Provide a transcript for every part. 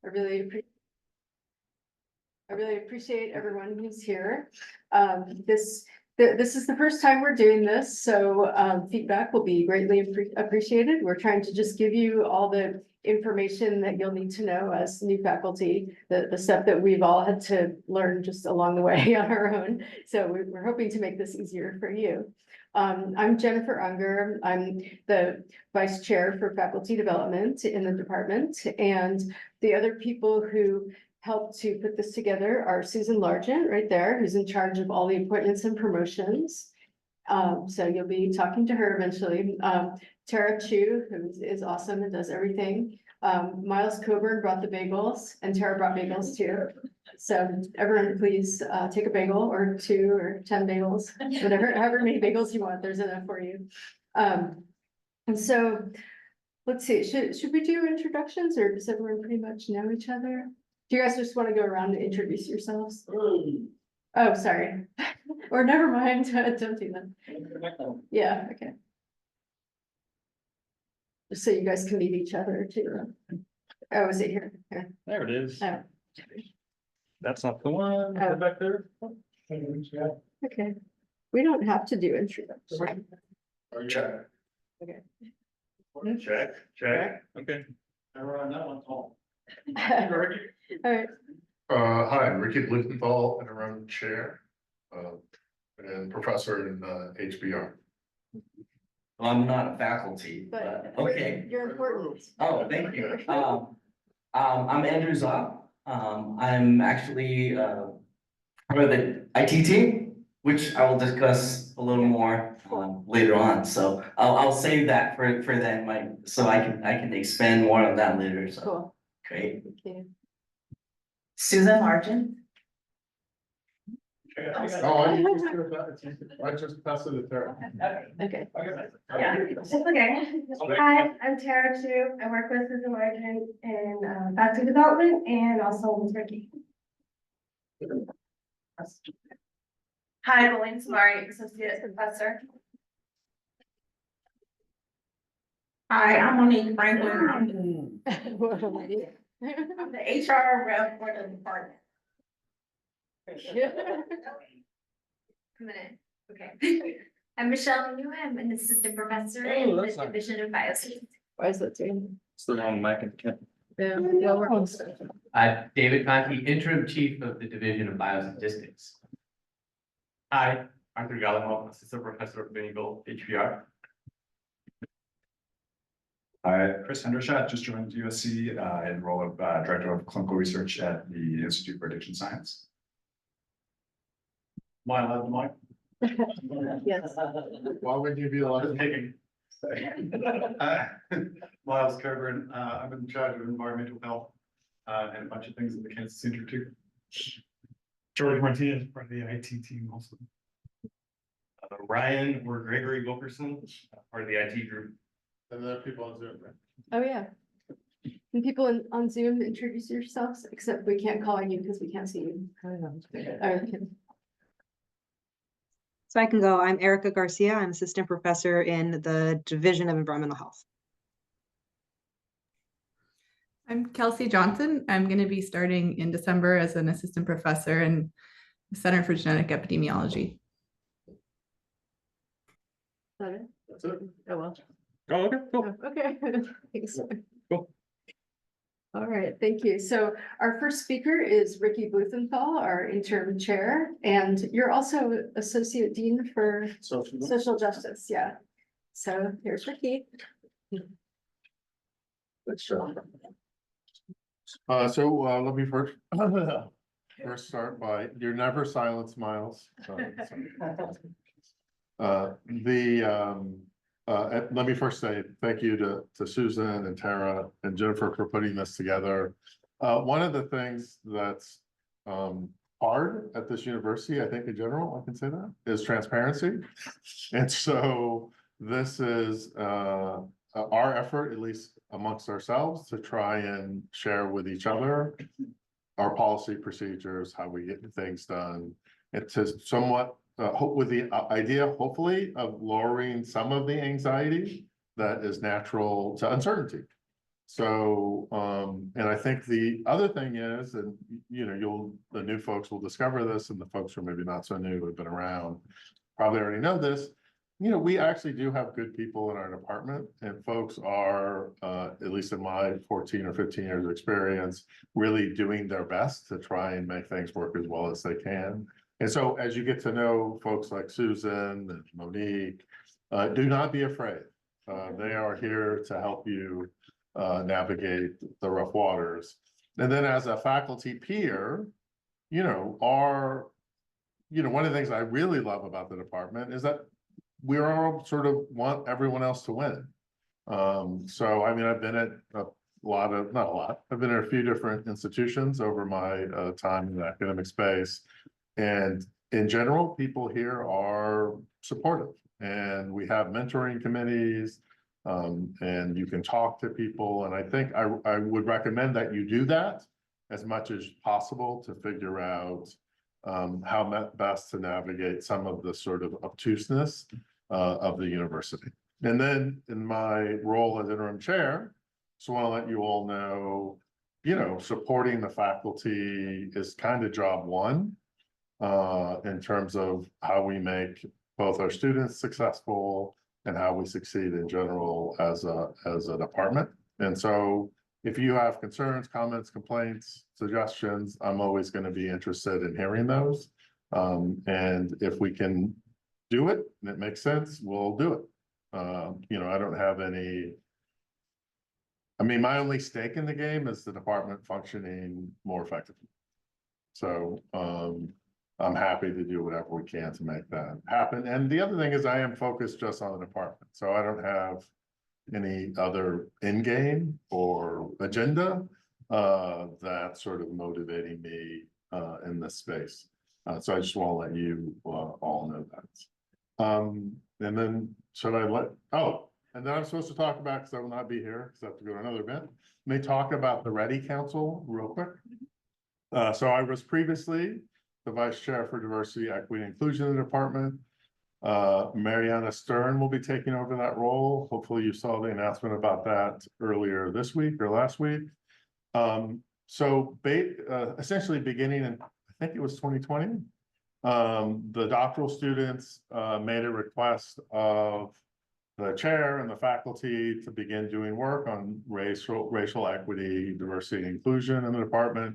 I really appreciate everyone who's here. This is the first time we're doing this, so feedback will be greatly appreciated. We're trying to just give you all the information that you'll need to know as new faculty, the stuff that we've all had to learn just along the way on our own. So we're hoping to make this easier for you. I'm Jennifer Unger. I'm the vice chair for faculty development in the department, and the other people who helped to put this together are Susan Largent right there, who's in charge of all the appointments and promotions. So you'll be talking to her eventually. Tara Chu, who is awesome and does everything. Miles Coburn brought the bagels, and Tara brought bagels too. So everyone please take a bagel or 2 or 10 bagels, however many bagels you want, there's enough for you. And so let's see, should we do introductions, or does everyone pretty much know each other? Do you guys just want to go around and introduce yourselves? Oh, sorry. Or never mind, don't do that. Yeah, okay. Just so you guys can meet each other too. Oh, is it here? Here. There it is. Oh. That's not the one. Oh. Back there. Okay. We don't have to do introductions. Check. Okay. Check. Okay. Never on that one, Paul. All right. Hi, Ricky Blumenthal, interim chair, and professor in HBR. Well, I'm not a faculty, but okay. You're important. Oh, thank you. I'm Andrew Zopp. I'm actually part of the IT team, which I will discuss a little more later on. So I'll save that for then, so I can expand more on that later. So Cool. great. Thank you. Susan Largent. Oh, I just passed it to Tara. Okay. Yeah, it's okay. Hi, I'm Tara Chu. I work with Susan Largent in faculty development and also with Ricky. Hi, Pauline Samari, associate professor. Hi, I'm Monique Franklin. I'm the HR rep for the department. A minute, okay. I'm Michelle New. I'm an assistant professor in the that's nice. Division of Biosafety. Why is that doing? It's the wrong mic and Yeah, well, we're all set. David Conti, interim chief of the Division of Biostatistics. Hi, Arthur Gallimore, assistant professor of clinical HBR. Hi, Chris Hendershot, just joined USC in the role of Director of Clinical Research at the Institute for Addiction Science. Am I allowed the mic? Yes. Why would you be allowed to? Miles Coburn, I'm in charge of environmental health and a bunch of things at the Kansas Center too. George Martinez, part of the IT team also. Ryan or Gregory Wilkerson, part of the IT group. And there are people on Zoom, right? Oh, yeah. Can people on Zoom introduce yourselves, except we can't call on you because we can't see you. Okay. So I can go. I'm Erica Garcia. I'm assistant professor in the Division of Environmental Health. I'm Kelsey Johnson. I'm going to be starting in December as an assistant professor in the Center for Genetic Epidemiology. That's it? Oh, well. Oh, okay, cool. Oh, okay. Thanks. Cool. All right, thank you. So our first speaker is Ricky Blumenthal, our interim chair, and you're also associate dean for social justice. Yeah. So here's Ricky. Let me first start by, you're never silent, Miles. Let me first say thank you to Susan and Tara and Jennifer for putting this together. One of the things that's hard at this university, I think in general, I can say that, is transparency. And so this is our effort, at least amongst ourselves, to try and share with each other our policy procedures, how we get things done. It's somewhat with the idea, hopefully, of lowering some of the anxiety that is natural to uncertainty. So, and I think the other thing is, and you know, the new folks will discover this, and the folks who are maybe not so new, have been around, probably already know this. You know, we actually do have good people in our department, and folks are, at least in my 14 or 15 years of experience, really doing their best to try and make things work as well as they can. And so as you get to know folks like Susan and Monique, do not be afraid. They are here to help you navigate the rough waters. And then as a faculty peer, you know, one of the things I really love about the department is that we all sort of want everyone else to win. So I mean, I've been at not a lot, I've been at a few different institutions over my time in the academic space. And in general, people here are supportive, and we have mentoring committees, and you can talk to people. And I think I would recommend that you do that as much as possible to figure out how best to navigate some of the sort of obtuseness of the university. And then in my role as interim chair, so I want to let you all know, you know, supporting the faculty is kind of job one in terms of how we make both our students successful and how we succeed in general as a department. And so if you have concerns, comments, complaints, suggestions, I'm always going to be interested in hearing those. And if we can do it and it makes sense, we'll do it. You know, I don't have any. I mean, my only stake in the game is the department functioning more effectively. So I'm happy to do whatever we can to make that happen. And the other thing is I am focused just on the department. So I don't have any other end game or agenda that's sort of motivating me in this space. So I just want to let you all know that. And then should I and then I'm supposed to talk about, because I will not be here because I have to go to another event. May talk about the Ready Council real quick. So I was previously the vice chair for diversity, equity, and inclusion in the department. Mariana Stern will be taking over that role. Hopefully you saw the announcement about that earlier this week or last week. So essentially beginning in, I think it was 2020, the doctoral students made a request of the chair and the faculty to begin doing work on racial equity, diversity, and inclusion in the department.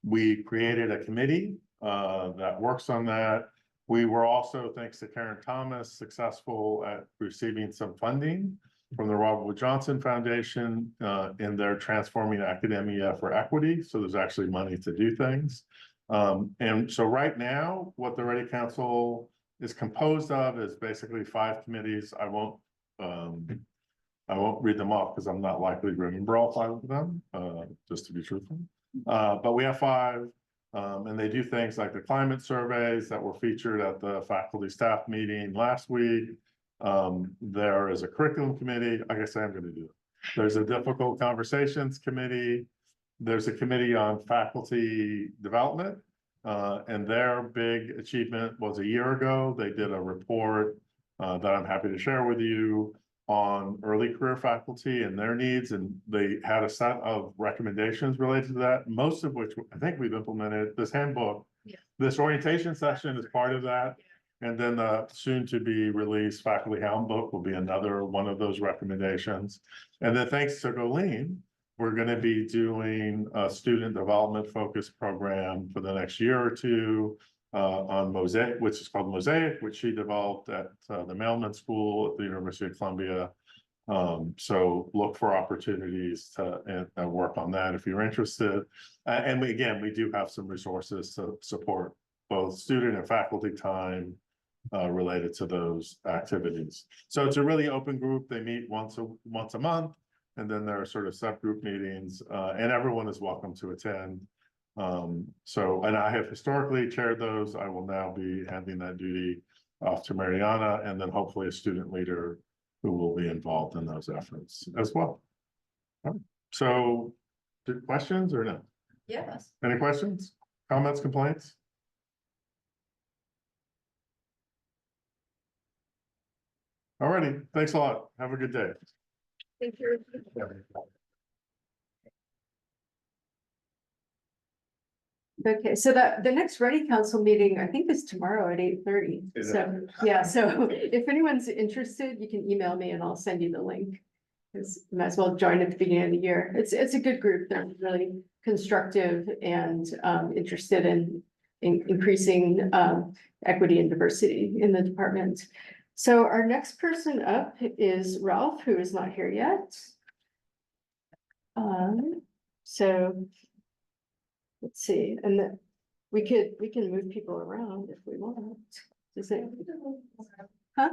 We created a committee that works on that. We were also, thanks to Karen Thomas, successful at receiving some funding from the Robert Wood Johnson Foundation in their Transforming Academia for Equity. So there's actually money to do things. And so right now, what the Ready Council is composed of is basically 5 committees. I won't read them off because I'm not likely to remember all 5 of them, just to be truthful. But we have 5, and they do things like the climate surveys that were featured at the faculty staff meeting last week. There is a curriculum committee. Like I say, I'm going to do it. There's a difficult conversations committee. There's a committee on faculty development, and their big achievement was a year ago. They did a report that I'm happy to share with you on early career faculty and their needs, and they had a set of recommendations related to that, most of which I think we've implemented. This handbook, this orientation session is part of that, and then the soon to be released faculty handbook will be another one of those recommendations. And then thanks to Golene, we're going to be doing a student development focused program for the next year or two on Mosaic, which is called Mosaic, which she developed at the Mailman School at the University of Columbia. So look for opportunities to work on that if you're interested. And we do have some resources to support both student and faculty time related to those activities. So it's a really open group. They meet once a month, and then there are sort of subgroup meetings, and everyone is welcome to attend. And I have historically chaired those. I will now be handing that duty off to Mariana, and then hopefully a student leader who will be involved in those efforts as well. So, questions or no? Yes. Any questions, comments, complaints? All righty, thanks a lot. Have a good day. Thank you. Okay, so the next Ready Council meeting, I think, is tomorrow at 8:30. Is So, yeah, so if anyone's interested, you can email me and I'll send you the link. 'Cause you might as well join at the beginning of the year. It's a good group. They're really constructive and interested in increasing equity and diversity in the department. So our next person up is Ralph, who is not here yet. So let's see, and then we can move people around if we want. Does it? Huh?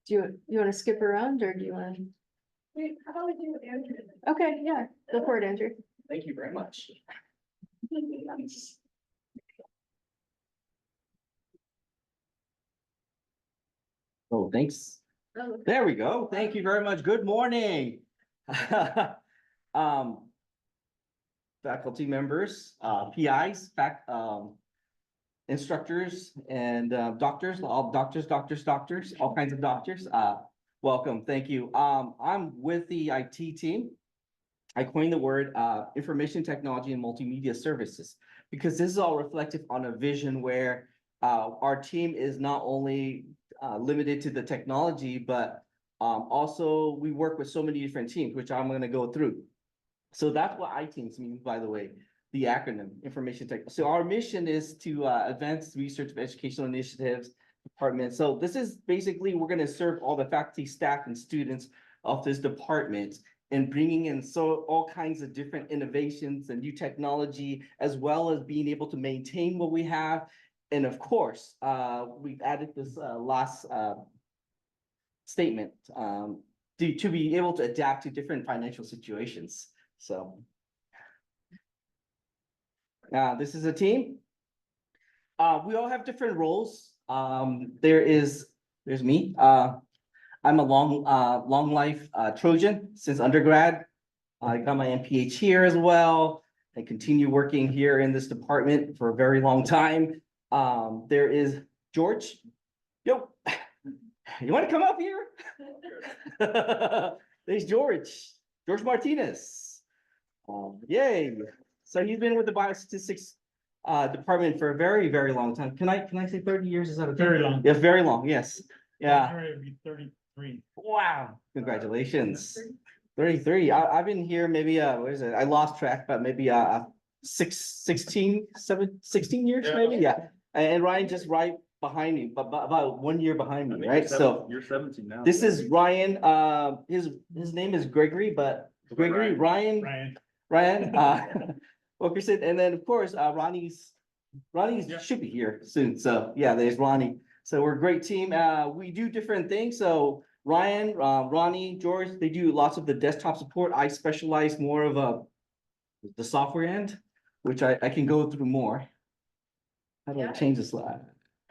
Do you want to skip around or do you want? Wait, how about we do Andrew? Okay, yeah, go for it, Andrew. Thank you very much. Oh, thanks. There we go. Thank you very much. Good morning. Um, faculty members, PIs, instructors and doctors, all doctors, all kinds of doctors. Welcome, thank you. I'm with the IT team. I coined the word information technology and multimedia services because this is all reflective on a vision where our team is not only limited to the technology, but also we work with so many different teams, which I'm going to go through. So that's what ITeams means, by the way, the acronym information tech. So our mission is to advance research of educational initiatives department. So this is basically, we're going to serve all the faculty, staff, and students of this department and bringing in all kinds of different innovations and new technology, as well as being able to maintain what we have. And of course, we've added this last statement to be able to adapt to different financial situations. So this is a team. We all have different roles. There's me. I'm a long life Trojan since undergrad. I got my MPH here as well. I continue working here in this department for a very long time. There is George. Yo, you want to come up here? There's George Martinez. Yay. So he's been with the biostatistics department for a very, very long time. Can I say 30 years? Is that okay? Very long. Yeah, very long. Yes. Yeah. January will be 33. Wow. Congratulations. 33. I've been here maybe what is it? I lost track, but maybe 16 years maybe. Yeah. And Ryan just right behind me, but about 1 year behind me, right? So you're 17 now. this is Ryan. His name is Gregory, but Gregory, Ryan, Wilkerson, and then of course, Ronnie's should be here soon. So yeah, there's Ronnie. So we're a great team. We do different things. So Ryan, Ronnie, George, they do lots of the desktop support. I specialize more of the software end, which I can go through more. How do I change the slide?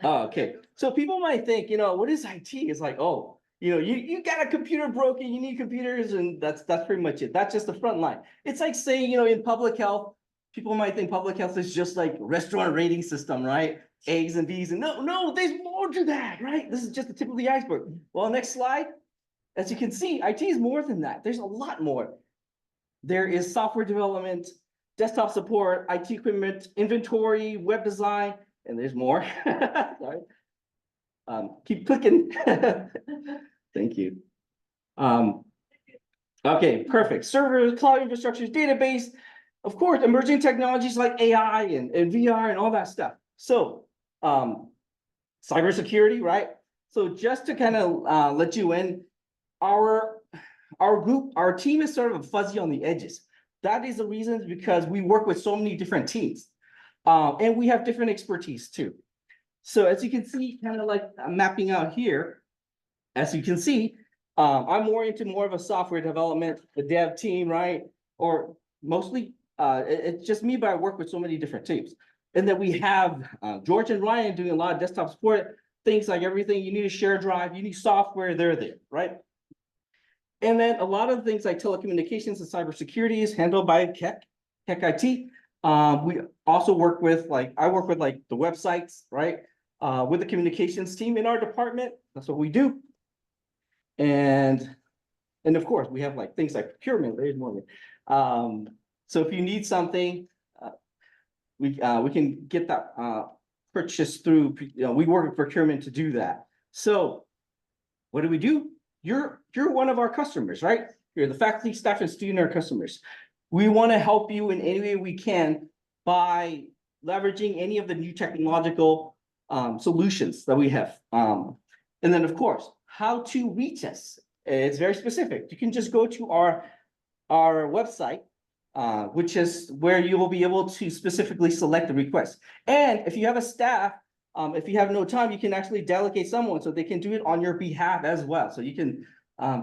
Oh, okay. So people might think, what is IT? It's like, oh, you got a computer broken, you need computers, and that's pretty much it. That's just the front line. It's like saying, in public health, people might think public health is just like restaurant rating system, right? A's and B's, and no, there's more to that, right? This is just the tip of the iceberg. Well, next slide. As you can see, IT is more than that. There's a lot more. There is software development, desktop support, IT equipment, inventory, web design, and there's more. Sorry. Keep clicking. Thank you. Okay, perfect. Servers, cloud infrastructures, database, of course, emerging technologies like AI and VR and all that stuff. So, cybersecurity, right? So just to kind of let you in, our group, our team is sort of fuzzy on the edges. That is the reason because we work with so many different teams. And we have different expertise too. So as you can see, kind of like I'm mapping out here, as you can see, I'm more into more of a software development, the dev team, right? Or mostly, it's just me, but I work with so many different teams. And then we have George and Ryan doing a lot of desktop support, things like everything. You need a share drive, you need software, they're there, right? And then a lot of things like telecommunications and cybersecurity is handled by Keck IT. We also work with I work with the websites, right? With the communications team in our department. That's what we do. And of course we have things like procurement. There's more. So if you need something, we can get that, purchased through, we work with procurement to do that. So what do? You're one of our customers, right? You're the faculty, staff, and student are customers. We want to help you in any way we can by leveraging any of the new technological solutions that we have. And then, of course, how to reach us. It's very specific. You can just go to our website, which is where you will be able to specifically select the request. And if you have a staff, if you have no time, you can actually delegate someone so they can do it on your behalf as well. So you can,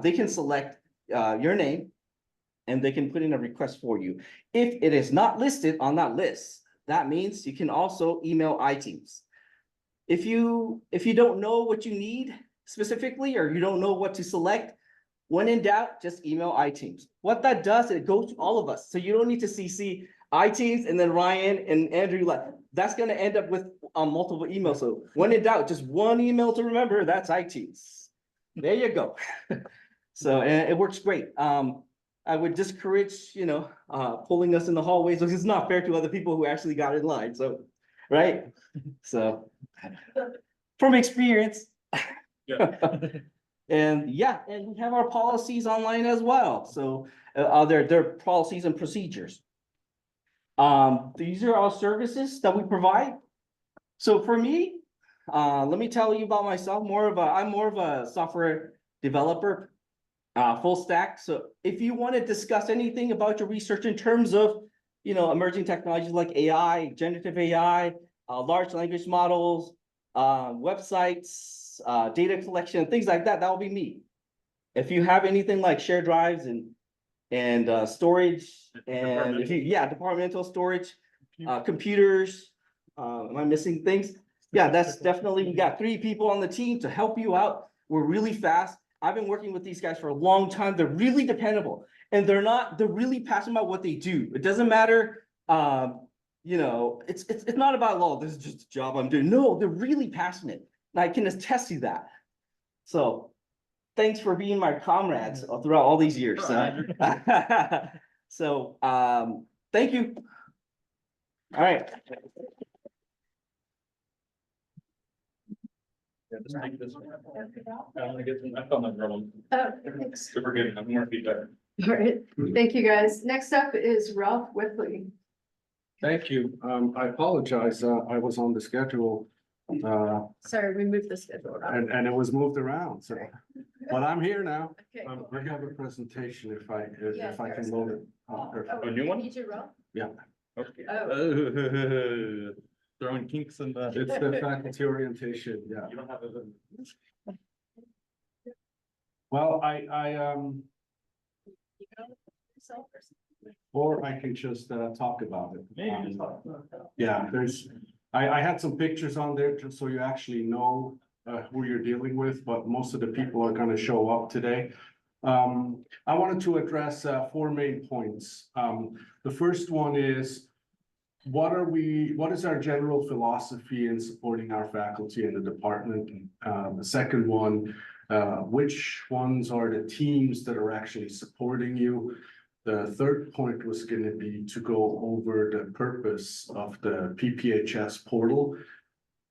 they can select your name and they can put in a request for you. If it is not listed on that list, that means you can also email iTeams. If you don't know what you need specifically, or you don't know what to select, when in doubt, just email iTeams. What that does, it goes to all of us. So you don't need to CC iTeams and then Ryan and Andrew. Like, that's going to end up with multiple emails. So when in doubt, just one email to remember, that's iTeams. There you go. So, and it works great. I would discourage, pulling us in the hallways, because it's not fair to other people who actually got in line. So, right? So, from experience. And yeah, and we have our policies online as well. So, they're policies and procedures. These are all services that we provide. So for me, let me tell you about myself. I'm more of a software developer, full stack. So if you want to discuss anything about your research in terms of, emerging technologies like AI, generative AI, large language models, websites, data collection, things like that, that will be me. If you have anything like shared drives and storage, and departmental storage, computers, am I missing things? Yeah, that's definitely, we got 3 people on the team to help you out. We're really fast. I've been working with these guys for a long time. They're really dependable, and they're really passionate about what they do. It doesn't matter, it's not about, oh, this is just a job I'm doing. No, they're really passionate, and I can attest to that. So thanks for being my comrades throughout all these years. So, thank you. All right. Yeah, just take this one. I want to get some, I found my problem. Thanks. Super good, I'm more feedback. All right, thank you, guys. Next up is Ralph Whitley. Thank you. I apologize. I was on the schedule. Sorry, we moved the schedule around. And it was moved around, so, but I'm here now. Okay. I have a presentation if I Yeah, can load it. Perfect. A new one? Need you, Ralph? Yeah. Okay. Oh. Throwing kinks in the. It's the faculty orientation, yeah. You don't have a. Well, or I can just talk about it. Maybe just talk about that. Yeah, I had some pictures on there just so you actually know who you're dealing with, but most of the people are gonna show up today. I wanted to address 4 main points. The first one is, what is our general philosophy in supporting our faculty in the department? The second one, which ones are the teams that are actually supporting you? The third point was going to be to go over the purpose of the PPHS portal.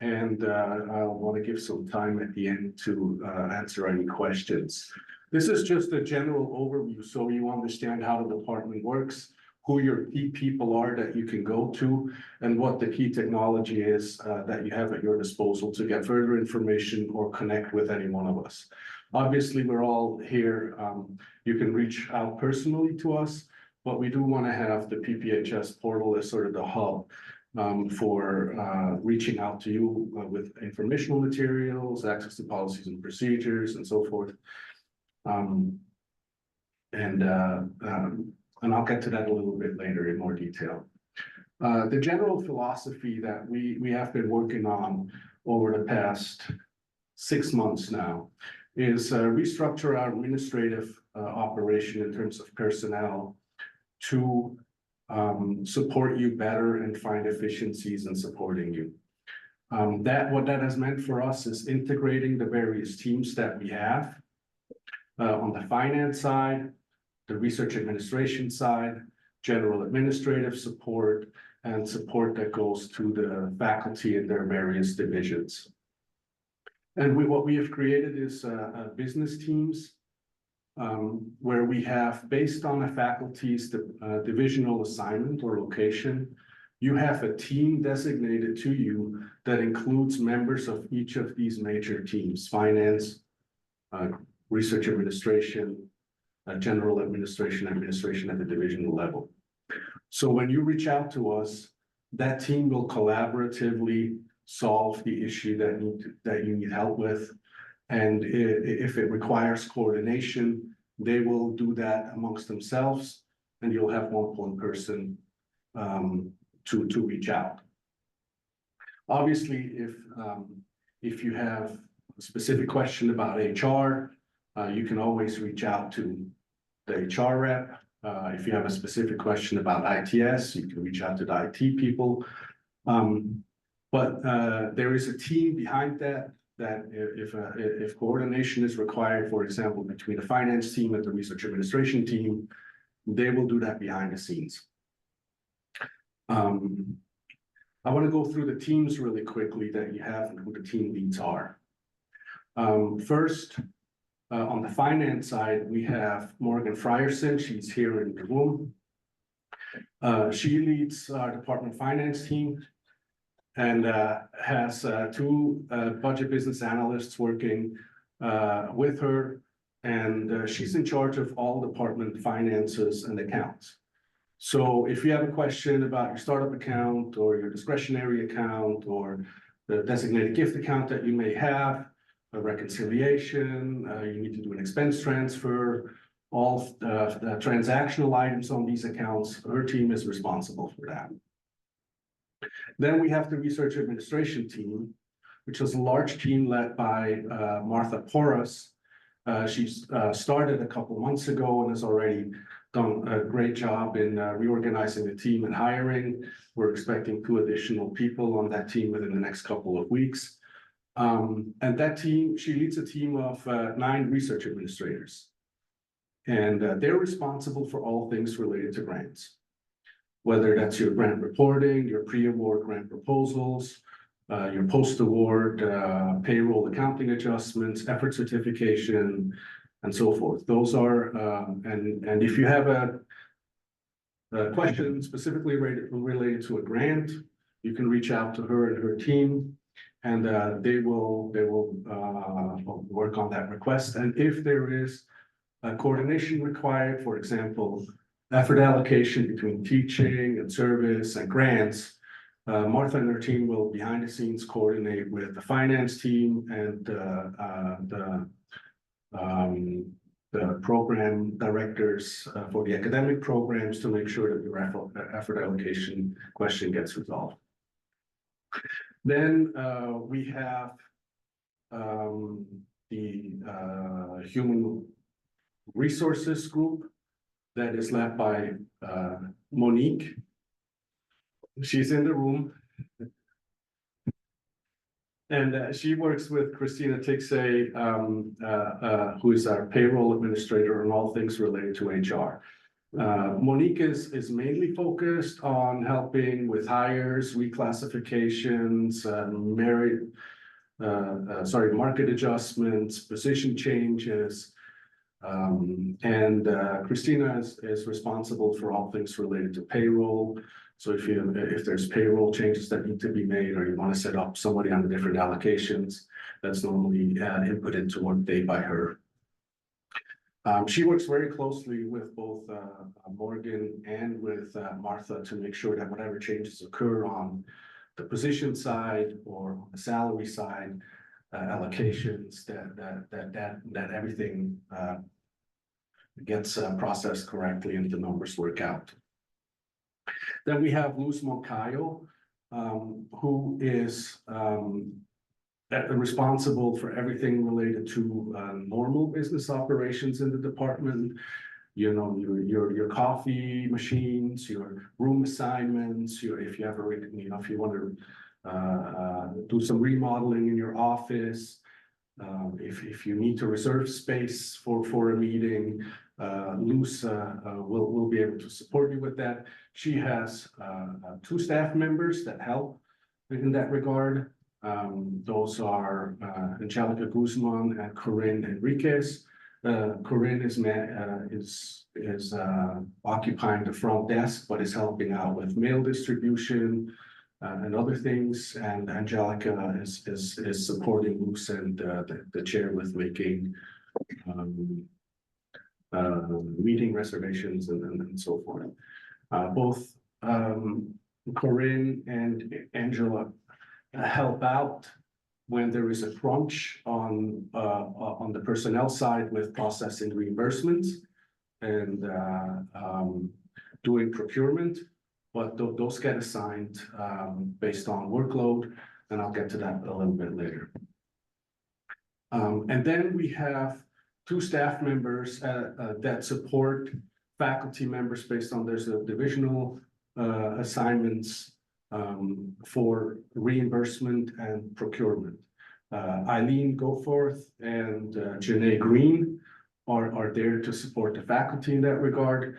And I want to give some time at the end to answer any questions. This is just a general overview so you understand how the department works, who your key people are that you can go to, and what the key technology is that you have at your disposal to get further information or connect with any one of us. Obviously, we're all here. You can reach out personally to us, but we do want to have the PPHS portal as sort of the hub for reaching out to you with informational materials, access to policies and procedures, and so forth. And I'll get to that a little bit later in more detail. The general philosophy that we have been working on over the past 6 months now is restructure our administrative operation in terms of personnel to support you better and find efficiencies in supporting you. What that has meant for us is integrating the various teams that we have on the finance side, the research administration side, general administrative support, and support that goes to the faculty in their various divisions. And what we have created is business teams where we have, based on a faculty's divisional assignment or location, you have a team designated to you that includes members of each of these major teams: finance, research administration, general administration at the divisional level. So when you reach out to us, that team will collaboratively solve the issue that you need help with. And if it requires coordination, they will do that amongst themselves, and you'll have one point person to reach out. Obviously, if you have a specific question about HR, you can always reach out to the HR rep. If you have a specific question about ITS, you can reach out to the IT people. But there is a team behind that if coordination is required, for example, between the finance team and the research administration team, they will do that behind the scenes. I want to go through the teams really quickly that you have and who the team leads are. First, on the finance side, we have Morgan Frierson. She's here in the room. She leads our department finance team and has two budget business analysts working with her. And she's in charge of all department finances and accounts. So if you have a question about your startup account or your discretionary account or the designated gift account that you may have, a reconciliation, you need to do an expense transfer, all the transactional items on these accounts, her team is responsible for that. Then we have the research administration team, which is a large team led by Martha Porras. She's started a couple months ago and has already done a great job in reorganizing the team and hiring. We're expecting 2 additional people on that team within the next couple of weeks. And that team, she leads a team of 9 research administrators. And they're responsible for all things related to grants, whether that's your grant reporting, your pre-award grant proposals, your post-award payroll accounting adjustments, effort certification, and so forth. Those are, and if you have a question specifically related to a grant, you can reach out to her and her team, and they will work on that request. And if there is coordination required, for example, effort allocation between teaching and service and grants, Martha and her team will behind the scenes coordinate with the finance team and the program directors for the academic programs to make sure that the effort allocation question gets resolved. Then we have the human resources group that is led by Monique. She's in the room. And she works with Christina Tixay, who is our payroll administrator on all things related to HR. Monique is mainly focused on helping with hires, reclassifications, market adjustments, position changes. And Christina is responsible for all things related to payroll. So if there's payroll changes that need to be made, or you want to set up somebody on the different allocations, that's normally input into Workday by her. She works very closely with both Morgan and with Martha to make sure that whatever changes occur on the position side or on the salary side, allocations, that everything gets processed correctly and the numbers work out. Then we have Luz Moncayo, who is responsible for everything related to normal business operations in the department. You know, your coffee machines, your room assignments, if you have if you want to do some remodeling in your office, if you need to reserve space for a meeting, Luz will be able to support you with that. She has two staff members that help in that regard. Those are Angelica Guzman and Corinne Enriquez. Corinne is occupying the front desk, but is helping out with mail distribution and other things. And Angelica is supporting Luz and the chair with making meeting reservations and so forth. Both Corinne and Angela help out when there is a crunch on the personnel side with processing reimbursements and doing procurement, but those get assigned based on workload, and I'll get to that a little bit later. And then we have two staff members that support faculty members based on there's a divisional assignments for reimbursement and procurement. Eileen Goforth and Janae Green are there to support the faculty in that regard.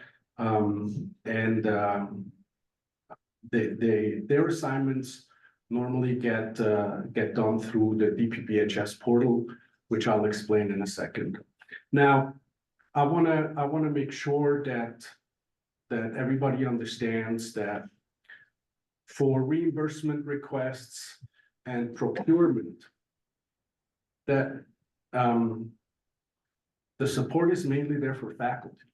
Their assignments normally get done through the PPHS portal, which I'll explain in a second. Now, I wanna make sure that everybody understands that for reimbursement requests and procurement, that the support is mainly there for faculty.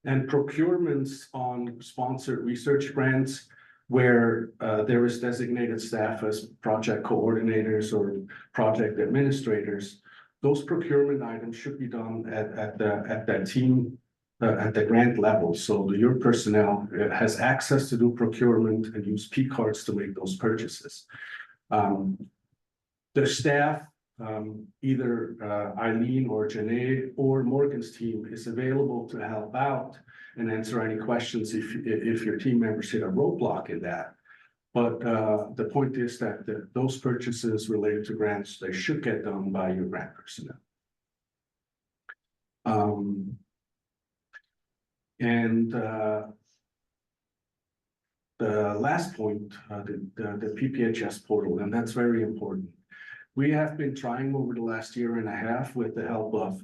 And procurements on sponsored research grants where there is designated staff as project coordinators or project administrators, those procurement items should be done at that team at the grant level. So your personnel has access to do procurement and use P cards to make those purchases. The staff, either Eileen or Janae or Morgan's team, is available to help out and answer any questions if your team members hit a roadblock in that. But the point is that those purchases related to grants, they should get done by your grant personnel. The last point, the PPHS portal, and that's very important. We have been trying over the last year and a half with the help of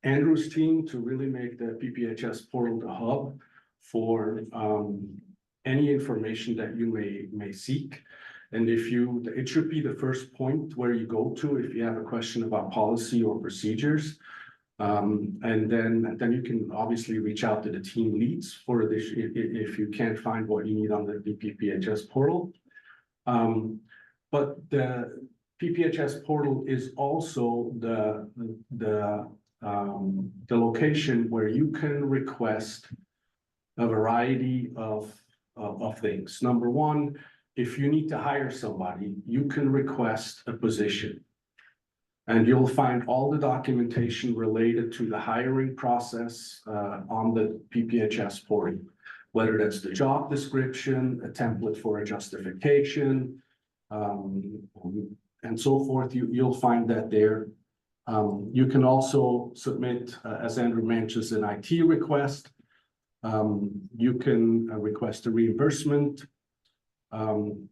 Andrew's team to really make the PPHS portal the hub for any information that you may seek. And it should be the first point where you go to if you have a question about policy or procedures. And then you can obviously reach out to the team leads for this if you can't find what you need on the PPHS portal. But the PPHS portal is also the location where you can request a variety of things. Number one, if you need to hire somebody, you can request a position. And you'll find all the documentation related to the hiring process on the PPHS portal, whether that's the job description, a template for a justification, and so forth. You'll find that there. You can also submit, as Andrew mentions, an IT request. You can request a reimbursement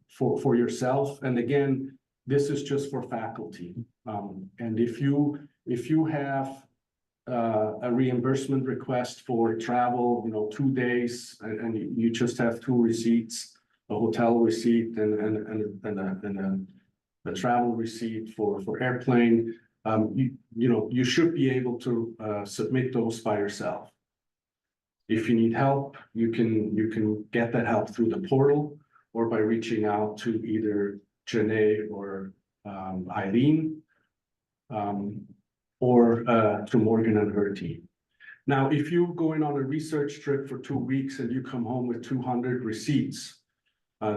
for yourself. And again, this is just for faculty. And if you have a reimbursement request for travel, 2 days, and you just have 2 receipts, a hotel receipt and a travel receipt for airplane, you should be able to submit those by yourself. If you need help, you can get that help through the portal or by reaching out to either Janae or Eileen, or to Morgan and her team. Now, if you go in on a research trip for 2 weeks and you come home with 200 receipts,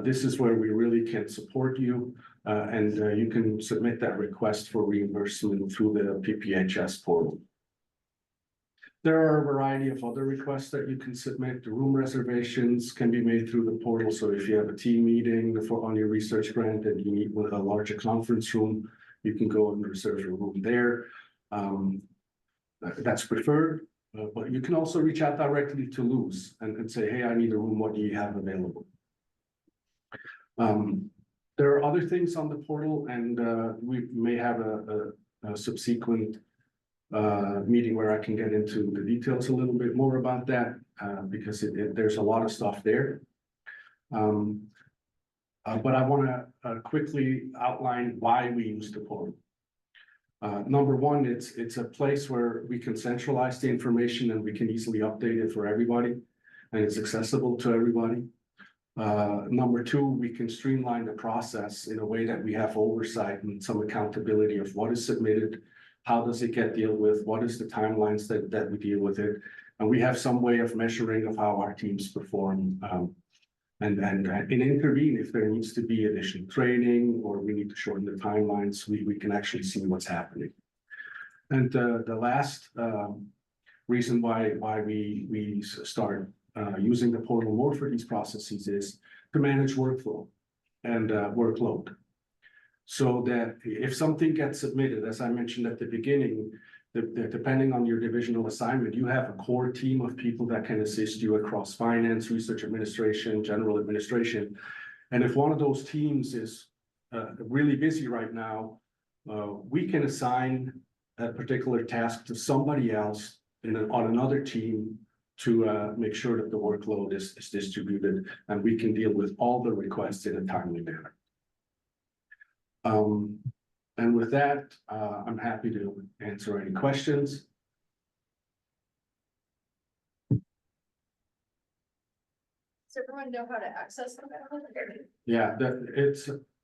this is where we really can support you, and you can submit that request for reimbursement through the PPHS portal. There are a variety of other requests that you can submit. The room reservations can be made through the portal. So if you have a team meeting on your research grant and you need a larger conference room, you can go and reserve your room there. That's preferred. But you can also reach out directly to Luz and say, hey, I need a room, what do you have available? There are other things on the portal, and we may have a subsequent meeting where I can get into the details a little bit more about that, because there's a lot of stuff there. But I want to quickly outline why we use the portal. Number one, it's a place where we can centralize the information and we can easily update it for everybody, and it's accessible to everybody. Number two, we can streamline the process in a way that we have oversight and some accountability of what is submitted, how does it get dealt with, what is the timelines that we deal with it, and we have some way of measuring of how our teams perform, and intervene if there needs to be additional training or we need to shorten the timelines. We can actually see what's happening. And the last reason why we start using the portal more for these processes is to manage workflow and workload. So that if something gets submitted, as I mentioned at the beginning, depending on your divisional assignment, you have a core team of people that can assist you across finance, research administration, general administration. And if one of those teams is really busy right now, we can assign a particular task to somebody else on another team to make sure that the workload is distributed and we can deal with all the requests in a timely manner. And with that, I'm happy to answer any questions. Does everyone know how to access them? Yeah,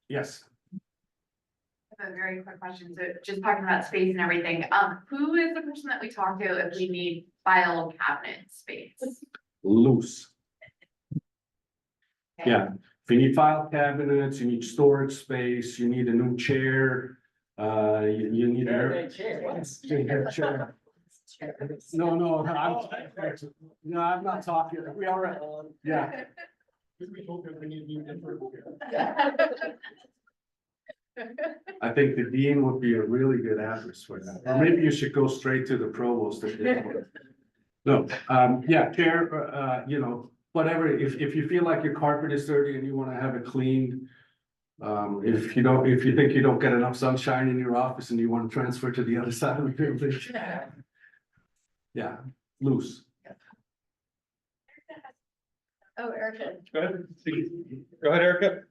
yes. I have a very quick question. So just talking about space and everything, who is the person that we talk to if we need file cabinet space? Loose. Yeah, if you need file cabinets, you need storage space, you need a new chair, you need a chair. No, I'm not talking. We are, yeah. I think the dean would be a really good address for that, or maybe you should go straight to the provost. No, yeah, chair, you know, whatever, if you feel like your carpet is dirty and you want to have it cleaned. If you think you don't get enough sunshine in your office and you want to transfer to the other side of the building. Yeah, loose. Oh, Erica. Go ahead, Erica.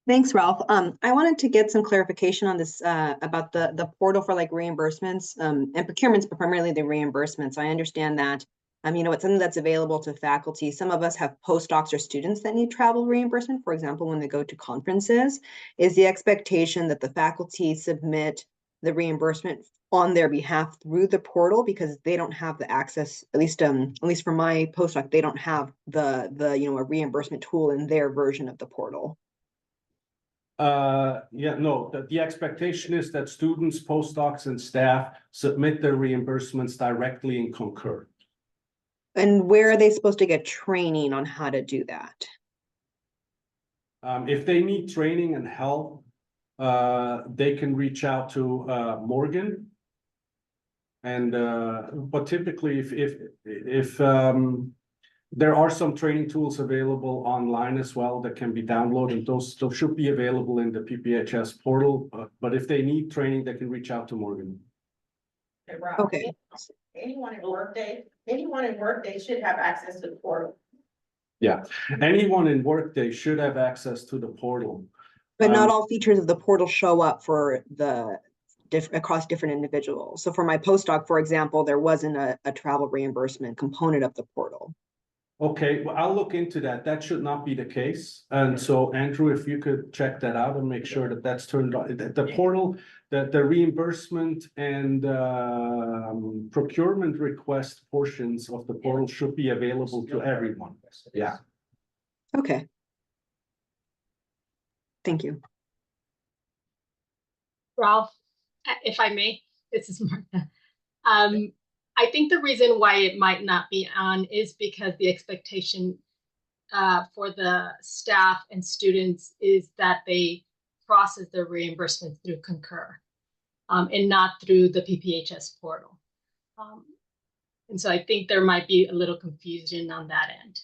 Thanks, Ralph. I wanted to get some clarification on this about the portal for like reimbursements and procurements, but primarily the reimbursements. I understand that you know, it's something that's available to faculty. Some of us have postdocs or students that need travel reimbursement, for example, when they go to conferences. Is the expectation that the faculty submit the reimbursement on their behalf through the portal because they don't have the access, at least for my postdoc, they don't have the you know, a reimbursement tool in their version of the portal? Yeah, no, the expectation is that students, postdocs, and staff submit their reimbursements directly in Concur. And where are they supposed to get training on how to do that? If they need training and help, they can reach out to Morgan. And but typically, if there are some training tools available online as well that can be downloaded. Those should be available in the PPHS portal. But if they need training, they can reach out to Morgan. Okay. Anyone in Workday should have access to the portal. Yeah, anyone in Workday should have access to the portal. But not all features of the portal show up for the across different individuals. So for my postdoc, for example, there wasn't a travel reimbursement component of the portal. Okay, well, I'll look into that. That should not be the case. And so Andrew, if you could check that out and make sure that that's turned on. The portal, the reimbursement and procurement request portions of the portal should be available to everyone. Yeah. Okay. Thank you. Ralph, if I may, this is Martha. I think the reason why it might not be on is because the expectation for the staff and students is that they process their reimbursements through Concur and not through the PPHS portal. And so I think there might be a little confusion on that end.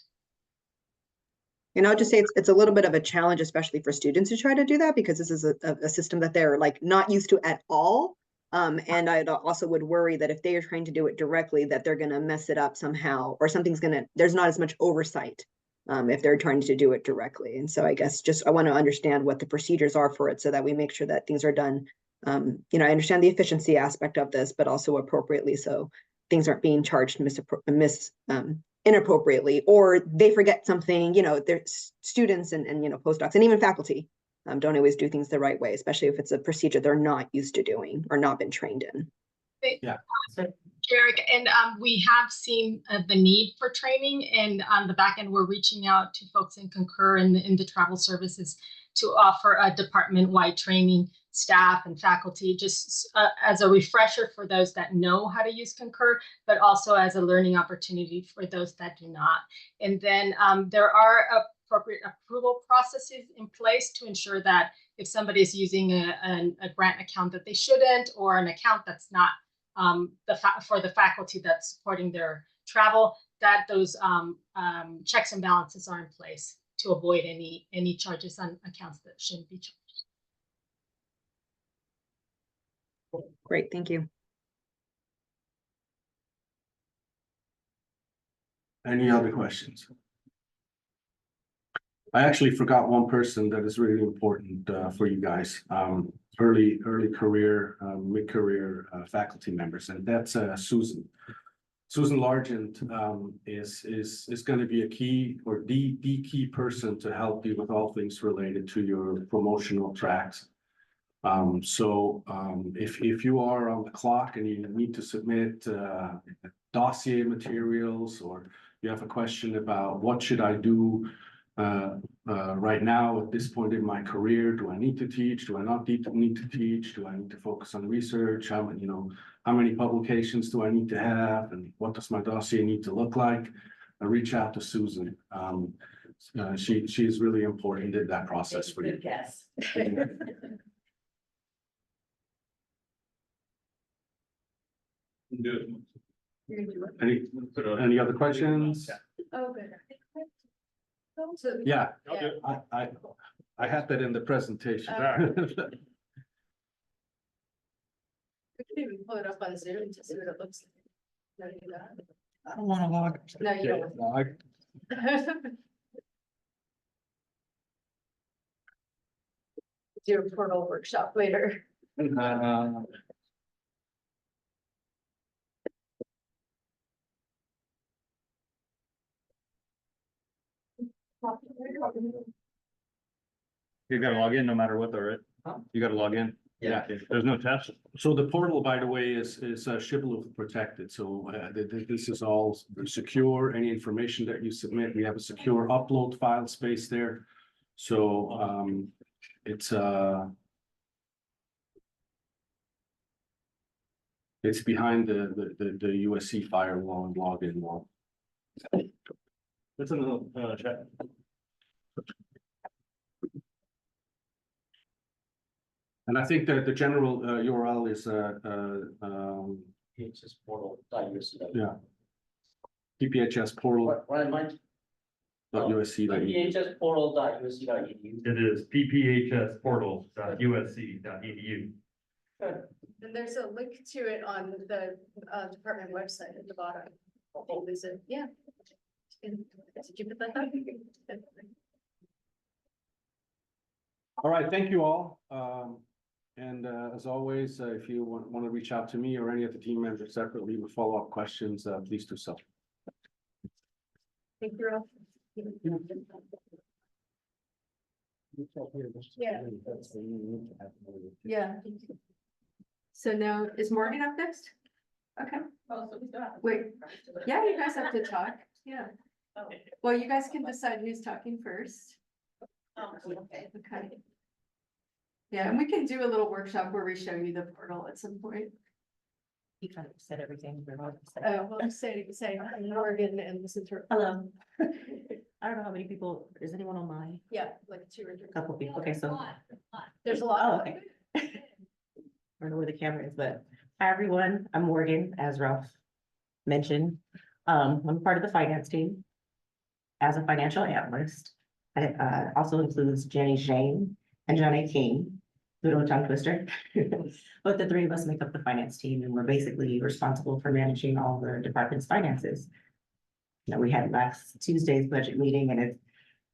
And I'll just say it's a little bit of a challenge, especially for students to try to do that, because this is a system that they're like not used to at all. And I also would worry that if they are trying to do it directly, that they're gonna mess it up somehow, or there's not as much oversight if they're trying to do it directly. And so I guess I want to understand what the procedures are for it so that we make sure that things are done. I understand the efficiency aspect of this, but also appropriately, so things aren't being charged inappropriately, or they forget something. There's students and postdocs and even faculty don't always do things the right way, especially if it's a procedure they're not used to doing or not been trained in. Yeah. Eric, and we have seen the need for training, and on the back end, we're reaching out to folks in Concur and in the travel services to offer a department-wide training, staff and faculty, just as a refresher for those that know how to use Concur, but also as a learning opportunity for those that do not. And then there are appropriate approval processes in place to ensure that if somebody is using a grant account that they shouldn't, or an account that's not for the faculty that's supporting their travel, that those checks and balances are in place to avoid any charges on accounts that shouldn't be charged. Great, thank you. Any other questions? I actually forgot one person that is really important for you guys. Early career, mid-career faculty members, and that's Susan. Susan Largent is going to be a key, or the key person to help you with all things related to your promotional tracks. If you are on the clock and you need to submit dossier materials, or you have a question about what should I do right now at this point in my career, do I need to teach? Do I not need to teach? Do I need to focus on research? How many publications do I need to have? And what does my dossier need to look like? Reach out to Susan. She's really important in that process for you. Yes. Any other questions? Oh, good. Yeah, Yeah. I had that in the presentation. We can even pull it up on Zoom to see what it looks like. No, you don't. I don't want to log. No, you don't. Do a portal workshop later. You gotta log in no matter what, though, right? You gotta log in. Yeah. There's no test. So the portal, by the way, is Shibboleth protected. So this is all secure. Any information that you submit, we have a secure upload file space there. So it's behind the USC firewall and login wall. It's in the chat. And I think that the general URL is PPHS portal.usc. yeah. PPHS portal. What am I? .usc. PPHS portal.usc.edu. It is PPHS portal.usc.edu. And there's a link to it on the department website at the bottom. Is it? Yeah. Did you put that up? All right, thank you all. And as always, if you want to reach out to me or any of the team members separately with follow-up questions, please do so. Thank you, Ralph. Yeah. Yeah. So now, is Morgan up next? Okay. Wait, yeah, you guys have to talk, yeah. Well, you guys can decide who's talking first. Okay. Yeah, and we can do a little workshop where we show you the portal at some point. You kind of said everything. Oh, well, say Morgan and listen to her. Hello. I don't know how many people, is anyone on my? Yeah, like 2 or 3. Couple people, okay, so. There's a lot. Oh, okay. I don't know where the camera is, but hi, everyone. I'm Morgan, as Ralph mention, I'm part of the finance team as a financial analyst. It also includes Jenny Shane and Johnny King, little tongue twister. But the three of us make up the finance team, and we're basically responsible for managing all the department's finances. You know, we had last Tuesday's budget meeting, and it's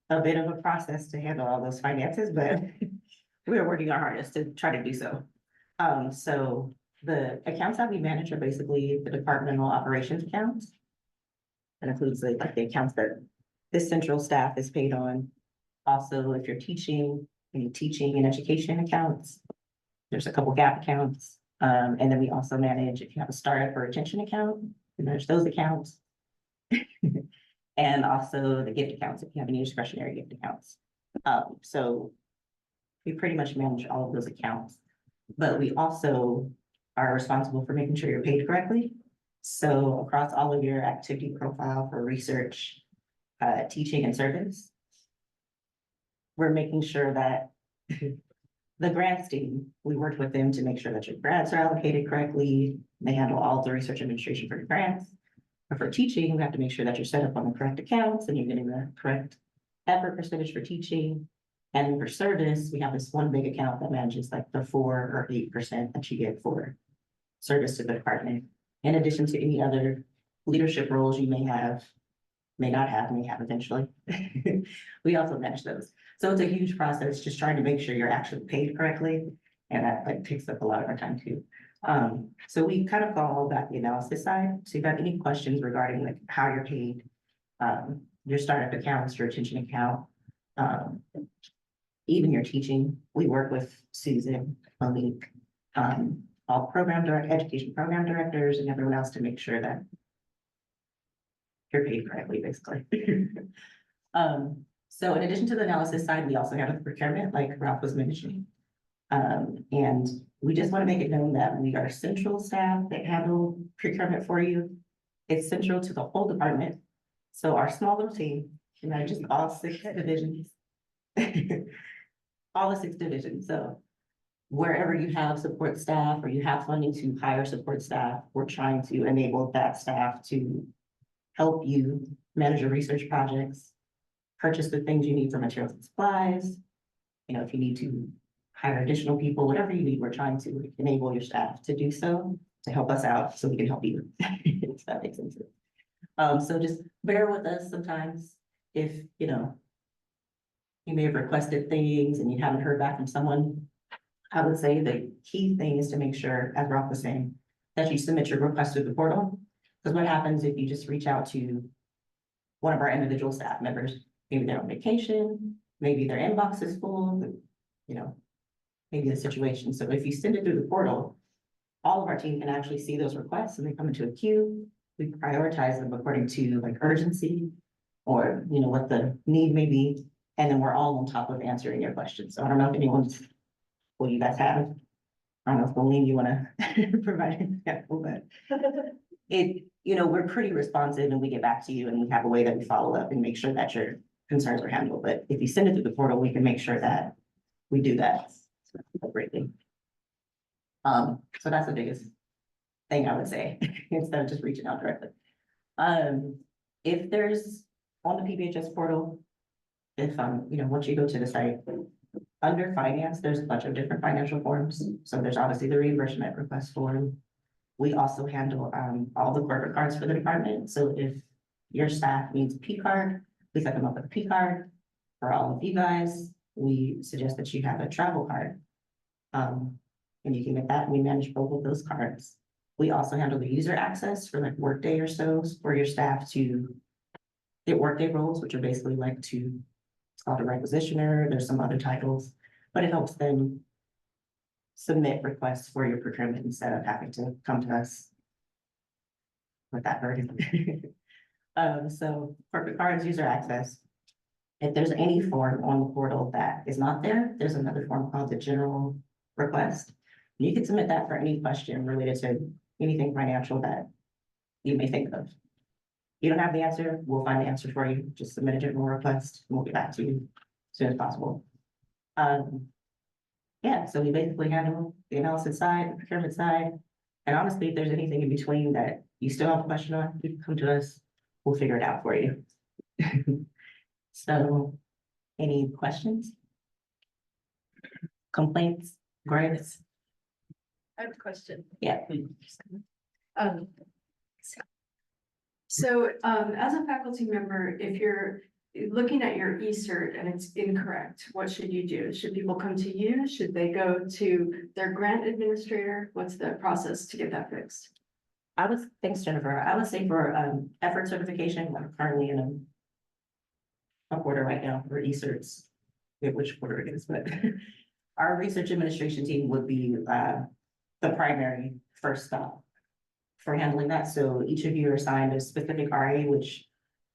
a bit of a process to handle all those finances, but we're working our hardest to try to do so. So the accounts that we manage are basically the departmental operations accounts. That includes like the accounts that this central staff is paid on. Also, if you're teaching, any teaching and education accounts, there's a couple gap accounts. And then we also manage, if you have a startup or retention account, we manage those accounts. And also the gift accounts, if you have any discretionary gift accounts. So we pretty much manage all of those accounts, but we also are responsible for making sure you're paid correctly. So across all of your activity profile for research, teaching and service, we're making sure that the grants team, we worked with them to make sure that your grants are allocated correctly. They handle all the research administration for the grants. But for teaching, we have to make sure that you're set up on the correct accounts and you're getting the correct effort percentage for teaching. And then for service, we have this one big account that manages like the 4 or 8% that you get for service to the department. In addition to any other leadership roles you may have, may not have, may have eventually. We also manage those. So it's a huge process, just trying to make sure you're actually paid correctly. And that like takes up a lot of our time too. So we kind of call that the analysis side. So if you have any questions regarding like how you're paid, your startup accounts, your retention account, even your teaching, we work with Susan, Monique, all education program directors and everyone else to make sure that you're paid correctly, basically. So in addition to the analysis side, we also have the procurement, like Ralph was mentioning. And we just want to make it known that we are central staff that handle procurement for you. It's central to the whole department. So our small little team, just all 6 divisions. All the 6 divisions. So wherever you have support staff or you have funding to hire support staff, we're trying to enable that staff to help you manage your research projects, purchase the things you need for materials and supplies. You know, if you need to hire additional people, whatever you need, we're trying to enable your staff to do so, to help us out so we can help you, if that makes sense. So just bear with us sometimes if, you know, you may have requested things and you haven't heard back from someone. I would say the key thing is to make sure, as Ralph was saying, that you submit your request through the portal. Because what happens if you just reach out to one of our individual staff members, maybe they're on vacation, maybe their inbox is full, you know, maybe the situation. So if you send it through the portal, all of our team can actually see those requests and they come into a queue. We prioritize them according to like urgency or, you know, what the need may be. And then we're all on top of answering your questions. So I don't know if anyone's, what you guys have. I don't know if Colleen, you want to provide an example, but it, you know, we're pretty responsive and we get back to you and we have a way that we follow up and make sure that your concerns are handled. But if you send it through the portal, we can make sure that we do that greatly. So that's the biggest thing I would say, instead of just reaching out directly. If there's on the PPHS portal, if you know, once you go to the site, under finance, there's a bunch of different financial forms. So there's obviously the reimbursement request form. We also handle all the corporate cards for the department. So if your staff needs a P card, we set them up with a P card. For all of you guys, we suggest that you have a travel card. And you can get that, and we manage both of those cards. We also handle the user access for like Workday or so for your staff to get Workday roles, which are basically like to, it's called a requisitioner. There's some other titles, but it helps them submit requests for your procurement instead of having to come to us with that burden. So corporate cards, user access. If there's any form on the portal that is not there, there's another form called the general request. You can submit that for any question related to anything financial that you may think of. You don't have the answer, we'll find the answer for you. Just submit a general request and we'll get back to you as soon as possible. Yeah, so we basically handle the analysis side, the procurement side, And honestly, if there's anything in between that you still have a question on, you can come to us, we'll figure it out for you. So, any questions? Complaints, gripes? I have a question. Yeah. Um. So, as a faculty member, if you're looking at your e-cert and it's incorrect, what should you do? Should people come to you? Should they go to their grant administrator? What's the process to get that fixed? Thanks, Jennifer. I would say for effort certification, I'm currently in a quarter right now for e-certs. I forget which quarter it is, but our research administration team would be the primary first stop for handling that. So each of you are assigned a specific RA, which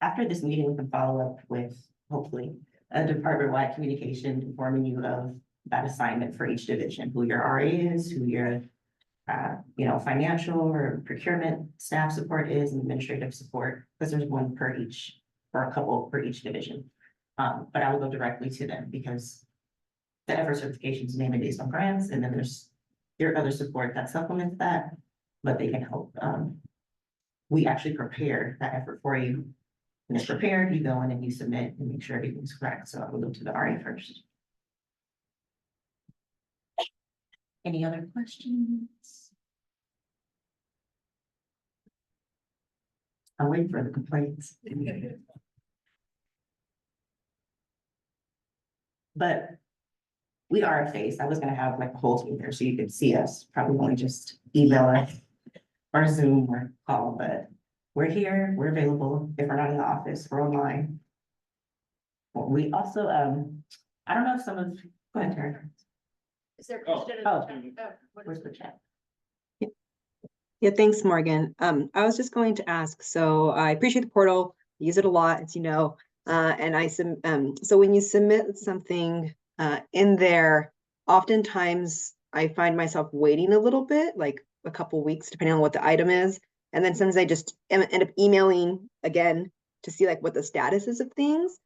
after this meeting, we can follow up with hopefully a department-wide communication informing you of that assignment for each division, who your RA is, who your financial or procurement staff support is, and administrative support, because there's one per each, or a couple per each division. But I will go directly to them because the effort certification is mainly based on grants, and then there's your other support that supplements that, but they can help. We actually prepare that effort for you. When it's prepared, you go in and you submit and make sure everything's correct. So I will go to the RA first. Any other questions? I'm waiting for the complaints. But we are a face. I was gonna have like a whole team there so you could see us, probably only just email us or Zoom or call, but we're here, we're available. If we're not in the office, we're online. We also, I don't know if some of, go ahead, Tara. Is there a question in the Oh. chat? Where's the chat? Yeah, thanks, Morgan. I was just going to ask, so I appreciate the portal, use it a lot, as you know. And so when you submit something in there, oftentimes I find myself waiting a little bit, like a couple weeks, depending on what the item is. And then sometimes I just end up emailing again to see like what the status is of things.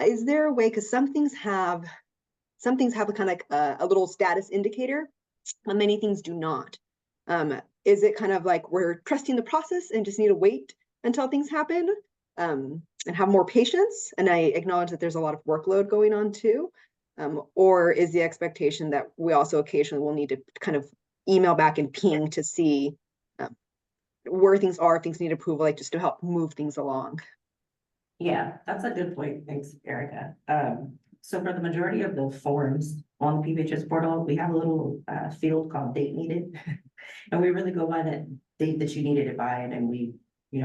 Is there a way, because some things have a kind of like a little status indicator, and many things do not. Is it kind of like we're trusting the process and just need to wait until things happen and have more patience? And I acknowledge that there's a lot of workload going on too. Or is the expectation that we also occasionally will need to kind of email back and ping to see where things are, if things need approval, like just to help move things along? Yeah, that's a good point. Thanks, Erica. So for the majority of the forms on the PPHS portal, we have a little field called date needed. And we really go by that date that you needed it by, and then we,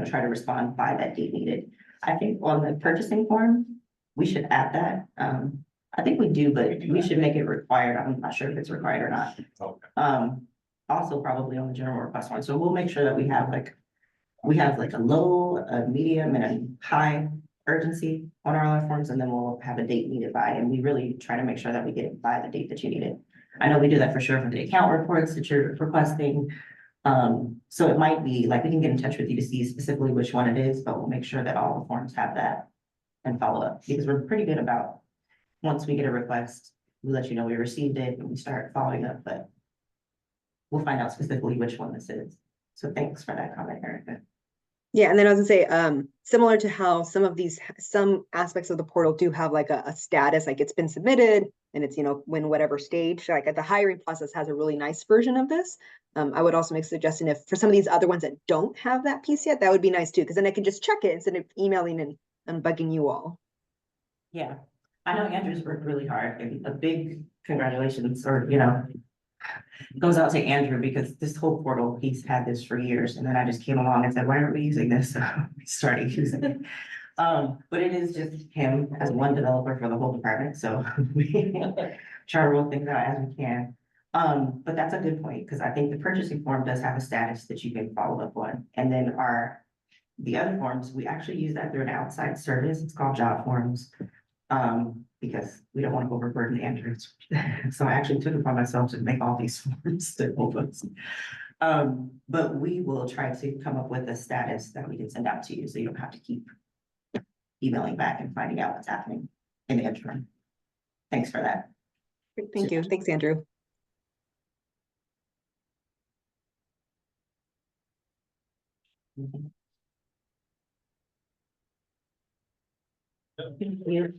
try to respond by that date needed. I think on the purchasing form, we should add that. I think we do, but we should make it required. I'm not sure if it's required or not. Okay. Also probably on the general request form. So we'll make sure that we have like a low, a medium, and a high urgency on our other forms, and then we'll have a date needed by, and we really try to make sure that we get it by the date that you need it. I know we do that for sure for the account reports that you're requesting. So it might be like we can get in touch with you to see specifically which one it is, but we'll make sure that all the forms have that and follow up, because we're pretty good about once we get a request, we let you know we received it and we start following up, but we'll find out specifically which one this is. So thanks for that comment, Erica. Yeah, and then I was gonna say, similar to how some aspects of the portal do have like a status, like it's been submitted and it's, when whatever stage, like the hiring process has a really nice version of this. I would also make a suggestion if for some of these other ones that don't have that piece yet, that would be nice too, because then I can just check it instead of emailing and bugging you all. Yeah, I know Andrew's worked really hard, and a big congratulations, or, goes out to Andrew, because this whole portal, he's had this for years, and then I just came along and said, why aren't we using this? So we started using it. But it is just him as one developer for the whole department, so we try to roll things out as we can. But that's a good point, because I think the purchasing form does have a status that you can follow up on, and then the other forms, we actually use that through an outside service. It's called Job Forms. Because we don't want to overburden Andrew. So I actually took it upon myself to make all these forms to help us. But we will try to come up with a status that we can send out to you, so you don't have to keep emailing back and finding out what's happening in the interim. Thanks for that. Thank you. Thanks, Andrew. Thank you.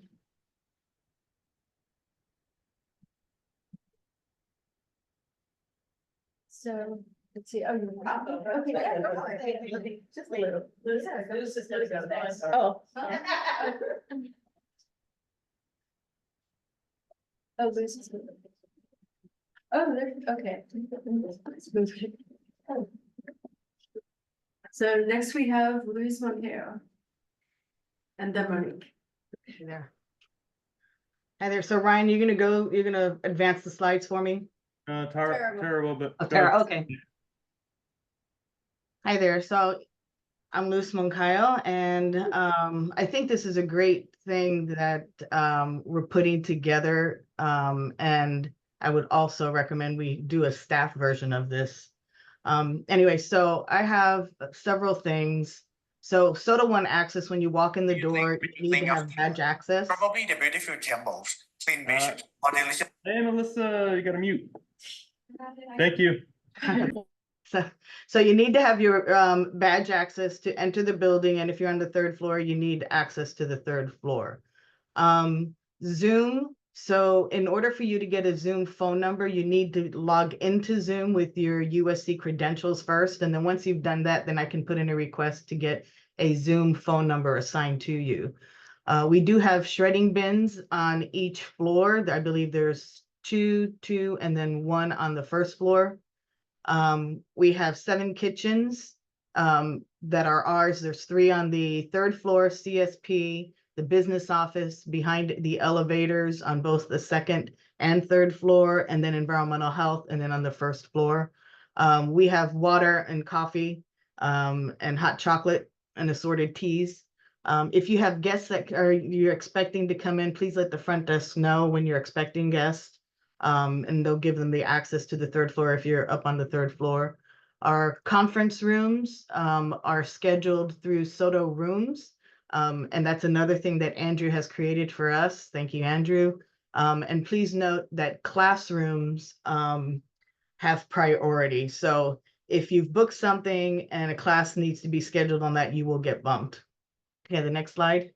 So, let's see, oh, you're. Okay, yeah, go for it. Just a little. Oh. Oh, Liz is. Oh, there, okay. So next we have Luis Montero. And then Monique. There. Hi there. So Ryan, you're gonna advance the slides for me? Tara will, but. Oh, Tara, okay. Hi there. So I'm Luz Moncayo, and I think this is a great thing that we're putting together. And I would also recommend we do a staff version of this. Anyway, so I have several things. So Soda One access, when you walk in the door, you need to have badge access. Probably the beautiful temples, clean beaches, Hey, Melissa, you gotta mute. Thank you. So you need to have your badge access to enter the building, and if you're on the third floor, you need access to the third floor. Zoom, so in order for you to get a Zoom phone number, you need to log into Zoom with your USC credentials first, and then once you've done that, then I can put in a request to get a Zoom phone number assigned to you. We do have shredding bins on each floor. I believe there's two, and then one on the first floor. We have 7 kitchens that are ours. There's 3 on the third floor, CSP, the business office behind the elevators on both the second and third floor, and then environmental health, and then on the first floor. We have water and coffee and hot chocolate and assorted teas. If you have guests that you're expecting to come in, please let the front desk know when you're expecting guests. And they'll give them the access to the third floor if you're up on the third floor. Our conference rooms are scheduled through Soto Rooms. And that's another thing that Andrew has created for us. Thank you, Andrew. And please note that classrooms have priority. So if you've booked something and a class needs to be scheduled on that, you will get bumped. Okay, the next slide.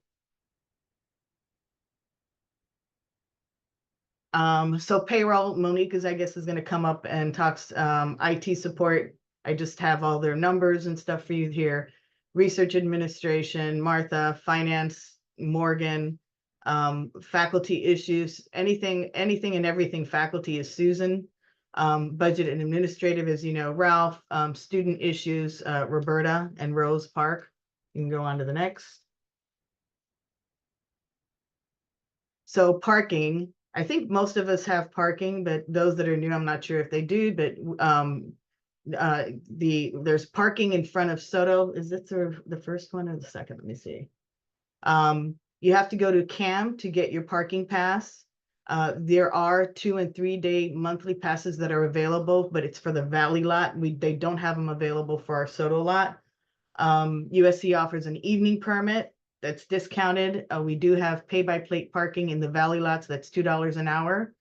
So payroll, Monique is, I guess, is going to come up and talks IT support. I just have all their numbers and stuff for you here. Research administration, Martha, finance, Morgan, faculty issues, anything and everything faculty is Susan. Budget and administrative, as you know, Ralph, student issues, Roberta and Rose Park. You can go on to the next. So parking, I think most of us have parking, but those that are new, I'm not sure if they do, but there's parking in front of Soto. Is this the first one or the second? Let me see. You have to go to CAM to get your parking pass. There are 2 and 3 day monthly passes that are available, but it's for the Valley lot. They don't have them available for our Soto lot. USC offers an evening permit that's discounted. We do have pay-by-plate parking in the Valley lots. That's $2 an hour.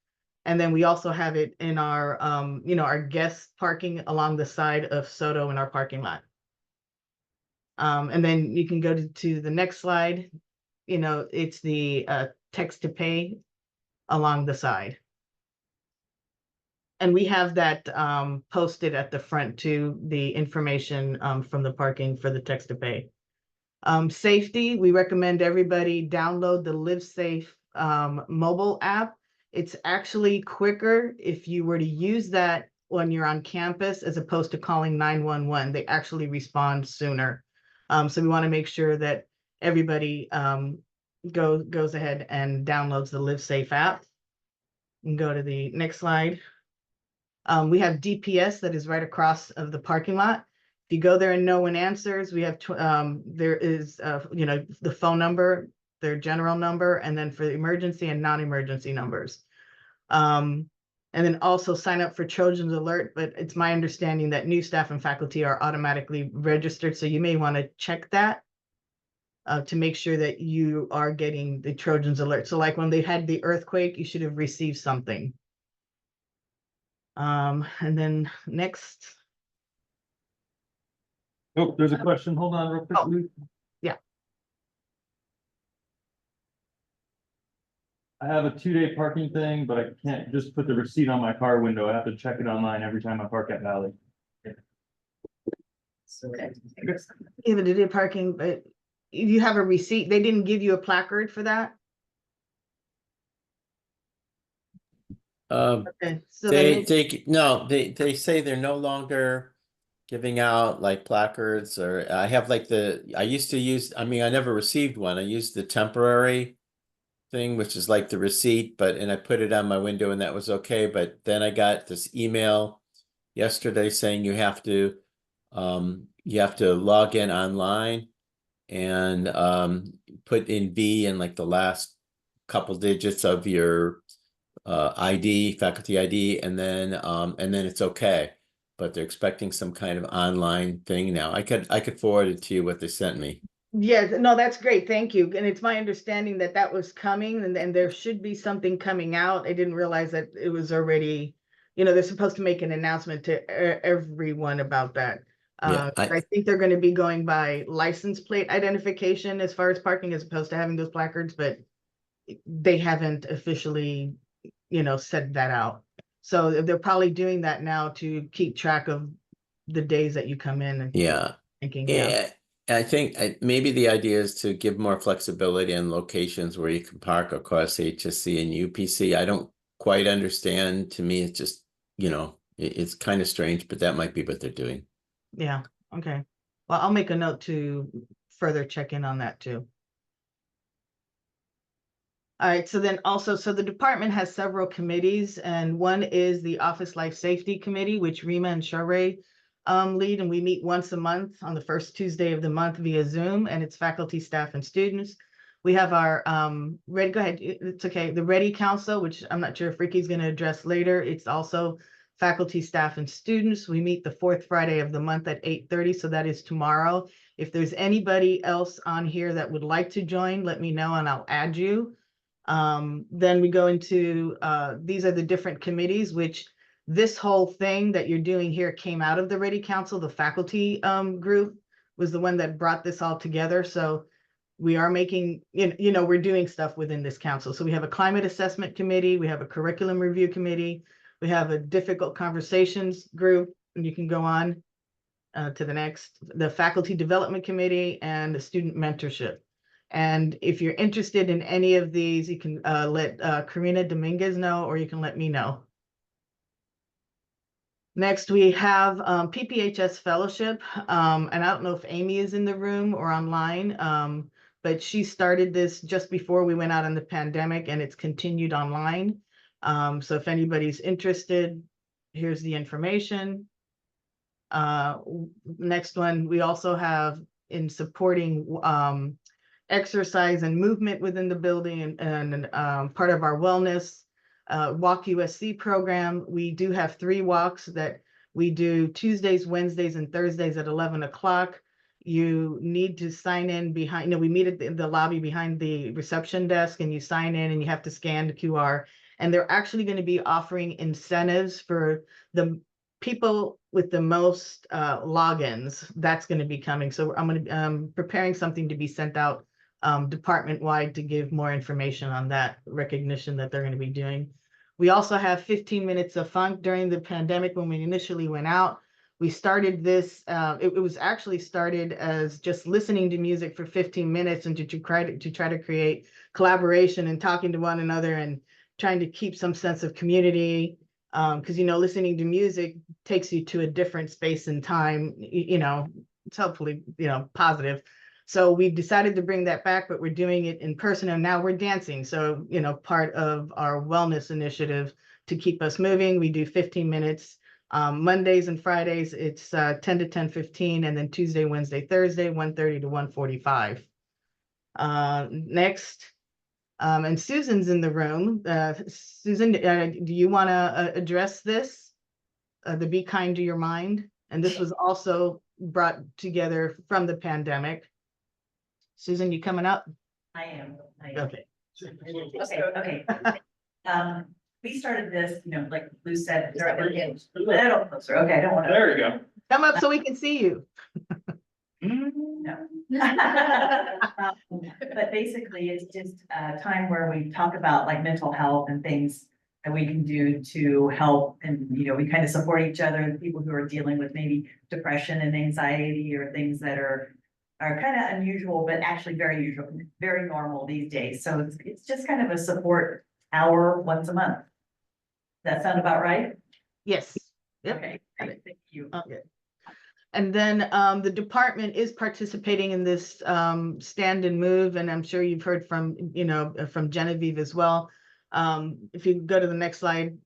And then we also have it in our, our guest parking along the side of Soto in our parking lot. And then you can go to the next slide. It's the text to pay along the side. And we have that posted at the front too, the information from the parking for the text to pay. Safety, we recommend everybody download the LiveSafe mobile app. It's actually quicker if you were to use that when you're on campus as opposed to calling 911. They actually respond sooner. So we want to make sure that everybody goes ahead and downloads the LiveSafe app. And go to the next slide. We have DPS that is right across of the parking lot. If you go there and no one answers, we have there is the phone number, their general number, and then for the emergency and non-emergency numbers. And then also sign up for Trojan's Alert, but it's my understanding that new staff and faculty are automatically registered, so you may want to check that to make sure that you are getting the Trojan's Alert. So like when they had the earthquake, you should have received something. And then next. Oh, there's a question. Hold on real quick. Oh. Luke. Yeah. I have a 2-day parking thing, but I can't just put the receipt on my car window. I have to check it online every time I park at Valley. Give it a day parking, but you have a receipt. They didn't give you a placard for that? Okay, so they say they're no longer giving out like placards, or I have like I used to use, I mean, I never received one. I used the temporary thing, which is like the receipt, and I put it on my window and that was okay. But then I got this email yesterday saying you have to log in online and put in V and like the last couple digits of your ID, faculty ID, and then it's okay. But they're expecting some kind of online thing now. I could forward it to you what they sent me. Yes, no, that's great. Thank you. And it's my understanding that that was coming and there should be something coming out. I didn't realize that it was already, they're supposed to make an announcement to everyone about that. Yeah, I think they're going to be going by license plate identification as far as parking as opposed to having those placards, but they haven't officially, said that out. So they're probably doing that now to keep track of the days that you come in and thinking, I think maybe the idea is to give more flexibility in locations where you can park across HSC and UPC. I don't quite understand. To me, it's just, it's kind of strange, but that might be what they're doing. Yeah, okay. Well, I'll make a note to further check in on that too. All right, so then also, so the department has several committees, and one is the Office Life Safety Committee, which Rima and Sharray lead, and we meet once a month on the first Tuesday of the month via Zoom, and it's faculty, staff, and students. We have our go ahead, it's okay, the Ready Council, which I'm not sure if Ricky's going to address later. It's also faculty, staff, and students. We meet the fourth Friday of the month at 8:30, so that is tomorrow. If there's anybody else on here that would like to join, let me know and I'll add you. Then we go into these are the different committees, which this whole thing that you're doing here came out of the Ready Council. The faculty group was the one that brought this all together. So we are making, we're doing stuff within this council. So we have a climate assessment committee, we have a curriculum review committee, we have a difficult conversations group, and you can go on to the next, the faculty development committee, and the student mentorship. And if you're interested in any of these, you can let Karina Dominguez know, or you can let me know. Next, we have PPHS Fellowship. And I don't know if Amy is in the room or online, but she started this just before we went out in the pandemic, and it's continued online. So if anybody's interested, here's the information. Next one, we also have in supporting exercise and movement within the building, and part of our wellness Walk USC program. We do have 3 walks that we do Tuesdays, Wednesdays, and Thursdays at 11 o'clock. You need to sign in behind, we meet at the lobby behind the reception desk, and you sign in and you have to scan the QR. And they're actually going to be offering incentives for the people with the most logins. That's going to be coming. So I'm going to preparing something to be sent out department-wide to give more information on that recognition that they're going to be doing. We also have 15 minutes of fun during the pandemic. When we initially went out, we started this, it was actually started as just listening to music for 15 minutes and to try to create collaboration and talking to one another and trying to keep some sense of community. Because, listening to music takes you to a different space and time, it's hopefully, positive. So we've decided to bring that back, but we're doing it in person, and now we're dancing. So, part of our wellness initiative to keep us moving, we do 15 minutes. Mondays and Fridays, it's 10 to 10:15, and then Tuesday, Wednesday, Thursday, 1:30 to 1:45. Next, and Susan's in the room. Susan, do you want to address this? The Be Kind to Your Mind. And this was also brought together from the pandemic. Susan, you coming up? I am. Okay. Okay. We started this, like Lou said, a little closer. Okay, I don't want to. There you go. Come up so we can see you. No. But basically, it's just a time where we talk about like mental health and things that we can do to help. And, you know, we kind of support each other, the people who are dealing with maybe depression and anxiety or things that are kind of unusual, but actually very usual, very normal these days. So it's just kind of a support hour once a month. That sound about right? Yes. Yep. Okay, great, thank you. Okay. And then the department is participating in this stand and move, and I'm sure you've heard from, you know, from Genevieve as well. If you go to the next slide.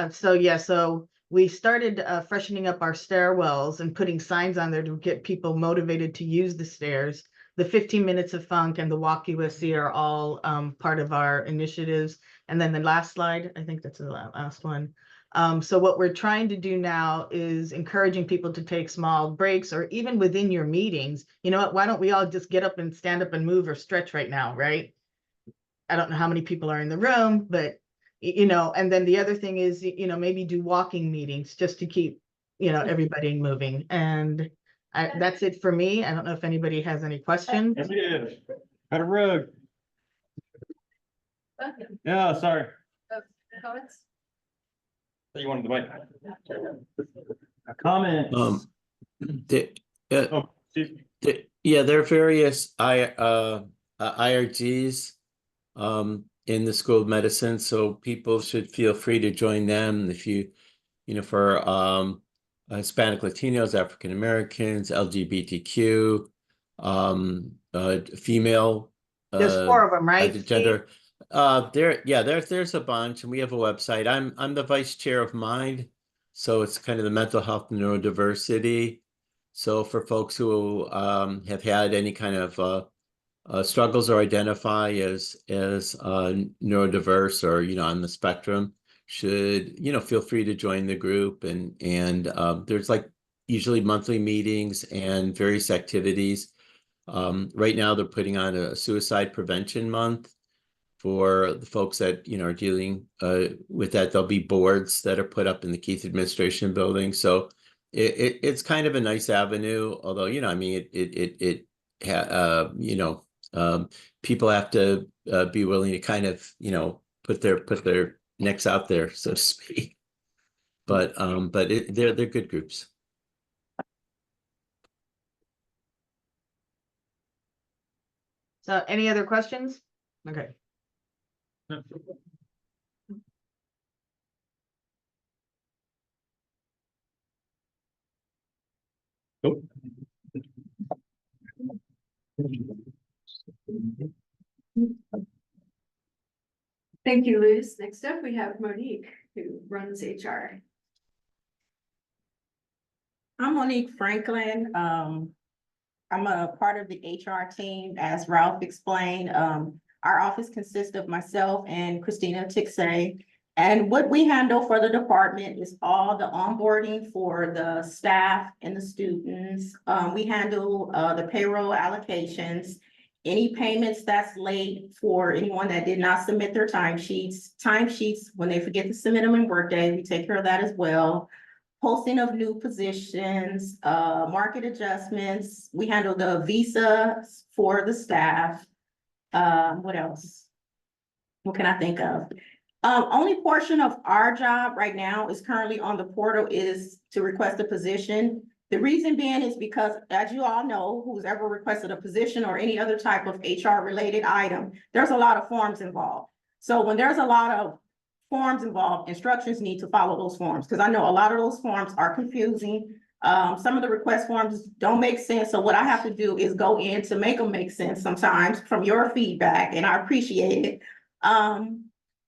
So we started freshening up our stairwells and putting signs on there to get people motivated to use the stairs. The 15 minutes of funk and the walk USC are all part of our initiatives. And then the last slide, I think that's the last one. So what we're trying to do now is encouraging people to take small breaks, or even within your meetings. You know what, why don't we all just get up and stand up and move or stretch right now, right? I don't know how many people are in the room, but you know, and then the other thing is, you know, maybe do walking meetings just to keep, you know, everybody moving. And that's it for me. I don't know if anybody has any questions. Yes, we did. Got a rug. Yeah, sorry. Comments? You wanted the mic. Comments. Oh, Yeah, there are various IRGs in the School of Medicine, so people should feel free to join them. If you know, for Hispanic, Latinos, African Americans, LGBTQ, female. There's 4 of them, right? Gender. There's a bunch, and we have a website. I'm the vice chair of Mind, so it's kind of the mental health and neurodiversity. So for folks who have had any kind of struggles or identify as neurodiverse or, you know, on the spectrum, should, you know, feel free to join the group. And there's like usually monthly meetings and various activities. Right now they're putting on a suicide prevention month for the folks that, you know, are dealing with that. There'll be boards that are put up in the Keith Administration Building. So it's kind of a nice avenue, although, you know, I mean, you know, people have to be willing to kind of, you know, put their necks out there, so to speak. But they're good groups. So any other questions? Okay. Oh. Thank you, Liz. Next up, we have Monique, who runs HR. I'm Monique Franklin. I'm a part of the HR team, as Ralph explained. Our office consists of myself and Christina Tixay. And what we handle for the department is all the onboarding for the staff and the students. We handle the payroll allocations, any payments that's late for anyone that did not submit their timesheets, when they forget to submit them in Workday, we take care of that as well. Posting of new positions, market adjustments. We handle the visa for the staff. What else? What can I think of? Only portion of our job right now is currently on the portal is to request a position. The reason being is because, as you all know, who's ever requested a position or any other type of HR related item, there's a lot of forms involved. So when there's a lot of forms involved, instructions need to follow those forms, because I know a lot of those forms are confusing. Some of the request forms don't make sense. So what I have to do is go in to make them make sense sometimes from your feedback, and I appreciate it.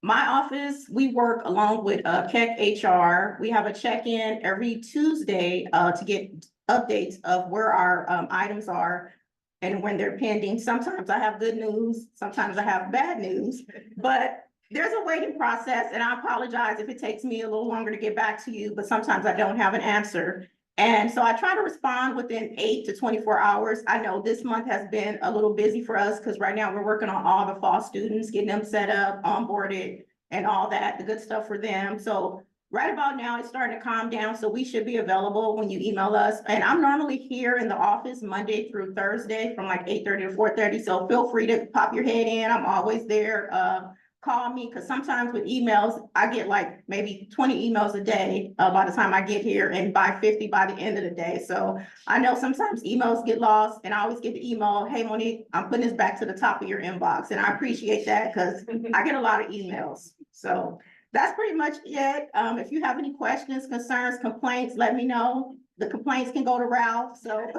My office, we work along with Keck HR. We have a check-in every Tuesday to get updates of where our items are and when they're pending. Sometimes I have good news, sometimes I have bad news, but there's a waiting process, and I apologize if it takes me a little longer to get back to you, but sometimes I don't have an answer. And so I try to respond within 8 to 24 hours. I know this month has been a little busy for us because right now we're working on all the fall students, getting them set up, onboarded, and all that, the good stuff for them. So right about now, it's starting to calm down, so we should be available when you email us. And I'm normally here in the office Monday through Thursday from like 8:30 to 4:30, so feel free to pop your head in. I'm always there. Call me, because sometimes with emails, I get like maybe 20 emails a day by the time I get here, and by 50 by the end of the day. So I know sometimes emails get lost, and I always get the email, hey Monique, I'm putting this back to the top of your inbox. And I appreciate that because I get a lot of emails. So that's pretty much it. If you have any questions, concerns, complaints, let me know. The complaints can go to Ralph, so.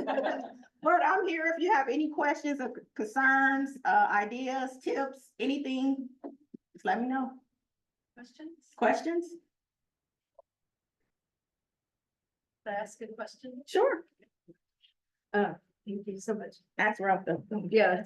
Lord, I'm here if you have any questions or concerns, ideas, tips, anything, just let me know. Questions? Can I ask a question? Sure. Thank you so much. That's Ralph though. Yeah,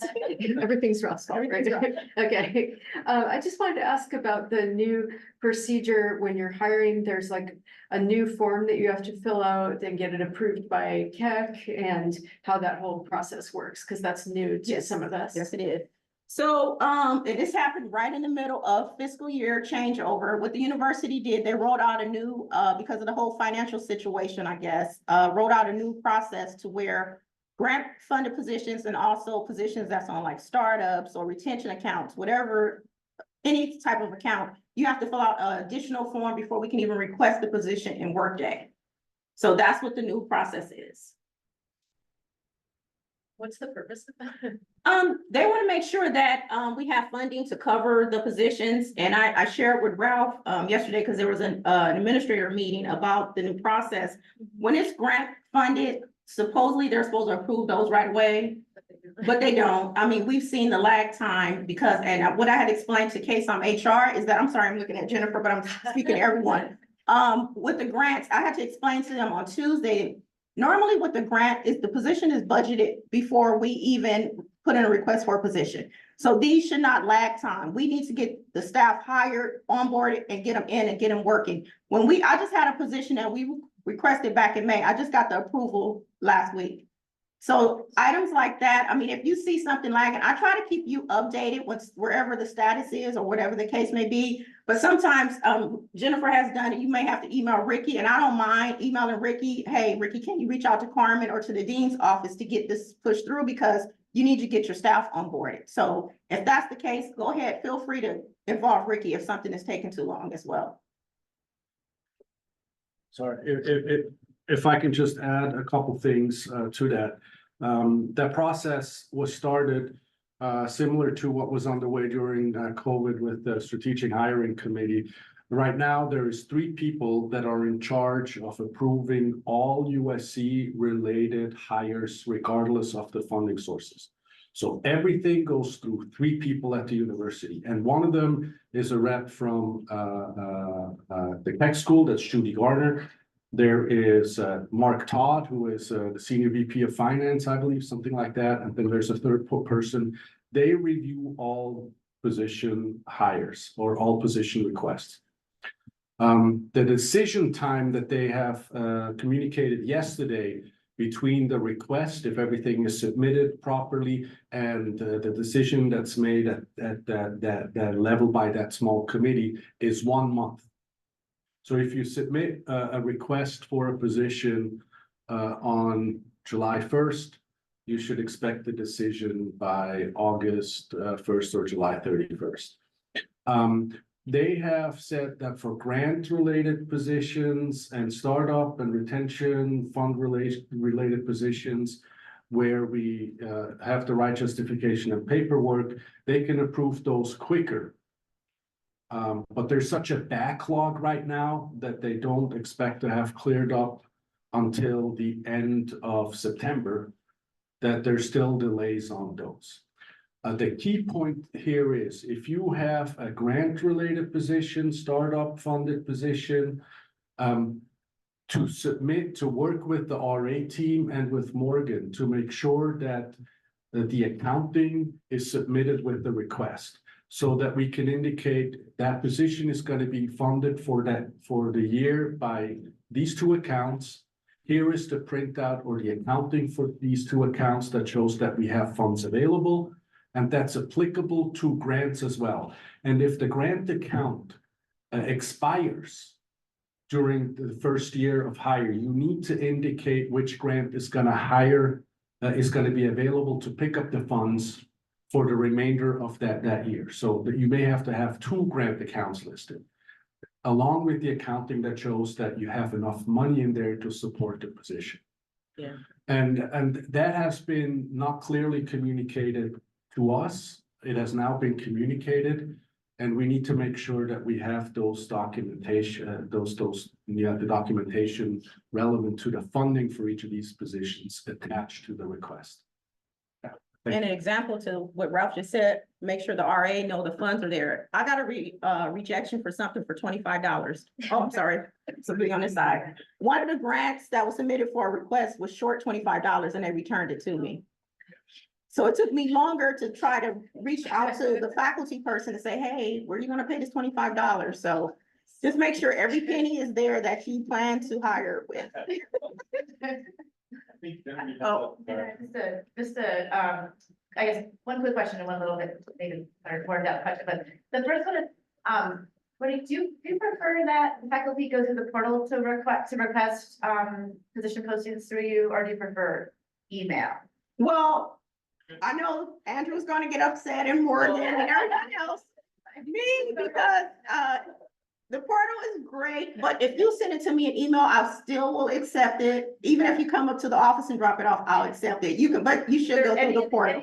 everything's Ralph's fault, right? Everything's Okay, I just wanted to ask about the new procedure when you're hiring. There's like a new form that you have to fill out and get it approved by KEC, and how that whole process works, because that's new to some of us. Yes, it is. So, and this happened right in the middle of fiscal year changeover. What the university did, they rolled out a new, because of the whole financial situation, I guess, rolled out a new process to where grant funded positions and also positions that's on like startups or retention accounts, whatever, any type of account, you have to fill out an additional form before we can even request the position in Workday. So that's what the new process is. What's the purpose of that? They want to make sure that we have funding to cover the positions, and I shared with Ralph yesterday, because there was an administrator meeting about the new process. When it's grant funded, supposedly they're supposed to approve those right away, but they don't. I mean, we've seen the lag time because, and what I had explained to Case on HR is that, I'm sorry, I'm looking at Jennifer, but I'm speaking to everyone. With the grants, I had to explain to them on Tuesday. Normally with the grant is the position is budgeted before we even put in a request for a position. So these should not lag time. We need to get the staff hired, onboarded, and get them in and get them working. I just had a position that we requested back in May. I just got the approval last week. So items like that, I mean, if you see something lagging, I try to keep you updated wherever the status is or whatever the case may be. But sometimes Jennifer has done it. You may have to email Ricky, and I don't mind emailing Ricky. Hey, Ricky, can you reach out to Carmen or to the dean's office to get this pushed through, because you need to get your staff onboarded. So if that's the case, go ahead, feel free to involve Ricky if something is taking too long as well. Sorry, if I can just add a couple things to that. That process was started similar to what was underway during COVID with the Strategic Hiring Committee. Right now, there is 3 people that are in charge of approving all USC related hires, regardless of the funding sources. So everything goes through 3 people at the university, and one of them is a rep from the tech school. That's Judy Garner. There is Mark Todd, who is the Senior VP of Finance, I believe, something like that. And then there's a third person. They review all position hires or all position requests. The decision time that they have communicated yesterday between the request, if everything is submitted properly, and the decision that's made at that level by that small committee is 1 month. So if you submit a request for a position on July 1st, you should expect the decision by August 1st or July 31st. They have said that for grant-related positions and startup and retention fund related positions, where we have the right justification and paperwork, they can approve those quicker. But there's such a backlog right now that they don't expect to have cleared up until the end of September, that there's still delays on those. The key point here is if you have a grant-related position, startup funded position, to submit, to work with the RA team and with Morgan to make sure that the accounting is submitted with the request, so that we can indicate that position is going to be funded for the year by these 2 accounts. Here is the printout or the accounting for these 2 accounts that shows that we have funds available, and that's applicable to grants as well. And if the grant account expires during the first year of hire, you need to indicate which grant is gonna hire, is gonna be available to pick up the funds for the remainder of that year. So that you may have to have 2 grant accounts listed, along with the accounting that shows that you have enough money in there to support the position. Yeah. And that has been not clearly communicated to us. It has now been communicated, and we need to make sure that we have those documentation, the documentation relevant to the funding for each of these positions attached to the request. Thank And an example to what Ralph just said, make sure the RA know the funds are there. I got a rejection for something for $25. Oh, I'm sorry, somebody on this side. One of the grants that was submitted for a request was short $25 and they returned it to me. So it took me longer to try to reach out to the faculty person to say, hey, where are you gonna pay this $25? So just make sure every penny is there that you plan to hire with. Oh, I guess, one quick question and one little bit, maybe more in-depth question, but the first one is, what do you prefer that the faculty go through the portal to request, position postings through you, or do you prefer email? Well, I know Andrew's gonna get upset and Morgan and everybody else. Me, because, the portal is great, but if you send it to me in email, I still will accept it. Even if you come up to the office and drop it off, I'll accept it. You can, but you should go through the portal.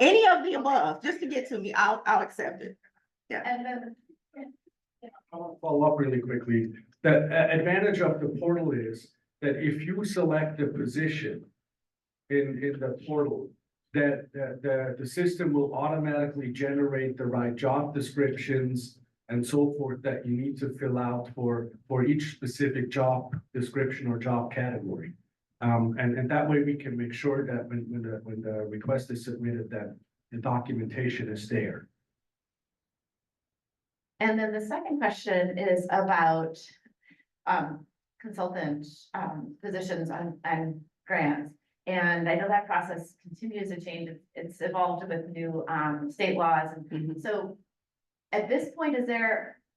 Any of the above, just to get to me, I'll accept it. Yeah. And then, I'll follow up really quickly. The advantage of the portal is that if you select the position in the portal, that the system will automatically generate the right job descriptions and so forth that you need to fill out for each specific job description or job category. And that way we can make sure that when the request is submitted, that the documentation is there. and then the second question is about, consultant, positions and grants. And I know that process continues to change. It's evolved with new, state laws. And so at this point,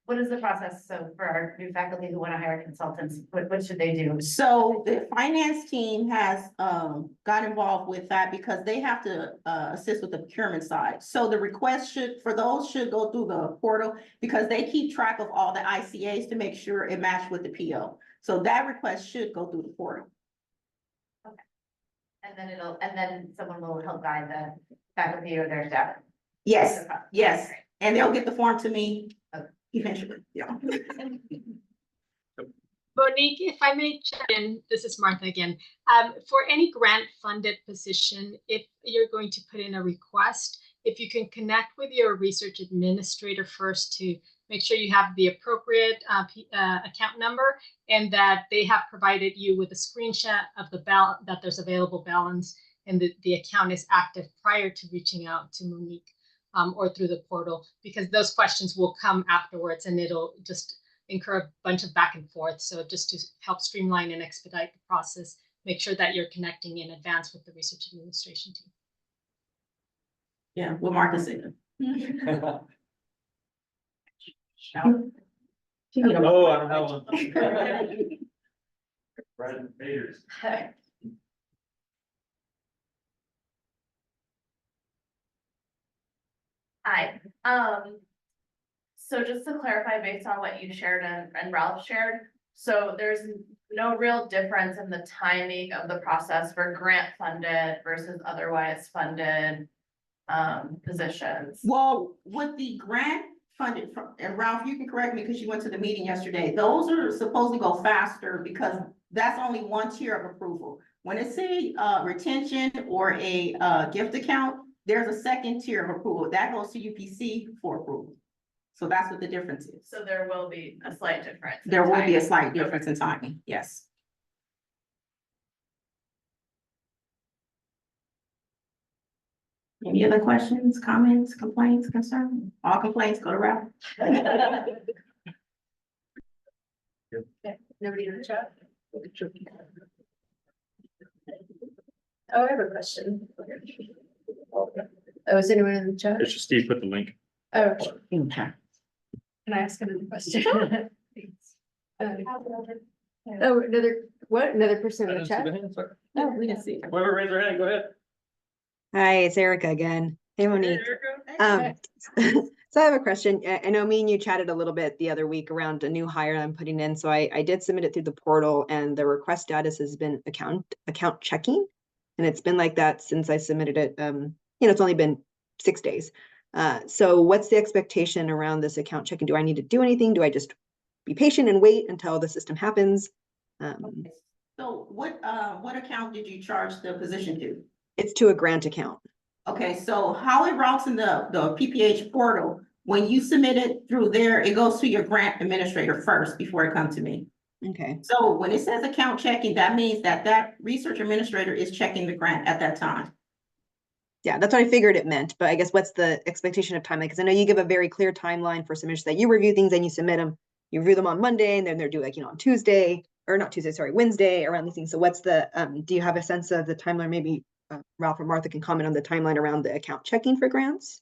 what is the process? So for our new faculty who want to hire consultants, what should they do? So the finance team has got involved with that because they have to assist with the procurement side. So the request should go through the portal because they keep track of all the ICAs to make sure it matched with the PO. So that request should go through the portal. Okay. And then someone will help guide the faculty or their staff. Yes, yes, and they'll get the form to me eventually, yeah. Monique, if I may chime in, this is Martha again. For any grant funded position, if you're going to put in a request, if you can connect with your research administrator first to make sure you have the appropriate account number and that they have provided you with a screenshot of the balance, that there's available balance and the account is active prior to reaching out to Monique or through the portal, because those questions will come afterwards and it'll just incur a bunch of back and forth. So just to help streamline and expedite the process, make sure that you're connecting in advance with the research administration team. Yeah, what Martha said. Oh, I don't have one. Brad Peters. Hi, so just to clarify, based on what you shared and Ralph shared, so there's no real difference in the timing of the process for grant funded versus otherwise funded positions. Well, with the grant funded, and Ralph, you can correct me because you went to the meeting yesterday, those are supposed to go faster because that's only one tier of approval. When it's a retention or a gift account, there's a second tier of approval that goes to UPC for approval. So that's what the difference is. So there will be a slight difference. in There will be a timing. slight difference in timing, yes. Any other questions, comments, complaints, concerns? All complaints go to Ralph. Nobody in the chat? Oh, I have a question. Oh, is anyone in the chat? It's just Steve put the link. Oh, Okay. can I ask another question? Thanks. Oh, another person in the chat? Oh, we didn't see. Whoever raised their hand, go ahead. Hi, it's Erica again. Hey, Monique. So I have a question. I know me and you chatted a little bit the other week around a new hire I'm putting in. So I did submit it through the portal, and the request status has been account checking. And it's been like that since I submitted it. It's only been 6 days. So what's the expectation around this account checking? Do I need to do anything? Do I just be patient and wait until the system happens? So what account did you charge the position to? It's to a grant account. Okay, so how it routes in the PPH portal, when you submit it through there, it goes to your grant administrator first before it comes to me. Okay. So when it says account checking, that means that research administrator is checking the grant at that time. Yeah, that's what I figured it meant. But I guess what's the expectation of timeline? Because I know you give a very clear timeline for submissions that you review things and you submit them. You review them on Monday, and then they're due on Tuesday, or not Tuesday, sorry, Wednesday around these things. So what's the do you have a sense of the timeline? Maybe Ralph or Martha can comment on the timeline around the account checking for grants.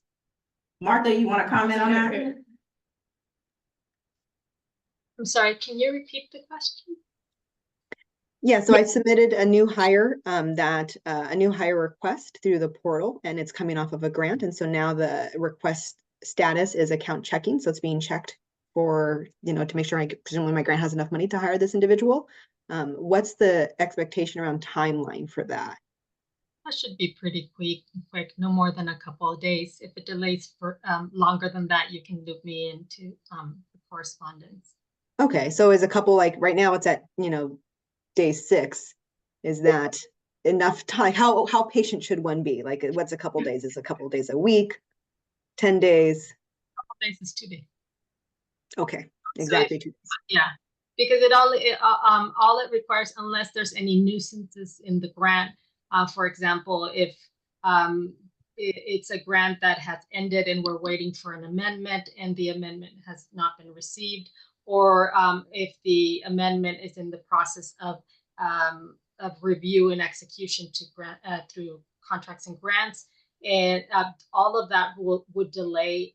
Martha, you want to comment on that? I'm sorry, can you repeat the question? Yeah, so I submitted a new hire a new hire request through the portal, and it's coming off of a grant. And so now the request status is account checking. So it's being checked for, to make sure presumably my grant has enough money to hire this individual. What's the expectation around timeline for that? That should be pretty quick, no more than a couple of days. If it delays for longer than that, you can loop me into the correspondence. Okay, so is a couple, like right now it's at, day 6. Is that enough time? How patient should one be? Like, what's a couple days? Is a couple days a week? 10 days? A couple days is 2 days. Okay, exactly 2 days. Yeah, because all it requires, unless there's any nuisances in the grant, for example, if it's a grant that has ended and we're waiting for an amendment and the amendment has not been received, or if the amendment is in the process of review and execution to grant through contracts and grants, and all of that would delay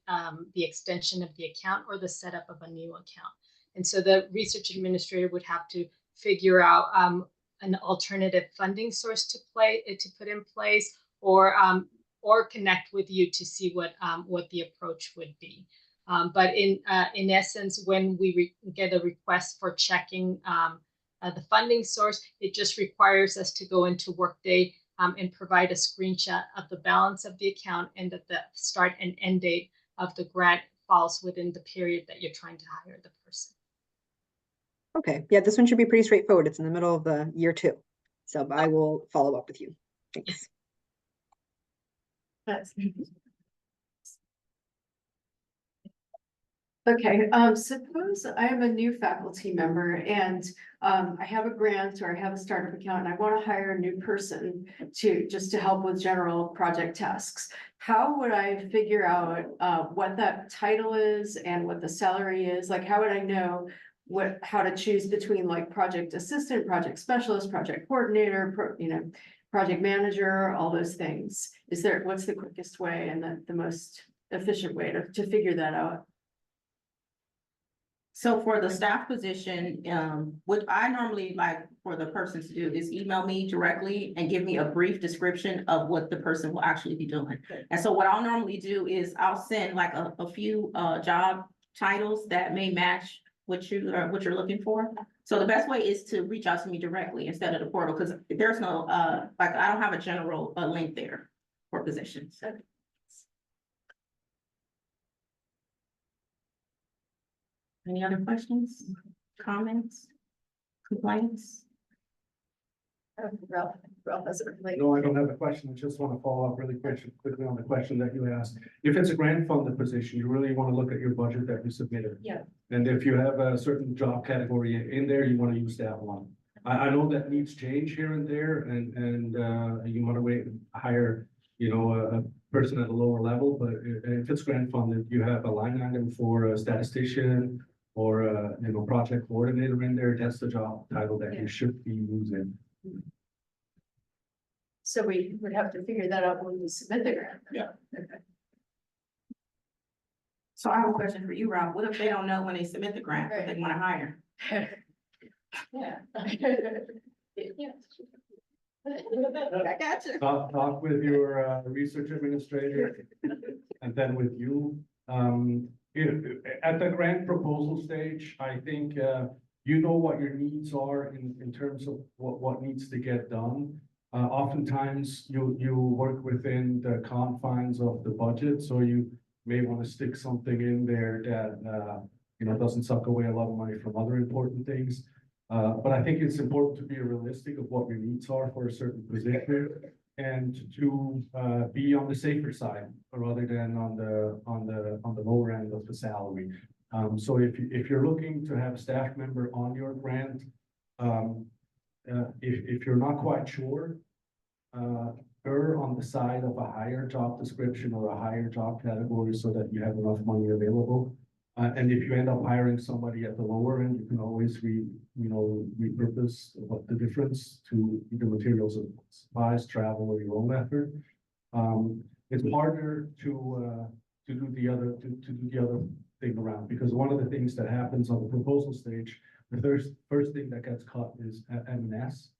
the extension of the account or the setup of a new account. And so the research administrator would have to figure out an alternative funding source to put in place, or connect with you to see what the approach would be. But in essence, when we get a request for checking the funding source, it just requires us to go into Workday and provide a screenshot of the balance of the account, and that the start and end date of the grant falls within the period that you're trying to hire the person. Okay, yeah, this one should be pretty straightforward. It's in the middle of the year 2. So I will follow up with you. Thanks. Okay, suppose I am a new faculty member and I have a grant or I have a startup account and I want to hire a new person just to help with general project tasks. How would I figure out what that title is and what the salary is? Like, how would I know how to choose between like project assistant, project specialist, project coordinator, project manager, all those things? What's the quickest way and the most efficient way to figure that out? So for the staff position, what I normally like for the person to do is email me directly and give me a brief description of what the person will actually be doing. And so what I'll normally do is I'll send like a few job titles that may match what you're looking for. So the best way is to reach out to me directly instead of the portal, because there's no I don't have a general link there for positions. Any other questions, comments, complaints? Ralph has a really. No, I don't have a question. I just want to follow up really quickly on the question that you asked. If it's a grant funded position, you really want to look at your budget that you submitted. Yeah. And if you have a certain job category in there, you want to use that one. I know that needs change here and there, and you want to hire, a person at a lower level, but if it's grant funded, you have a line item for a statistician or a project coordinator in there. That's the job title that you should be using. So we would have to figure that out when we submit the grant. Yeah. Okay. So I have a question for you, Rob. What if they don't know when they submit the grant what they want to hire? Yeah. I got you. Talk with your research administrator and then with you. At the grant proposal stage, I think you know what your needs are in terms of what needs to get done. Oftentimes you work within the confines of the budget, so you may want to stick something in there that doesn't suck away a lot of money from other important things. But I think it's important to be realistic of what your needs are for a certain position and to be on the safer side rather than on the lower end of the salary. So if you're looking to have a staff member on your grant, if you're not quite sure, err on the side of a higher job description or a higher job category so that you have enough money available. And if you end up hiring somebody at the lower end, you can always repurpose what the difference to either materials and supplies, travel, or your own effort. It's harder to do the other thing around, because one of the things that happens on the proposal stage, the first thing that gets cut is M&S,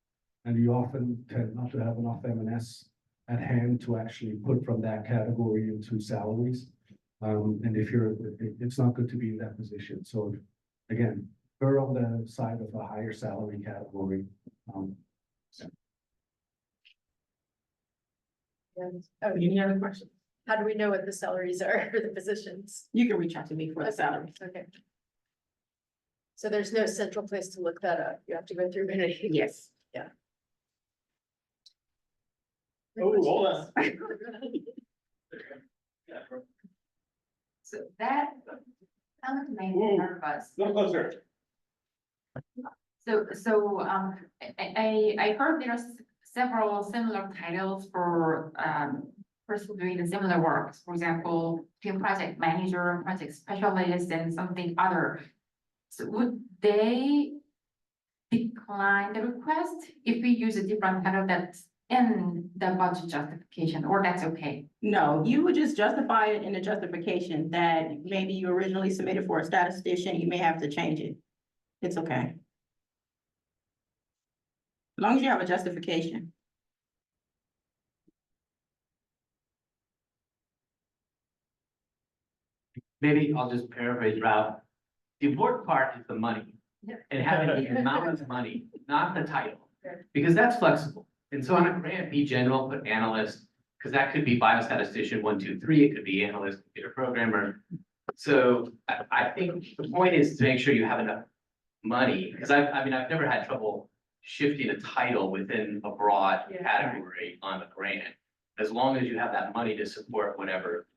and you often tend not to have enough M&S at hand to actually put from that category into salaries. And it's not good to be in that position. So again, we're on the side of a higher salary category. Any other questions? How do we know what the salaries are for the positions? You can reach out to me for the salary. Okay. So there's no central place to look that up. You have to go through many. Yes. Yeah. Oh, hold on. So that sounds amazing, nervous. No closer. I heard there's several similar titles for person doing the similar work. For example, team project manager, project specialist, and something other. So would they decline the request if we use a different title that's in the budget justification, or that's okay? No, you would just justify it in the justification that maybe you originally submitted for a statistician, you may have to change it. It's okay. As long as you have a justification. Maybe I'll just paraphrase Ralph. The important part is the money. And having the amount of money, not the title, because that's flexible. And so on a grant, be general, put analyst, because that could be biostatistician 1, 2, 3, it could be analyst, computer programmer. So I think the point is to make sure you have enough money, because I've never had trouble shifting a title within a broad category on a grant, as long as you have that money to support whatever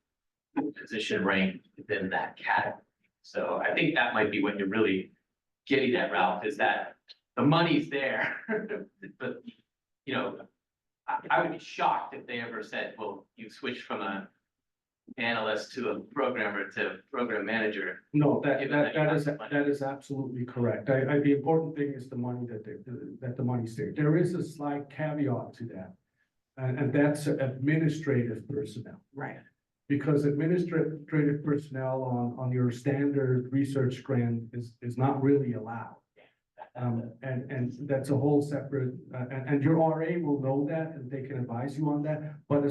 position rank within that category. So I think that might be what you're really getting at, Ralph, is that the money's there, but I would be shocked if they ever said, well, you switched from a analyst to a programmer to program manager. No, that is absolutely correct. The important thing is the money that the money's there. There is a slight caveat to that, and that's administrative personnel. Right. Because administrative personnel on your standard research grant is not really allowed. And that's a whole separate, and your RA will know that and they can advise you on that. But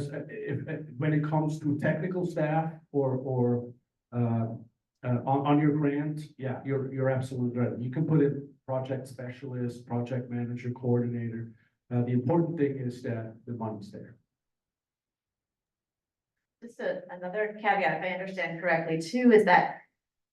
when it comes to technical staff or on your grant, yeah, you're absolutely right. You can put it project specialist, project manager, coordinator. The important thing is that the money's there. Just another caveat, if I understand correctly, too, is that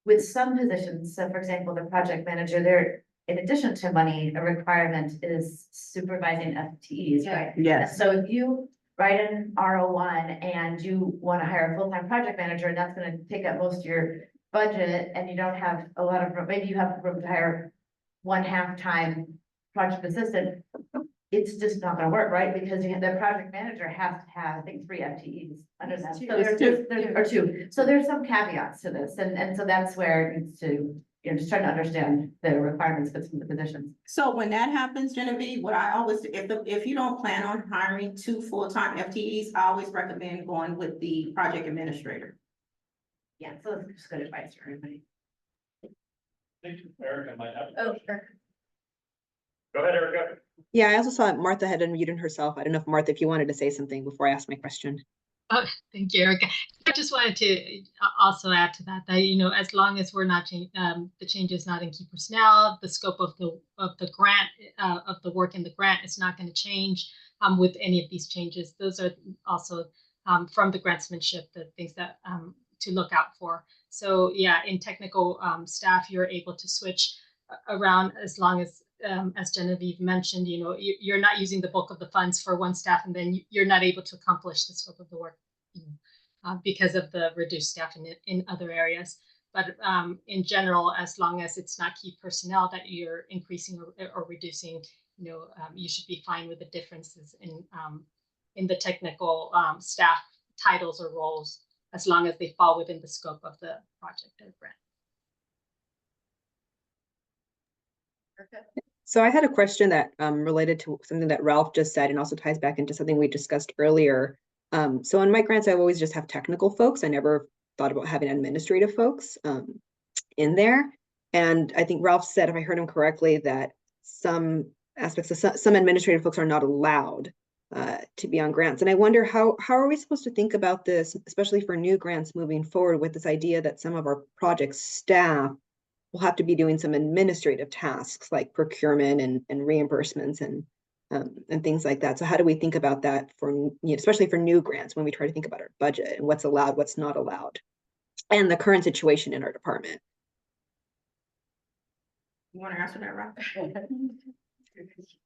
with some positions, so for example, the project manager, there, in addition to money, a requirement is supervising FTEs, right? Yes. So if you write an R01 and you want to hire a full-time project manager, and that's going to take up most of your budget, and you don't have a lot of, maybe you have room to hire one half-time project assistant, it's just not gonna work, right? Because the project manager has to have, I think, 3 FTEs under them. So there's two. So there's some caveats to this, and so that's where it needs to, just trying to understand the requirements for some of the positions. So when that happens, Genevieve, what I always, if you don't plan on hiring 2 full-time FTEs, I always recommend going with the project administrator. Yeah, so that's just good advice for everybody. Erica might have. Oh, sure. Go ahead, Erica. Yeah, I also saw Martha had unmuted herself. I don't know if Martha, if you wanted to say something before I ask my question. Oh, thank you, Erica. I just wanted to also add to that, as long as we're not the change is not in key personnel, the scope of the grant, of the work in the grant is not going to change with any of these changes. Those are also from the grantsmanship, the things that to look out for. So yeah, in technical staff, you're able to switch around as long as Genevieve mentioned, you're not using the bulk of the funds for one staff, and then you're not able to accomplish the scope of the work because of the reduced staff in other areas. But in general, as long as it's not key personnel that you're increasing or reducing, you should be fine with the differences in the technical staff titles or roles, as long as they fall within the scope of the project or grant. So I had a question that related to something that Ralph just said and also ties back into something we discussed earlier. So in my grants, I always just have technical folks. I never thought about having administrative folks in there. And I think Ralph said, if I heard him correctly, that some aspects of some administrative folks are not allowed to be on grants. And I wonder how are we supposed to think about this, especially for new grants moving forward, with this idea that some of our project staff will have to be doing some administrative tasks like procurement and reimbursements and things like that. So how do we think about that for, especially for new grants, when we try to think about our budget and what's allowed, what's not allowed, and the current situation in our department? You want to answer that, Rob?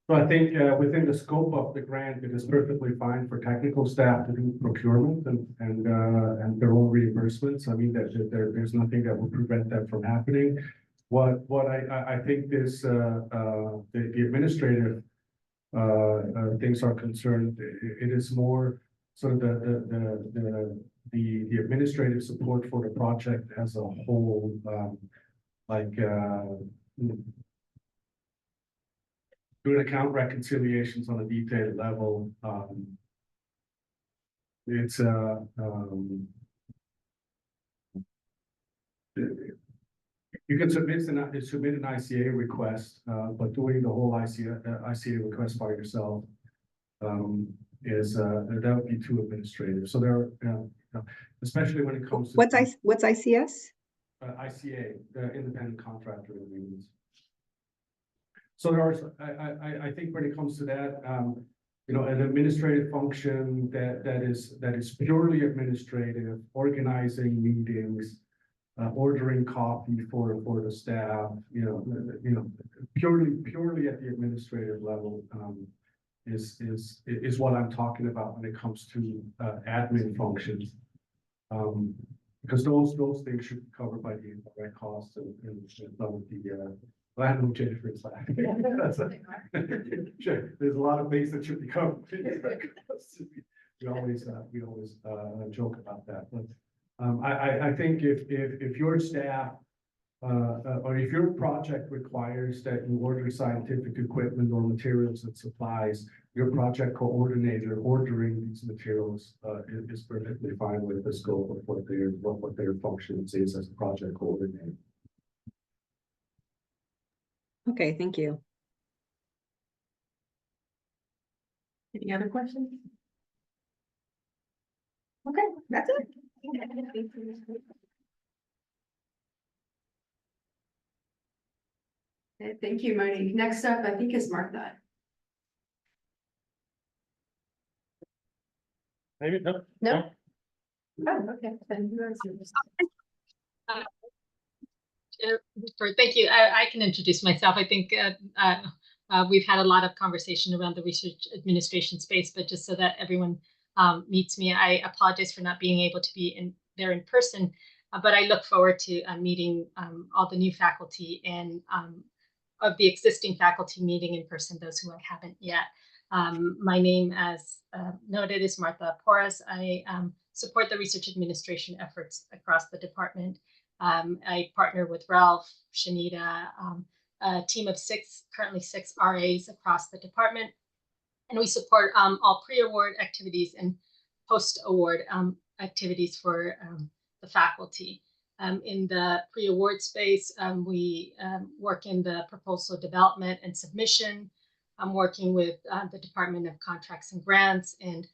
So I think within the scope of the grant, it is perfectly fine for technical staff to do procurement and their own reimbursements. I mean, there's nothing that will prevent that from happening. What I think this the administrative things are concerned, it is more sort of the administrative support for the project as a whole, doing account reconciliations on a detailed level. It's you can submit an ICA request, but doing the whole ICA request by yourself is that would be too administrative. So there, especially when it comes to what's ICS? ICA, the independent contractor agreements. So there are, I think when it comes to that, an administrative function that is purely administrative, organizing meetings, ordering coffee for the staff, purely at the administrative level, is what I'm talking about when it comes to admin functions. Because those things should be covered by the indirect costs and some of the I know Jennifer's laughing. Sure, there's a lot of things that should be covered. We always joke about that, but I think if your staff or if your project requires that you order scientific equipment or materials and supplies, your project coordinator ordering these materials is perfectly fine with the scope of what their functions is as a project coordinator. Okay, thank you. Any other questions? Okay, that's it. Okay, thank you, Monique. Next up, I think, is Martha. Maybe, no. No? Oh, okay. Then you answer this. Thank you. I can introduce myself. I think we've had a lot of conversation around the research administration space, but just so that everyone meets me, I apologize for not being able to be there in person, but I look forward to meeting all the new faculty and of the existing faculty meeting in person, those who I haven't yet. My name, as noted, is Martha Porras. I support the research administration efforts across the department. I partner with Ralph, Shanita, a team of currently six RAs across the department. And we support all pre-award activities and post-award activities for the faculty. In the pre-award space, we work in the proposal development and submission. I'm working with the Department of Contracts and Grants and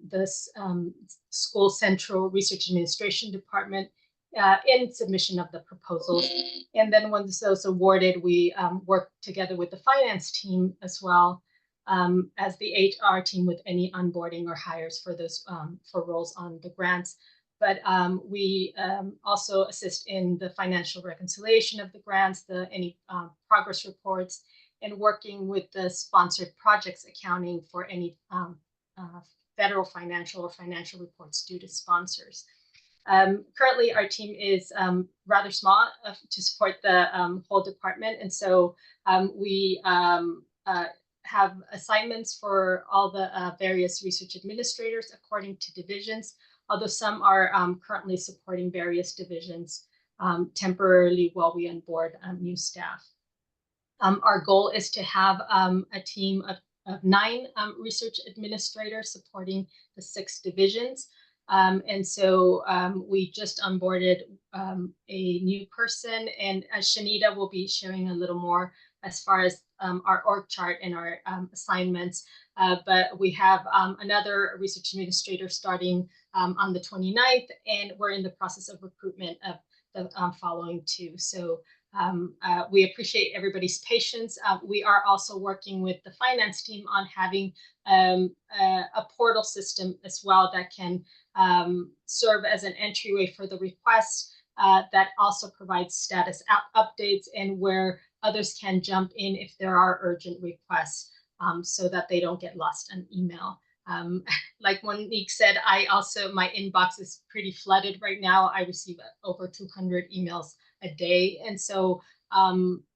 this School Central Research Administration Department in submission of the proposals. And then once those awarded, we work together with the finance team as well as the HR team with any onboarding or hires for those for roles on the grants. But we also assist in the financial reconciliation of the grants, any progress reports, and working with the sponsored projects accounting for any federal financial or financial reports due to sponsors. Currently, our team is rather small to support the whole department, and so we have assignments for all the various research administrators according to divisions, although some are currently supporting various divisions temporarily while we onboard new staff. Our goal is to have a team of 9 research administrators supporting the 6 divisions. And so we just onboarded a new person, and Shanita will be sharing a little more as far as our org chart and our assignments. But we have another research administrator starting on the 29th, and we're in the process of recruitment of the following 2. So we appreciate everybody's patience. We are also working with the finance team on having a portal system as well that can serve as an entryway for the requests that also provides status updates and where others can jump in if there are urgent requests so that they don't get lost in email. Like Monique said, my inbox is pretty flooded right now. I receive over 200 emails a day. And so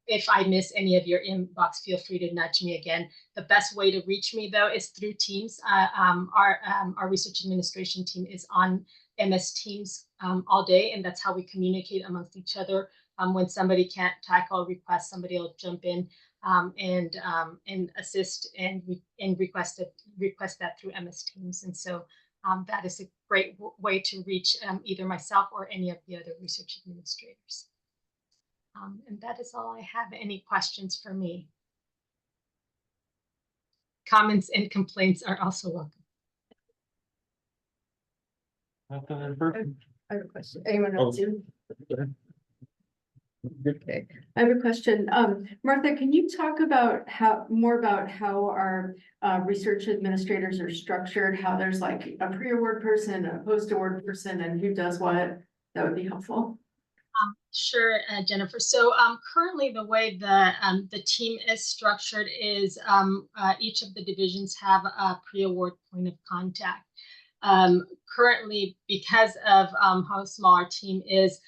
if I miss any of your inbox, feel free to nudge me again. The best way to reach me though is through Teams. Our research administration team is on MS Teams all day, and that's how we communicate amongst each other. When somebody can't tackle a request, somebody will jump in and assist and request that through MS Teams. And so that is a great way to reach either myself or any of the other research administrators. And that is all I have. Any questions for me? Comments and complaints are also welcome. I have a question. Anyone else? Okay, I have a question. Martha, can you talk about more about how our research administrators are structured, how there's like a pre-award person, a post-award person, and who does what? That would be helpful. Sure, Jennifer. So currently the way the team is structured is each of the divisions have a pre-award point of contact. Currently, because of how small our team is,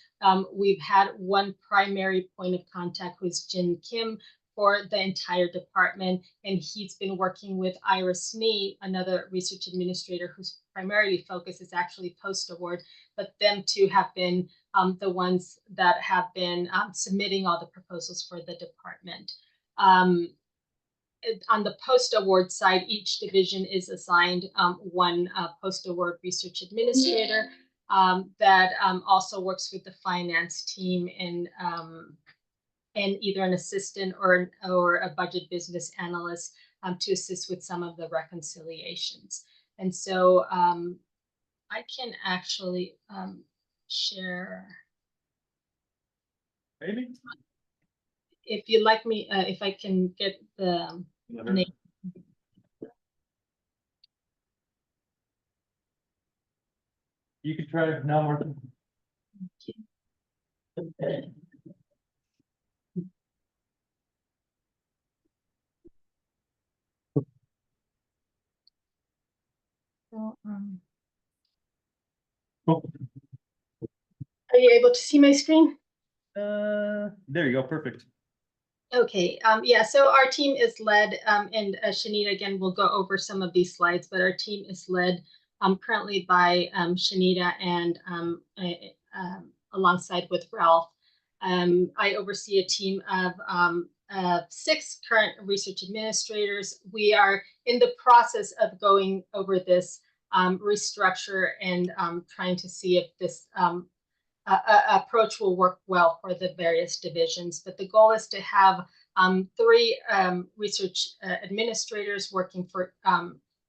we've had one primary point of contact who's Jin Kim for the entire department, and he's been working with Iris Nee, another research administrator whose primarily focus is actually post-award, but them two have been the ones that have been submitting all the proposals for the department. On the post-award side, each division is assigned one post-award research administrator that also works with the finance team and either an assistant or a budget business analyst to assist with some of the reconciliations. And so I can actually share. Maybe. If you'd like me, if I can get the name. You can try it now, Martha. So, Cool. are you able to see my screen? There you go. Perfect. Okay, yeah, so our team is led, and Shanita again will go over some of these slides, but our team is led currently by Shanita and alongside with Ralph. I oversee a team of 6 current research administrators. We are in the process of going over this restructure and trying to see if this approach will work well for the various divisions. But the goal is to have 3 research administrators working for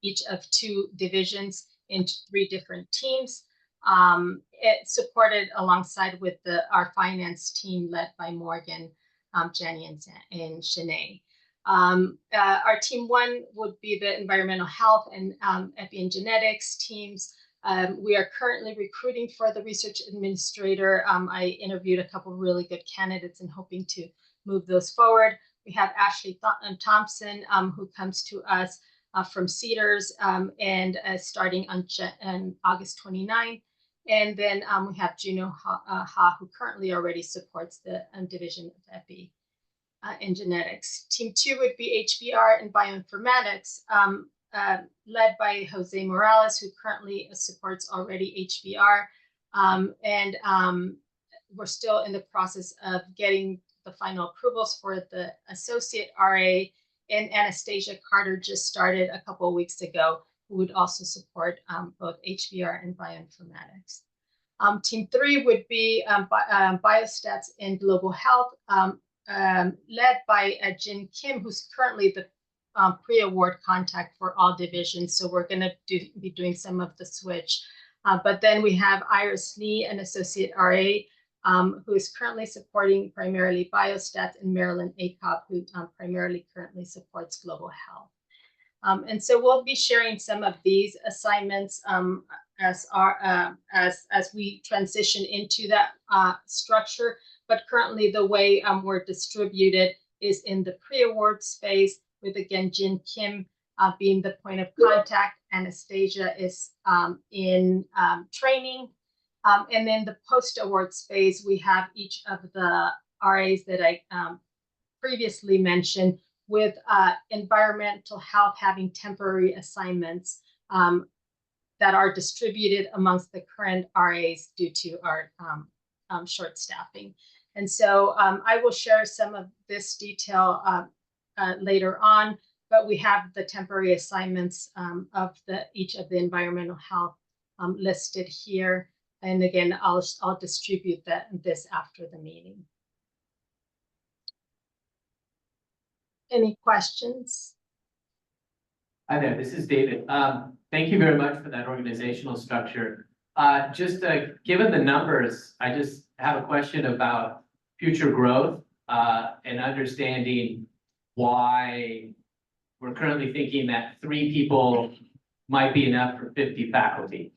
each of 2 divisions in 3 different teams. It supported alongside with our finance team led by Morgan, Jenny, and Shanae. Our team 1 would be the environmental health and epi and genetics teams. We are currently recruiting for the research administrator. I interviewed a couple of really good candidates and hoping to move those forward. We have Ashley Thompson, who comes to us from Cedars and starting on August 29th. And then we have Juno Ha, who currently already supports the division of epi and genetics. Team 2 would be HBR and bioinformatics, led by Jose Morales, who currently supports already HBR. We're still in the process of getting the final approvals for the associate RA, and Anastasia Carter just started a couple of weeks ago, who would also support both HBR and bioinformatics. Team 3 would be biostats and global health, led by Jin Kim, who's currently the pre-award contact for all divisions. So we're going to be doing some of the switch. But then we have Iris Lee, an associate RA, who is currently supporting primarily biostats, and Marilyn Acob, who primarily currently supports global health. And so we'll be sharing some of these assignments as we transition into that structure. But currently the way we're distributed is in the pre-award space, with again Jin Kim being the point of contact. Anastasia is in training. And then the post-award space, we have each of the RAs that I previously mentioned, with environmental health having temporary assignments that are distributed amongst the current RAs due to our short staffing. And so I will share some of this detail later on, but we have the temporary assignments of each of the environmental health listed here. And again, I'll distribute this after the meeting. Any questions? Hi there, this is David. Thank you very much for that organizational structure. Given the numbers, I just have a question about future growth and understanding why we're currently thinking that 3 people might be enough for 50 faculty.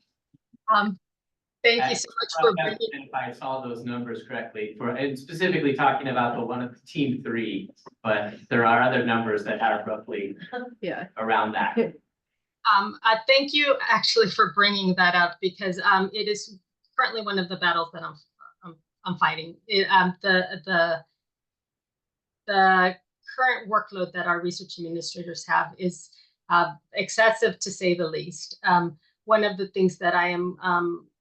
Thank you so much for bringing. If I saw those numbers correctly, and specifically talking about the one of the team 3, but there are other numbers that are roughly around that. Thank you actually for bringing that up, because it is currently one of the battles that I'm fighting. The current workload that our research administrators have is excessive, to say the least. One of the things that I am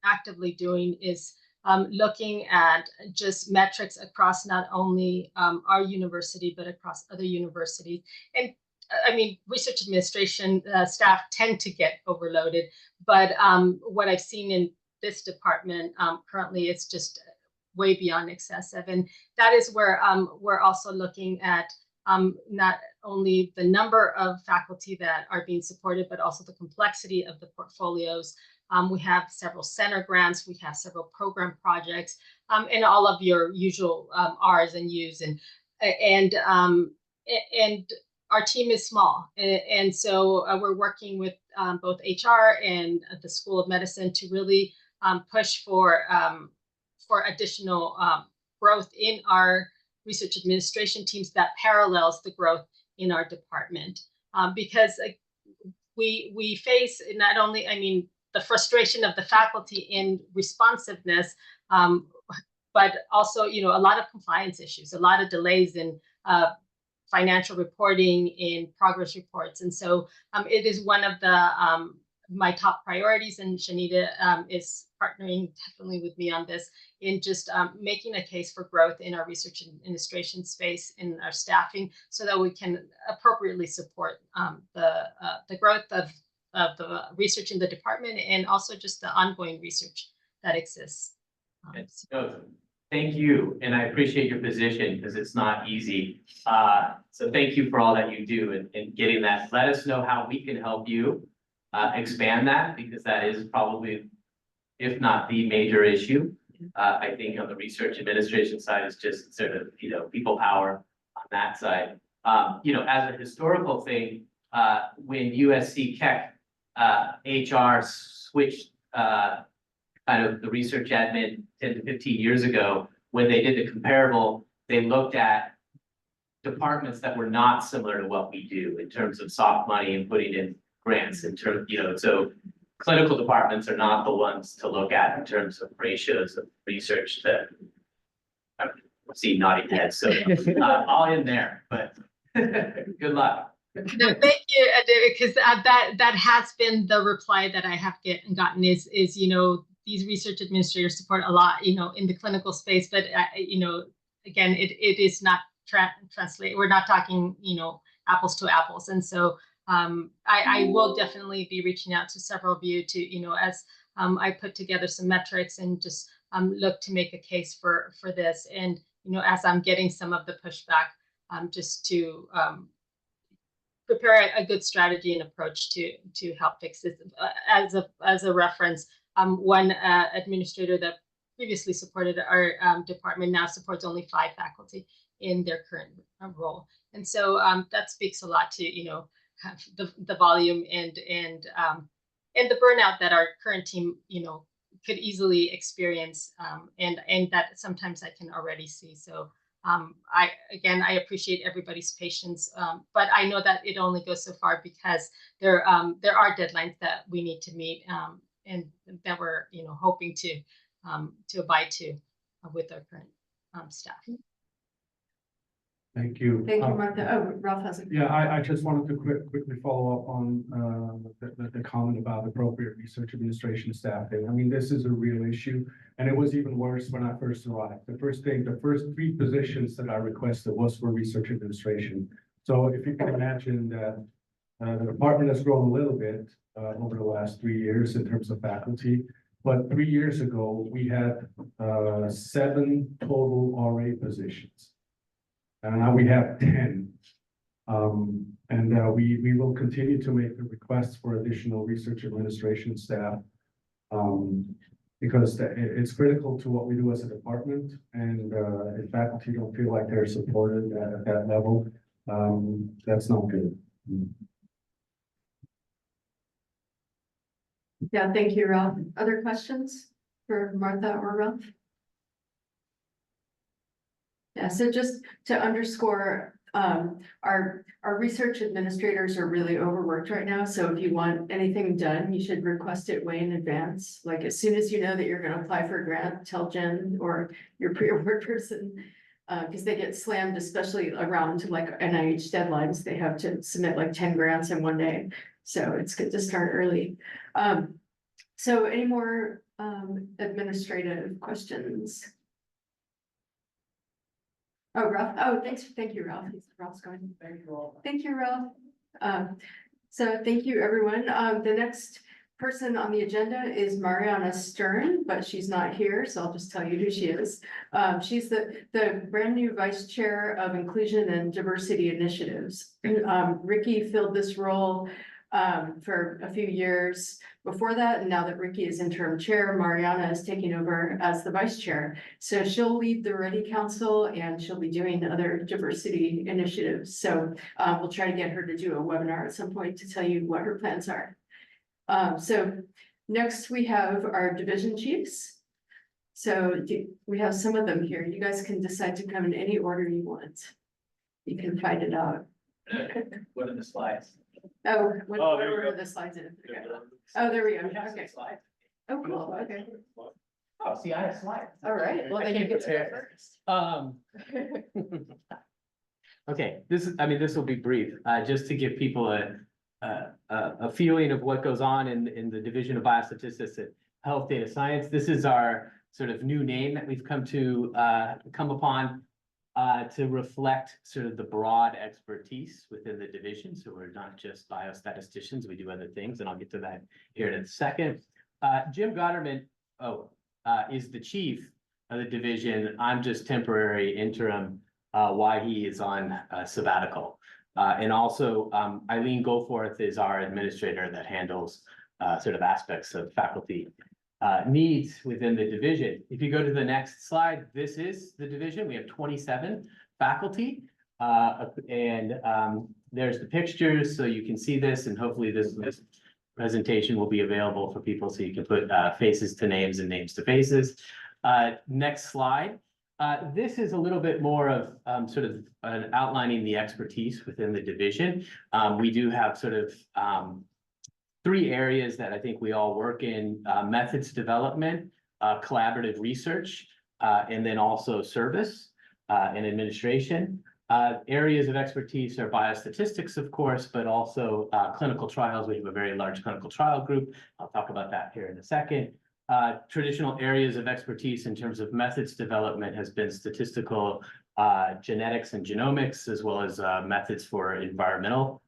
actively doing is looking at just metrics across not only our university, but across other universities. And I mean, research administration staff tend to get overloaded, but what I've seen in this department currently, it's just way beyond excessive. And that is where we're also looking at not only the number of faculty that are being supported, but also the complexity of the portfolios. We have several center grants, we have several program projects, and all of your usual R's and U's, and our team is small. And so we're working with both HR and the School of Medicine to really push for additional growth in our research administration teams that parallels the growth in our department. Because we face not only, I mean, the frustration of the faculty in responsiveness, but also, you know, a lot of compliance issues, a lot of delays in financial reporting, in progress reports. And so it is one of the my top priorities, and Shanita is partnering definitely with me on this, in just making a case for growth in our research and administration space, in our staffing, so that we can appropriately support the growth of the research in the department, and also just the ongoing research that exists. So thank you, and I appreciate your position because it's not easy. So thank you for all that you do and getting that. Let us know how we can help you expand that, because that is probably, if not the major issue. I think on the research administration side is just sort of, people power on that side. As a historical thing, when USC Keck HR switched kind of the research admin 10 to 15 years ago, when they did the comparable, they looked at departments that were not similar to what we do in terms of soft money and putting in grants in terms, so clinical departments are not the ones to look at in terms of ratios of research to see nodding heads, so all in there, but good luck. No, thank you, because that has been the reply that I have gotten is these research administrators support a lot, in the clinical space, but again, it is not translate. We're not talking, apples to apples, and so I will definitely be reaching out to several of you to, as I put together some metrics and just look to make a case for this, and as I'm getting some of the pushback, just to prepare a good strategy and approach to help fix this. As a reference, one administrator that previously supported our department now supports only 5 faculty in their current role, and so that speaks a lot to have the volume and the burnout that our current team could easily experience, and that sometimes I can already see. So I appreciate everybody's patience, but I know that it only goes so far because there are deadlines that we need to meet, and that we're hoping to abide to with our current staff. Thank you. Thank you, Martha. Oh, Ralph has a. Yeah, I just wanted to quickly follow up on the comment about appropriate research administration staffing. I mean, this is a real issue, and it was even worse when I first arrived. The first 3 positions that I requested was for research administration. So if you can imagine that the department has grown a little bit over the last 3 years in terms of faculty, but 3 years ago we had 7 total RA positions. And now we have 10. We will continue to make the requests for additional research administration staff because it's critical to what we do as a department. And if faculty don't feel like they're supported at that level, that's not good. Yeah, thank you, Ralph. Other questions for Martha or Ralph? Yeah, so just to underscore, our research administrators are really overworked right now. So if you want anything done, you should request it way in advance. Like as soon as you know that you're going to apply for a grant, tell Jen or your pre-award person, because they get slammed, especially around like NIH deadlines. They have to submit like 10 grants in one day. So it's good to start early. So any more administrative questions? Oh, Ralph. Oh, thank you, Ralph. Ralph's going. Thank you all. Thank you, Ralph. So thank you, everyone. The next person on the agenda is Mariana Stern, but she's not here, so I'll just tell you who she is. She's the brand new Vice Chair of Inclusion and Diversity Initiatives. Ricky filled this role for a few years before that, and now that Ricky is interim chair, Mariana is taking over as the vice chair. So she'll lead the Ready Council and she'll be doing other diversity initiatives. So we'll try to get her to do a webinar at some point to tell you what her plans are. So next we have our division chiefs. So we have some of them here. You guys can decide to come in any order you want. You can find it out. What are the slides? Oh, what order are the slides in? Okay. Oh, there we go. Okay. Oh, cool. Okay. Oh, see, I have slides. All right. Well, then you get to go first. Okay, this will be brief, just to give people a feeling of what goes on in the Division of Biostatistics at Health Data Science. This is our sort of new name that we've come upon to reflect sort of the broad expertise within the division. So we're not just biostatisticians, we do other things, and I'll get to that here in a second. Jim Gotterman, is the chief of the division. I'm just temporary interim while he is on sabbatical. And also Eileen Goforth is our administrator that handles sort of aspects of faculty needs within the division. If you go to the next slide, this is the division. We have 27 faculty. There's the pictures, so you can see this, and hopefully this presentation will be available for people so you can put faces to names and names to faces. Next slide. This is a little bit more of sort of outlining the expertise within the division. We do have sort of three areas that I think we all work in: methods development, collaborative research, and then also service and administration. Areas of expertise are biostatistics, of course, but also clinical trials. We have a very large clinical trial group. I'll talk about that here in a second. Traditional areas of expertise in terms of methods development has been statistical genetics and genomics, as well as methods for environmental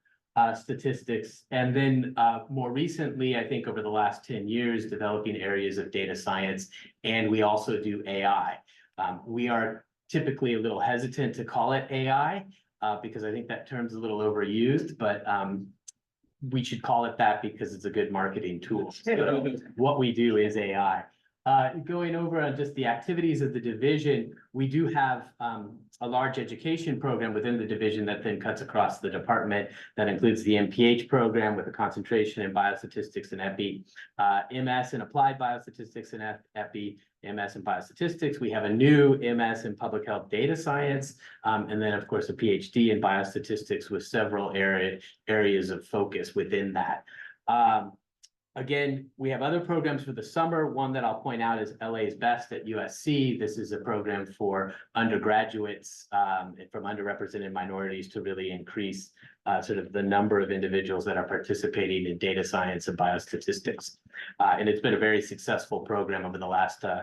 statistics. And then more recently, I think over the last 10 years, developing areas of data science, and we also do AI. We are typically a little hesitant to call it AI because I think that term's a little overused, but we should call it that because it's a good marketing tool. So what we do is AI. Going over on just the activities of the division, we do have a large education program within the division that then cuts across the department. That includes the MPH program with a concentration in biostatistics and epi, MS in applied biostatistics and epi, MS in biostatistics. We have a new MS in public health data science, and then of course a PhD in biostatistics with several areas of focus within that. Again, we have other programs for the summer. One that I'll point out is LA's Best at USC. This is a program for undergraduates from underrepresented minorities to really increase sort of the number of individuals that are participating in data science and biostatistics. And it's been a very successful program over the last 4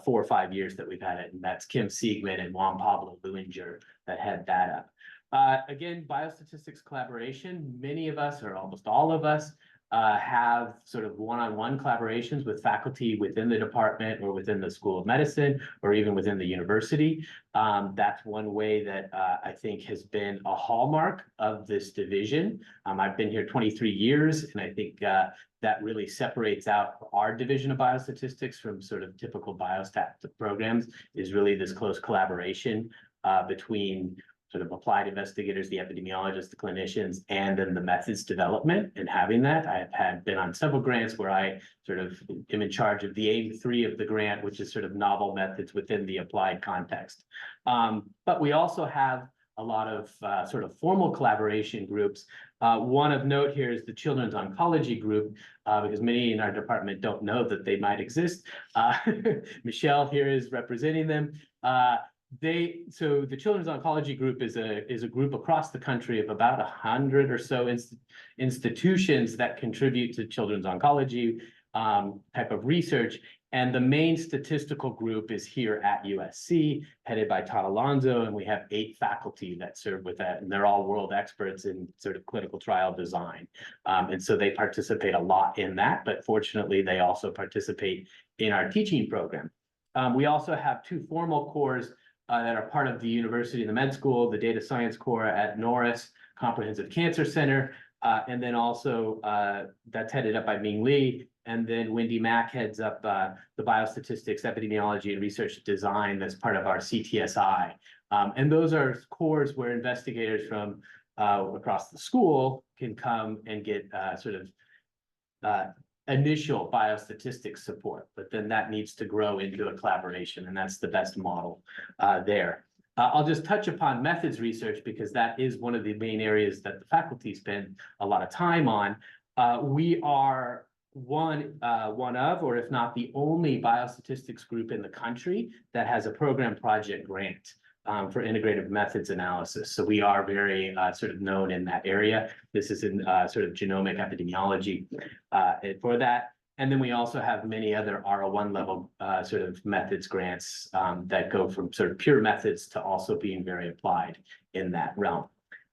or 5 years that we've had it. And that's Kim Siegman and Juan Pablo Luinger that head that up. Again, biostatistics collaboration. Many of us, or almost all of us, have sort of one-on-one collaborations with faculty within the department or within the School of Medicine or even within the university. That's one way that I think has been a hallmark of this division. I've been here 23 years, and I think that really separates out our division of biostatistics from sort of typical biostat programs, is really this close collaboration between sort of applied investigators, the epidemiologists, the clinicians, and then the methods development. And having that, I have been on several grants where I sort of am in charge of the aim 3 of the grant, which is sort of novel methods within the applied context. But we also have a lot of sort of formal collaboration groups. One of note here is the Children's Oncology Group, because many in our department don't know that they might exist. Michelle here is representing them. So the Children's Oncology Group is a group across the country of about 100 or so institutions that contribute to children's oncology type of research. And the main statistical group is here at USC, headed by Todd Alonso, and we have 8 faculty that serve with that, and they're all world experts in sort of clinical trial design. And so they participate a lot in that, but fortunately, they also participate in our teaching program. We also have 2 formal cores that are part of the University of the Med School, the Data Science Core at Norris Comprehensive Cancer Center, and then also that's headed up by Ming Lee, and then Wendy Mack heads up the biostatistics, epidemiology, and research design that's part of our CTSI. And those are cores where investigators from across the school can come and get sort of initial biostatistics support, but then that needs to grow into a collaboration, and that's the best model there. I'll just touch upon methods research because that is one of the main areas that the faculty spend a lot of time on. We are one of, or if not the only biostatistics group in the country that has a program project grant for integrative methods analysis. So we are very sort of known in that area. This is in sort of genomic epidemiology for that. And then we also have many other R01 level sort of methods grants that go from sort of pure methods to also being very applied in that realm.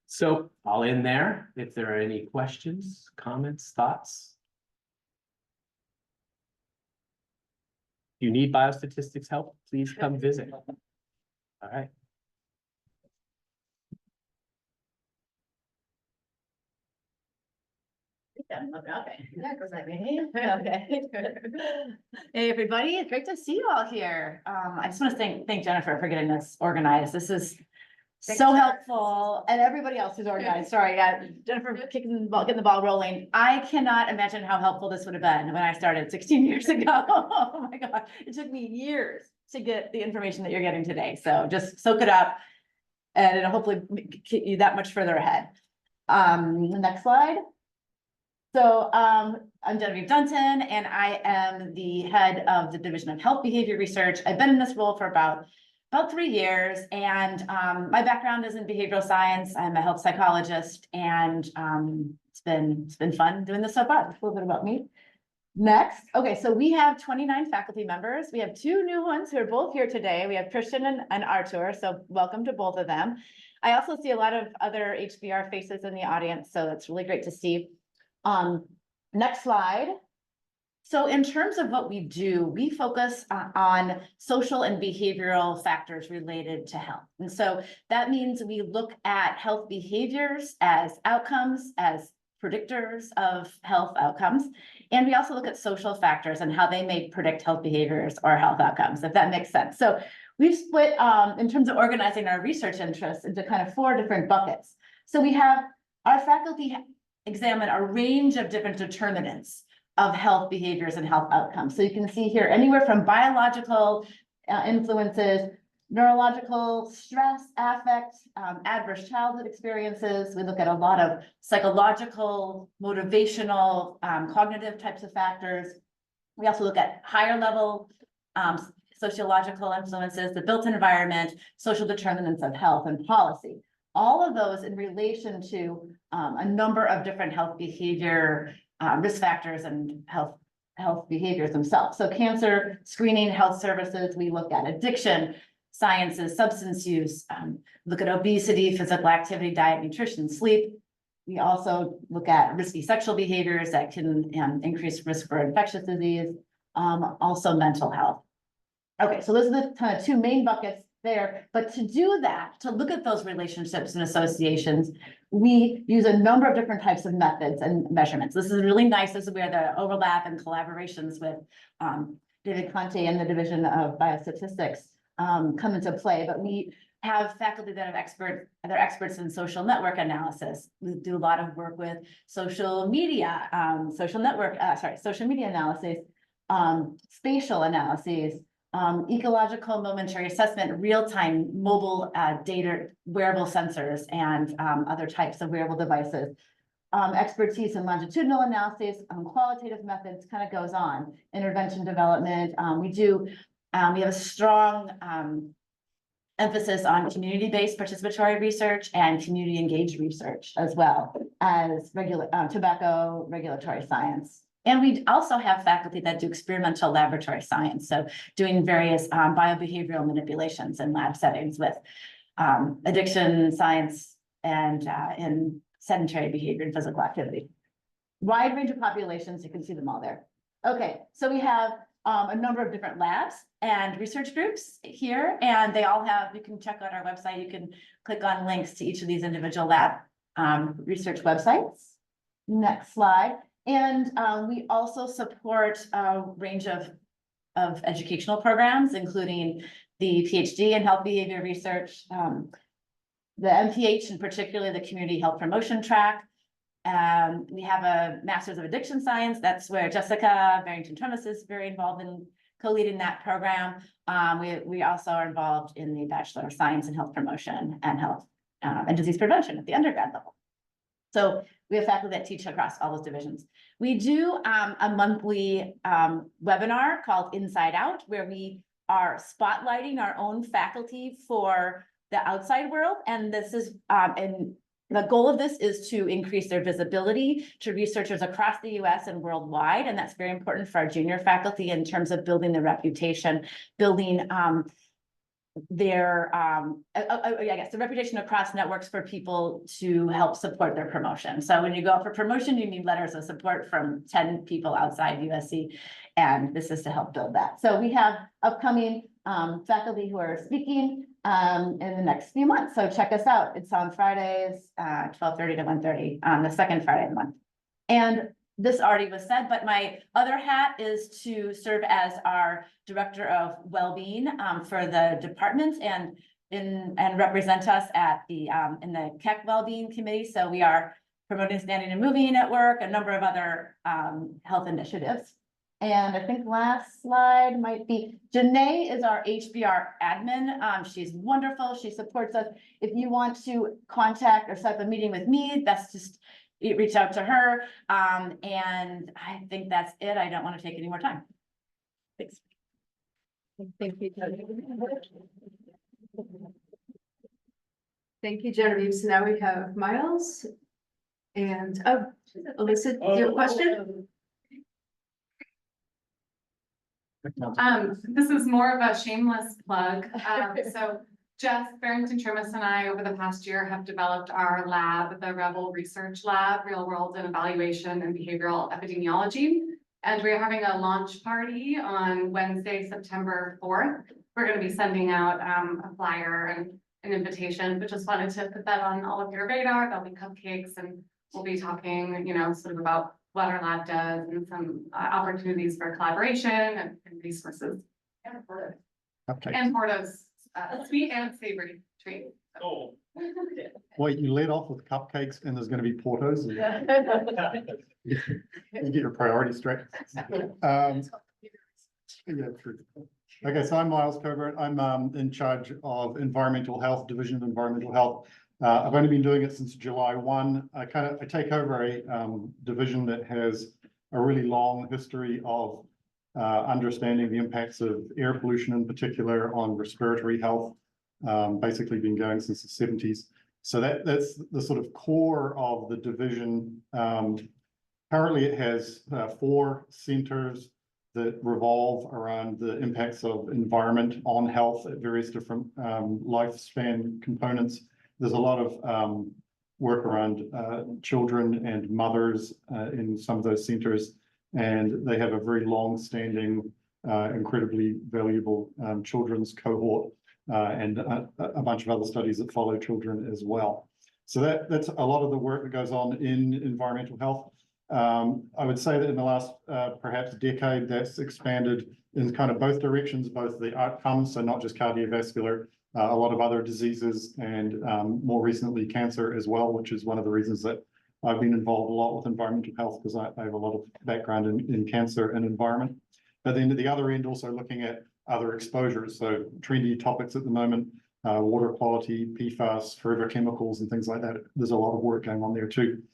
So I'll end there. If there are any questions, comments, thoughts. you need biostatistics help, please come visit. All right. Okay, yeah, goes like me. Okay. Hey, everybody, it's great to see you all here. I just want to thank Jennifer for getting this organized. This is so helpful, and everybody else who's organized. Sorry, Jennifer getting the ball rolling. I cannot imagine how helpful this would have been when I started 16 years ago. Oh my God, it took me years to get the information that you're getting today. So just soak it up, and it'll hopefully get you that much further ahead. Next slide. So I'm Genevieve Dunton, and I am the head of the Division of Health Behavior Research. I've been in this role for about 3 years, and my background is in behavioral science. I'm a health psychologist, and it's been fun doing this so far. A little bit about me. Next, okay, so we have 29 faculty members. We have 2 new ones who are both here today. We have Christian and Artur, so welcome to both of them. I also see a lot of other HBR faces in the audience, so that's really great to see. Next slide. So in terms of what we do, we focus on social and behavioral factors related to health. And so that means we look at health behaviors as outcomes, as predictors of health outcomes. And we also look at social factors and how they may predict health behaviors or health outcomes, if that makes sense. So we've split, in terms of organizing our research interests, into kind of 4 different buckets. So we have our faculty examine a range of different determinants of health behaviors and health outcomes. So you can see here anywhere from biological influences, neurological, stress, affect, adverse childhood experiences. We look at a lot of psychological, motivational, cognitive types of factors. We also look at higher level sociological influences, the built environment, social determinants of health and policy. All of those in relation to a number of different health behavior risk factors and health behaviors themselves. So cancer screening, health services, we look at addiction, sciences, substance use, look at obesity, physical activity, diet, nutrition, sleep. We also look at risky sexual behaviors that can increase risk for infectious disease, also mental health. Okay, so those are the kind of 2 main buckets there, but to do that, to look at those relationships and associations, we use a number of different types of methods and measurements. This is really nice. This is where the overlap and collaborations with David Conte and the Division of Biostatistics come into play. But we have faculty that are experts in social network analysis. We do a lot of work with social media, social media analysis, spatial analyses, ecological momentary assessment, real-time mobile data, wearable sensors, and other types of wearable devices. Expertise in longitudinal analysis, qualitative methods, kind of goes on. Intervention development. We have a strong emphasis on community-based participatory research and community-engaged research, as well as tobacco regulatory science. And we also have faculty that do experimental laboratory science, so doing various biobehavioral manipulations in lab settings with addiction science and in sedentary behavior and physical activity. Wide range of populations, you can see them all there. Okay, so we have a number of different labs and research groups here, and they all have, you can check out our website, you can click on links to each of these individual lab research websites. Next slide. And we also support a range of educational programs, including the PhD in health behavior research, the MPH, and particularly the community health promotion track. We have a Master's of Addiction Science. That's where Jessica Barrington-Thomas is very involved in co-leading that program. We also are involved in the Bachelor of Science in Health Promotion and Health and Disease Prevention at the undergrad level. So we have faculty that teach across all those divisions. We do a monthly webinar called Inside Out, where we are spotlighting our own faculty for the outside world. And this is, and the goal of this is to increase their visibility to researchers across the US and worldwide. And that's very important for our junior faculty in terms of building their reputation, building the reputation across networks for people to help support their promotion. So when you go out for promotion, you need letters of support from 10 people outside USC. And this is to help build that. So we have upcoming faculty who are speaking in the next few months. So check us out. It's on Fridays, 12:30 to 1:30 on the second Friday of the month. And this already was said, but my other hat is to serve as our Director of Wellbeing for the department and represent us at the in the KEC Wellbeing Committee. So we are promoting standing and moving at work, a number of other health initiatives. And I think last slide might be, Janae is our HBR admin. She's wonderful. She supports us. If you want to contact or set up a meeting with me, that's just reach out to her. And I think that's it. I don't want to take any more time. Thanks. Thank you, Thank you, Genevieve. So now we have Miles. And, oh, Alyssa, do you have a question? This is more of a shameless plug. So Jeff Barrington-Trumas and I, over the past year, have developed our lab, the Rebel Research Lab, Real World and Evaluation and Behavioral Epidemiology. And we're having a launch party on Wednesday, September 4th. We're going to be sending out a flyer and an invitation, but just wanted to put that on all of your radar. There'll be cupcakes and we'll be talking, you know, sort of about what our lab does and some opportunities for collaboration and resources. And Portos. Okay. And Portos, sweet and savory treat. Oh. Wait, you led off with cupcakes and there's going to be Portos? You get your priorities straight. Yeah, true. Okay, so I'm Miles Covert. I'm in charge of Environmental Health, Division of Environmental Health. I've only been doing it since July 1. I take over a division that has a really long history of understanding the impacts of air pollution in particular on respiratory health, basically been going since the 70s. So that's the sort of core of the division. Currently it has 4 centers that revolve around the impacts of environment on health at various different lifespan components. There's a lot of work around children and mothers in some of those centers, and they have a very long-standing, incredibly valuable children's cohort and a bunch of other studies that follow children as well. So that's a lot of the work that goes on in environmental health. I would say that in the last perhaps decade, that's expanded in kind of both directions, both the outcomes, so not just cardiovascular, a lot of other diseases, and more recently cancer as well, which is one of the reasons that I've been involved a lot with environmental health, because I have a lot of background in cancer and environment. But then at the other end, also looking at other exposures. So trendy topics at the moment, water quality, PFAS, forever chemicals and things like that. There's a lot of work going on there too.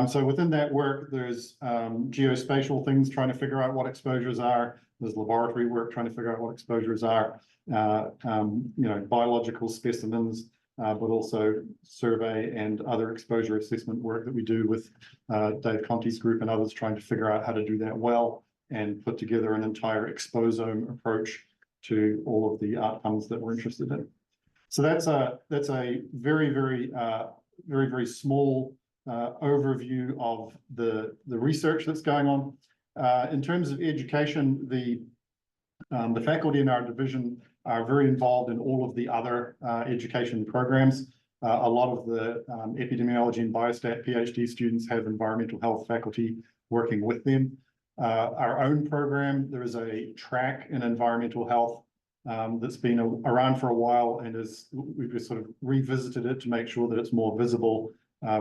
So within that work, there's geospatial things, trying to figure out what exposures are. There's laboratory work, trying to figure out what exposures are. You know, biological specimens, but also survey and other exposure assessment work that we do with Dave Conti's group and others, trying to figure out how to do that well and put together an entire exposome approach to all of the outcomes that we're interested in. So that's a very small overview of the research that's going on. In terms of education, the faculty in our division are very involved in all of the other education programs. A lot of the epidemiology and biostat PhD students have environmental health faculty working with them. Our own program, there is a track in environmental health that's been around for a while, and we've just sort of revisited it to make sure that it's more visible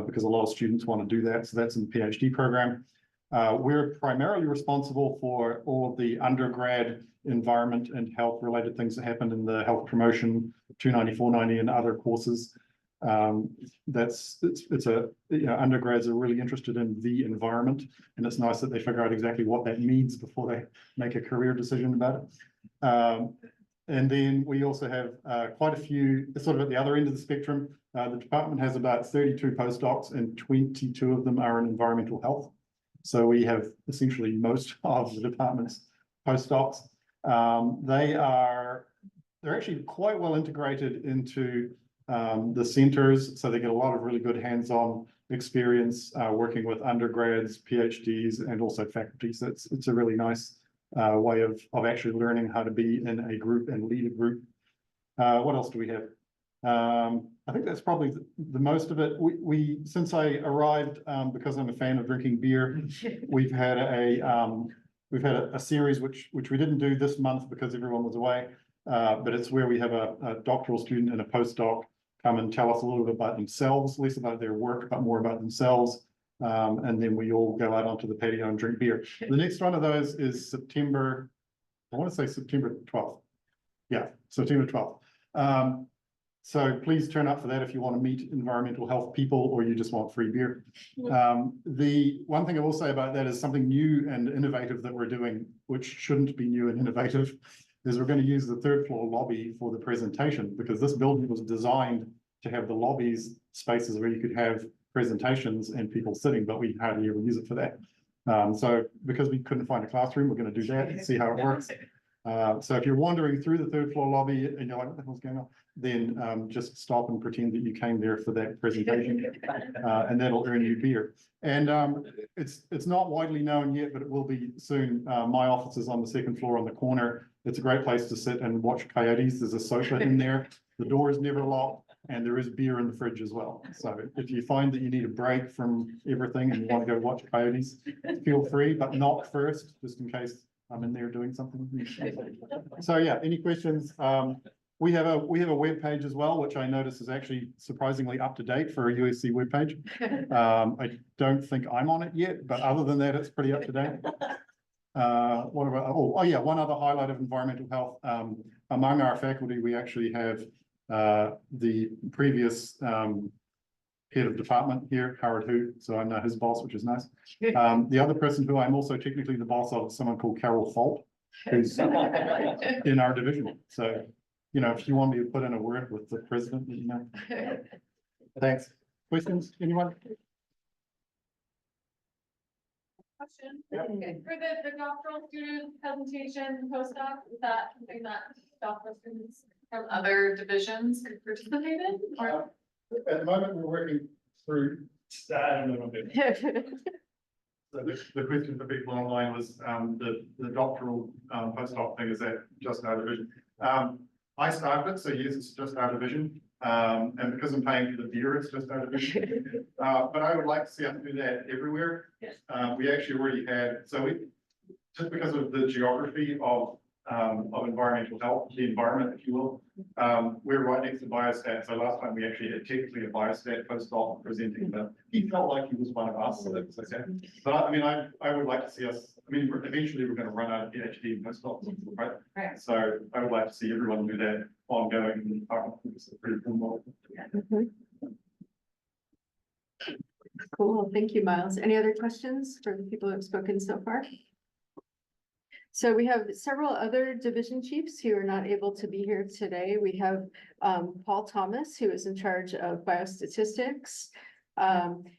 because a lot of students want to do that. So that's in the PhD program. We're primarily responsible for all of the undergrad environment and health related things that happen in the health promotion 290, 490 and other courses. You know, undergrads are really interested in the environment, and it's nice that they figure out exactly what that means before they make a career decision about it. And then we also have quite a few, sort of at the other end of the spectrum. The department has about 32 postdocs, and 22 of them are in environmental health. So we have essentially most of the department's postdocs. They're actually quite well integrated into the centers, so they get a lot of really good hands-on experience working with undergrads, PhDs, and also faculty. So it's a really nice way of actually learning how to be in a group and lead a group. What else do we have? I think that's probably the most of it. Since I arrived, because I'm a fan of drinking beer, we've had a series which we didn't do this month because everyone was away. But it's where we have a doctoral student and a postdoc come and tell us a little bit about themselves, less about their work, but more about themselves. And then we all go out onto the patio and drink beer. The next one of those is September, I want to say September 12th. Yeah, September 12th. So please turn up for that if you want to meet environmental health people or you just want free beer. The one thing I will say about that is something new and innovative that we're doing, which shouldn't be new and innovative, is we're going to use the third floor lobby for the presentation, because this building was designed to have the lobbies spaces where you could have presentations and people sitting, but we hardly ever use it for that. So because we couldn't find a classroom, we're going to do that and see how it works. So if you're wandering through the third floor lobby and you're like, what the hell's going on? Then just stop and pretend that you came there for that presentation, and that'll earn you beer. And it's not widely known yet, but it will be soon. My office is on the second floor on the corner. It's a great place to sit and watch coyotes. There's a sofa in there. The door is never locked, and there is beer in the fridge as well. So if you find that you need a break from everything and you want to go watch coyotes, feel free, but not first, just in case I'm in there doing something. So yeah, any questions? We have a web page as well, which I notice is actually surprisingly up to date for a USC web page. I don't think I'm on it yet, but other than that, it's pretty up to date. What about, oh yeah, one other highlight of environmental health. Among our faculty, we actually have the previous head of department here, Howard Hu, so I'm now his boss, which is nice. The other person who I'm also technically the boss of is someone called Carol Folt, who's in our division. So, you know, if you want me to put in a word with the president, you know. Thanks. Questions, anyone? Question. For the doctoral student presentation postdoc, is that something that doctoral students from other divisions could participate in? Or? At the moment, we're working through. I don't know. So the question for people online was the doctoral postdoc thing, is that just our division? I started it, so yes, it's just our division. And because I'm paying for the beer, it's just our division. But I would like to see us do that everywhere. We actually already had, so we, just because of the geography of environmental health, the environment, if you will, we're right next to biostat. So last time we actually had technically a biostat postdoc presenting, but he felt like he was one of us. So that's okay. But I mean, I would like to see us. I mean, eventually we're going to run out of PhD and postdocs, right? Right. So I would like to see everyone do that ongoing in the department. It's a pretty cool model. Cool, thank you, Miles. Any other questions for the people who have spoken so far? So we have several other division chiefs who are not able to be here today. We have Paul Thomas, who is in charge of biostatistics.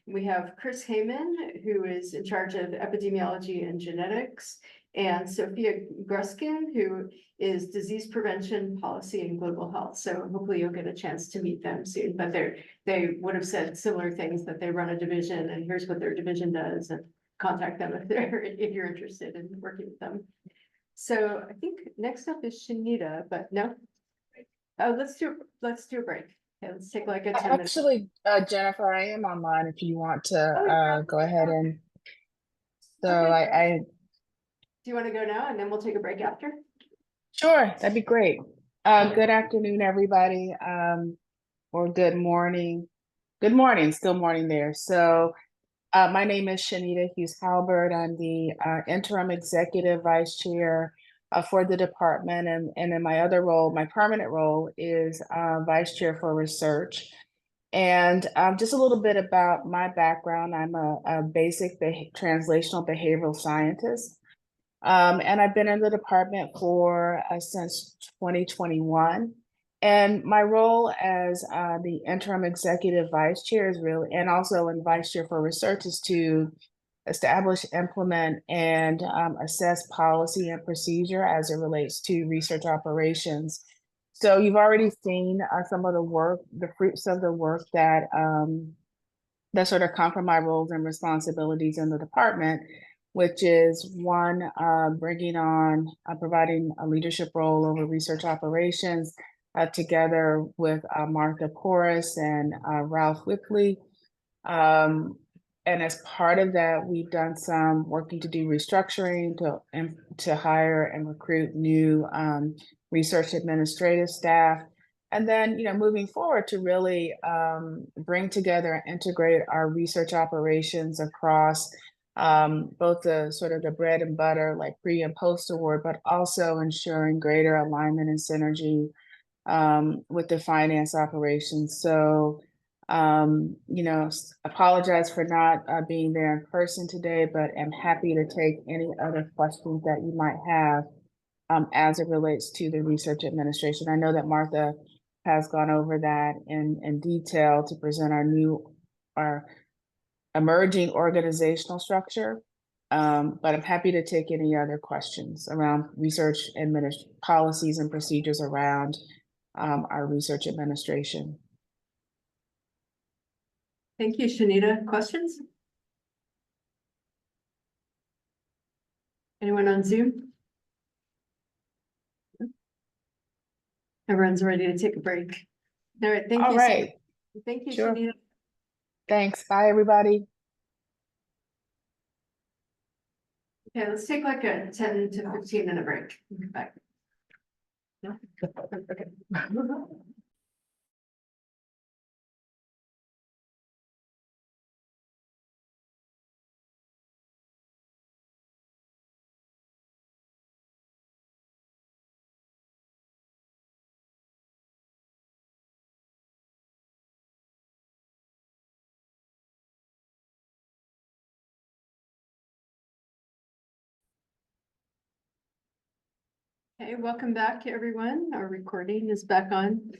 We have Chris Heyman, who is in charge of epidemiology and genetics, and Sophia Gruskin, who is disease prevention, policy, and global health. So hopefully you'll get a chance to meet them soon, but they would have said similar things, that they run a division and here's what their division does, and contact them if you're interested in working with them. So I think next up is Shanita, but no. Oh, let's do a break. Okay, let's take like a 10 minutes. Actually, Jennifer, I am online if you want to go ahead and. So Okay. I. Do you want to go now and then we'll take a break after? Sure, that'd be great. Good afternoon, everybody. Or good morning. Good morning, still morning there. So my name is Shanita Hughes Halbert. I'm the interim executive vice chair for the department. And in my other role, my permanent role is vice chair for research. And just a little bit about my background. I'm a basic translational behavioral scientist. And I've been in the department for since 2021. And my role as the interim executive vice chair is really, and also in vice chair for research, is to establish, implement, and assess policy and procedure as it relates to research operations. So you've already seen some of the work, the fruits of the work that that sort of come from my roles and responsibilities in the department. which is one, bringing on, providing a leadership role over research operations, together with Martha Porras and Ralph Wickley. And as part of that, we've done some working to do restructuring to hire and recruit new research administrative staff. And then, moving forward to really bring together and integrate our research operations across both the sort of the bread and butter, like pre and post award, but also ensuring greater alignment and synergy with the finance operations. So, apologize for not being there in person today, but am happy to take any other questions that you might have as it relates to the research administration. I know that Martha has gone over that in detail to present our emerging organizational structure. But I'm happy to take any other questions around research policies and procedures around our research administration. Thank you, Shanita. Questions? Anyone on Zoom? Everyone's ready to take a break. All right, thank you. All right. Thank you, Sure. Shanita. Thanks. Bye, everybody. Okay, let's take like a 10 to 15 minute break. Come back. No? Okay. Okay, welcome back, everyone. Our recording is back on.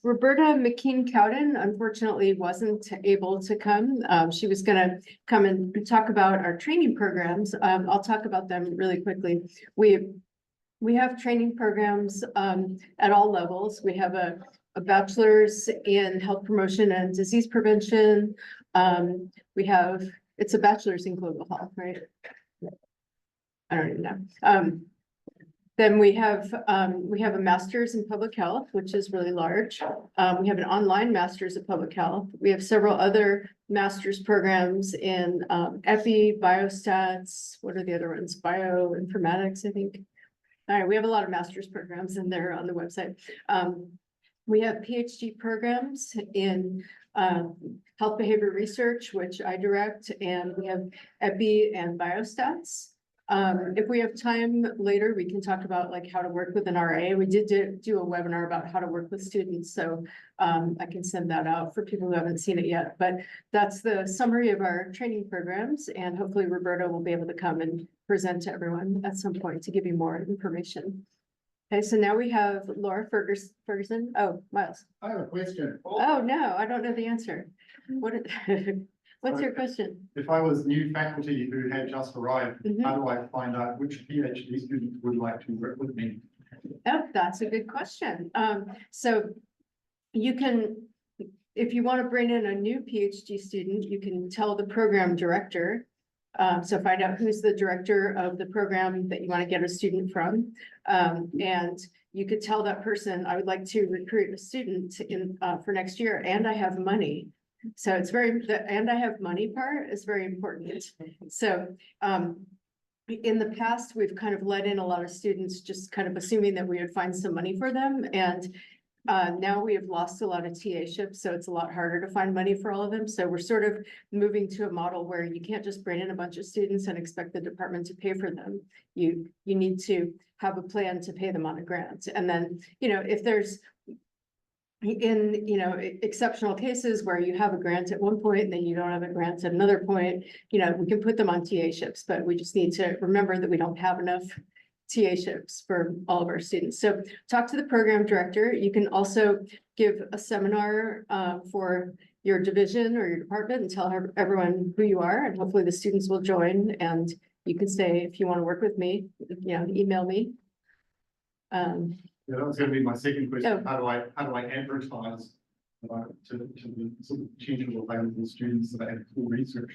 Roberta McKean-Cowden unfortunately wasn't able to come. She was gonna come and talk about our training programs. I'll talk about them really quickly. We have training programs at all levels. We have a bachelor's in health promotion and disease prevention. It's a bachelor's in global health, right? I don't even know. Then we have a master's in public health, which is really large. We have an online master's of public health. We have several other master's programs in epi, biostats. What are the other ones? Bioinformatics, I think. All right, we have a lot of master's programs in there on the website. We have PhD programs in health behavior research, which I direct, and we have epi and biostats. If we have time later, we can talk about like how to work with an RA. We did do a webinar about how to work with students, so I can send that out for people who haven't seen it yet. But that's the summary of our training programs, and hopefully Roberta will be able to come and present to everyone at some point to give you more information. Okay, so now we have Laura Ferguson. Oh, Miles. I have a question. Oh, no, I don't know the answer. What's your question? If I was new faculty who had just arrived, Mhm. how do I find out which PhD student would like to work with me? Oh, that's a good question. So you can, if you want to bring in a new PhD student, you can tell the program director. So find out who's the director of the program that you want to get a student from. And you could tell that person, I would like to recruit a student for next year, and I have money. So it's and I have money part is very important. So, in the past, we've kind of let in a lot of students, just kind of assuming that we would find some money for them. And now we have lost a lot of TA shifts, so it's a lot harder to find money for all of them. So we're sort of moving to a model where you can't just bring in a bunch of students and expect the department to pay for them. You need to have a plan to pay them on a grant. And then, if there's exceptional cases where you have a grant at one point and then you don't have a grant at another point, we can put them on TA shifts, but we just need to remember that we don't have enough TA shifts for all of our students. So talk to the program director. You can also give a seminar for your division or your department and tell everyone who you are, and hopefully the students will join. And you can say, if you want to work with me, email me. Yeah, that was gonna be my second question. Oh. How do I advertise to the sort of potential available students that have full research?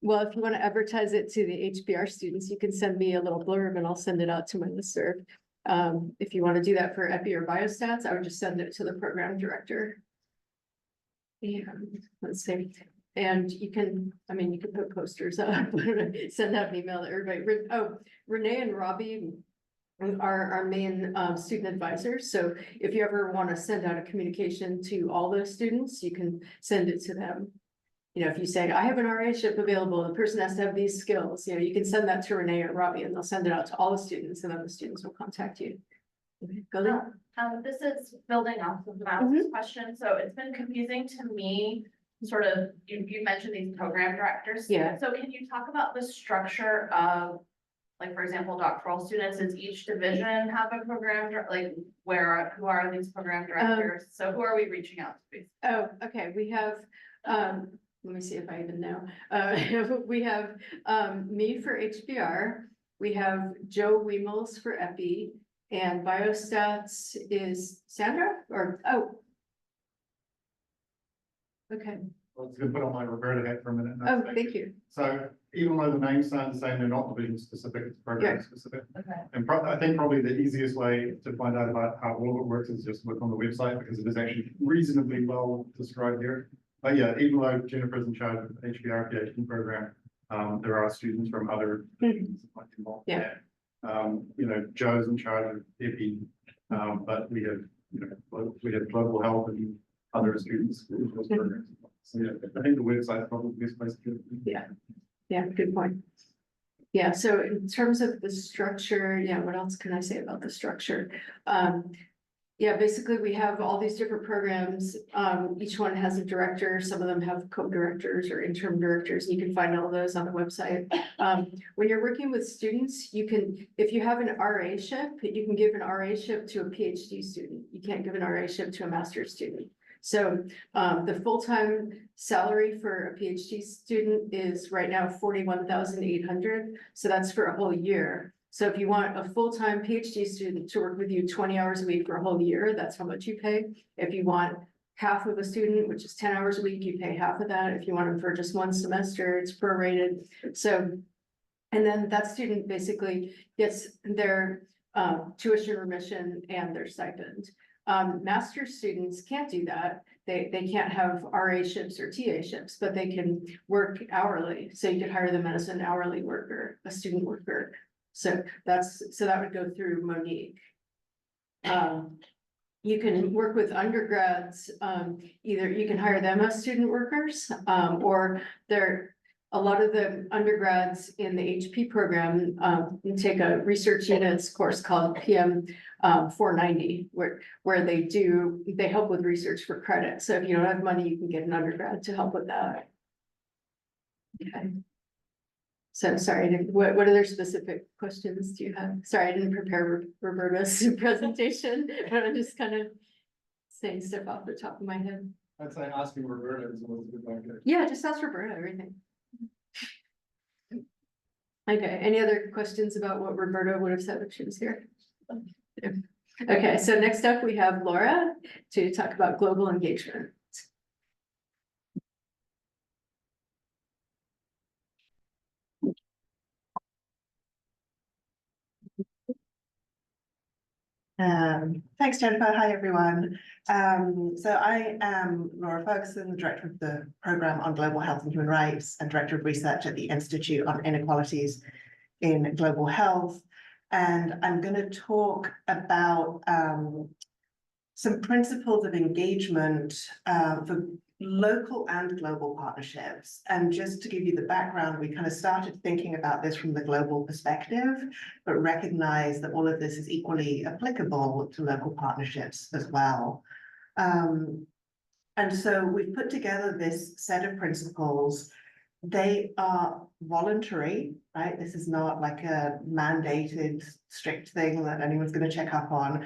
Well, if you want to advertise it to the HBR students, you can send me a little blurb and I'll send it out to my listserv. If you want to do that for epi or biostats, I would just send it to the program director. And let's see, and you can, I mean, you can put posters up, send out an email to everybody. Oh, Renee and Robbie are our main student advisors. So if you ever want to send out a communication to all those students, you can send it to them. You know, if you say, I have an RA-ship available, the person has to have these skills, you know, you can send that to Renee or Robbie and they'll send it out to all the students and then the students will contact you. Okay, go there. This is building off of Matt's question, so it's been confusing to me, sort of, you mentioned these program directors. Yeah. So can you talk about the structure of, like, for example, doctoral students, does each division have a program, like, who are these program directors? So who are we reaching out to? Oh, okay, we have, let me see if I even know. We have, me for HBR, we have Joe Weimels for EPI, and biostats is Sandra, or, oh. Okay, I was gonna put on my Roberta hat for a minute. oh, thank you. So even though the names sound the same, they're not division specific, it's program specific. Okay. And I think probably the easiest way to find out about how all of it works is just look on the website, because it is actually reasonably well described here. But yeah, even though Jennifer's in charge of the HBR PhD program, there are students from other divisions that might be involved. Yeah. You know, Joe's in charge of EPI, but we have, you know, we have global health and other students in those programs. So yeah, I think the website is probably the best place to do it. Yeah, yeah, good point. Yeah, so in terms of the structure, yeah, what else can I say about the structure? Yeah, basically, we have all these different programs. Each one has a director. Some of them have co-directors or interim directors. You can find all those on the website. When you're working with students, you can, if you have an RA-ship, you can give an RA-ship to a PhD student. You can't give an RA-ship to a master's student. So the full-time salary for a PhD student is right now 41,800. So that's for a whole year. So if you want a full-time PhD student to work with you 20 hours a week for a whole year, that's how much you pay. If you want half of a student, which is 10 hours a week, you pay half of that. If you want them for just one semester, it's prorated. So, and then that student basically gets their tuition remission and their stipend. Master's students can't do that. They can't have RA-ships or TA-ships, but they can work hourly. So you could hire them as an hourly worker, a student worker. So that would go through Monique. You can work with undergrads, either you can hire them as student workers, or a lot of the undergrads in the HP program, take a research units course called PM 490, where they help with research for credit. So if you don't have money, you can get an undergrad to help with that. Okay. So sorry, what other specific questions do you have? Sorry, I didn't prepare Roberta's presentation, but I'm just kind of saying stuff off the top of my head. I'd say asking Roberta is always a good way to. Yeah, just ask Roberta everything. Okay, any other questions about what Roberta would have said if she was here? Okay, so next up we have Laura to talk about global engagement. Thanks, Jennifer. Hi, everyone. So I am Laura Ferguson, the Director of the Programme on Global Health and Human Rights and Director of Research at the Institute on Inequalities in Global Health. And I'm going to talk about some principles of engagement for local and global partnerships. And just to give you the background, we kind of started thinking about this from the global perspective, but recognize that all of this is equally applicable to local partnerships as well. And so we've put together this set of principles. They are voluntary, right? This is not like a mandated strict thing that anyone's going to check up on,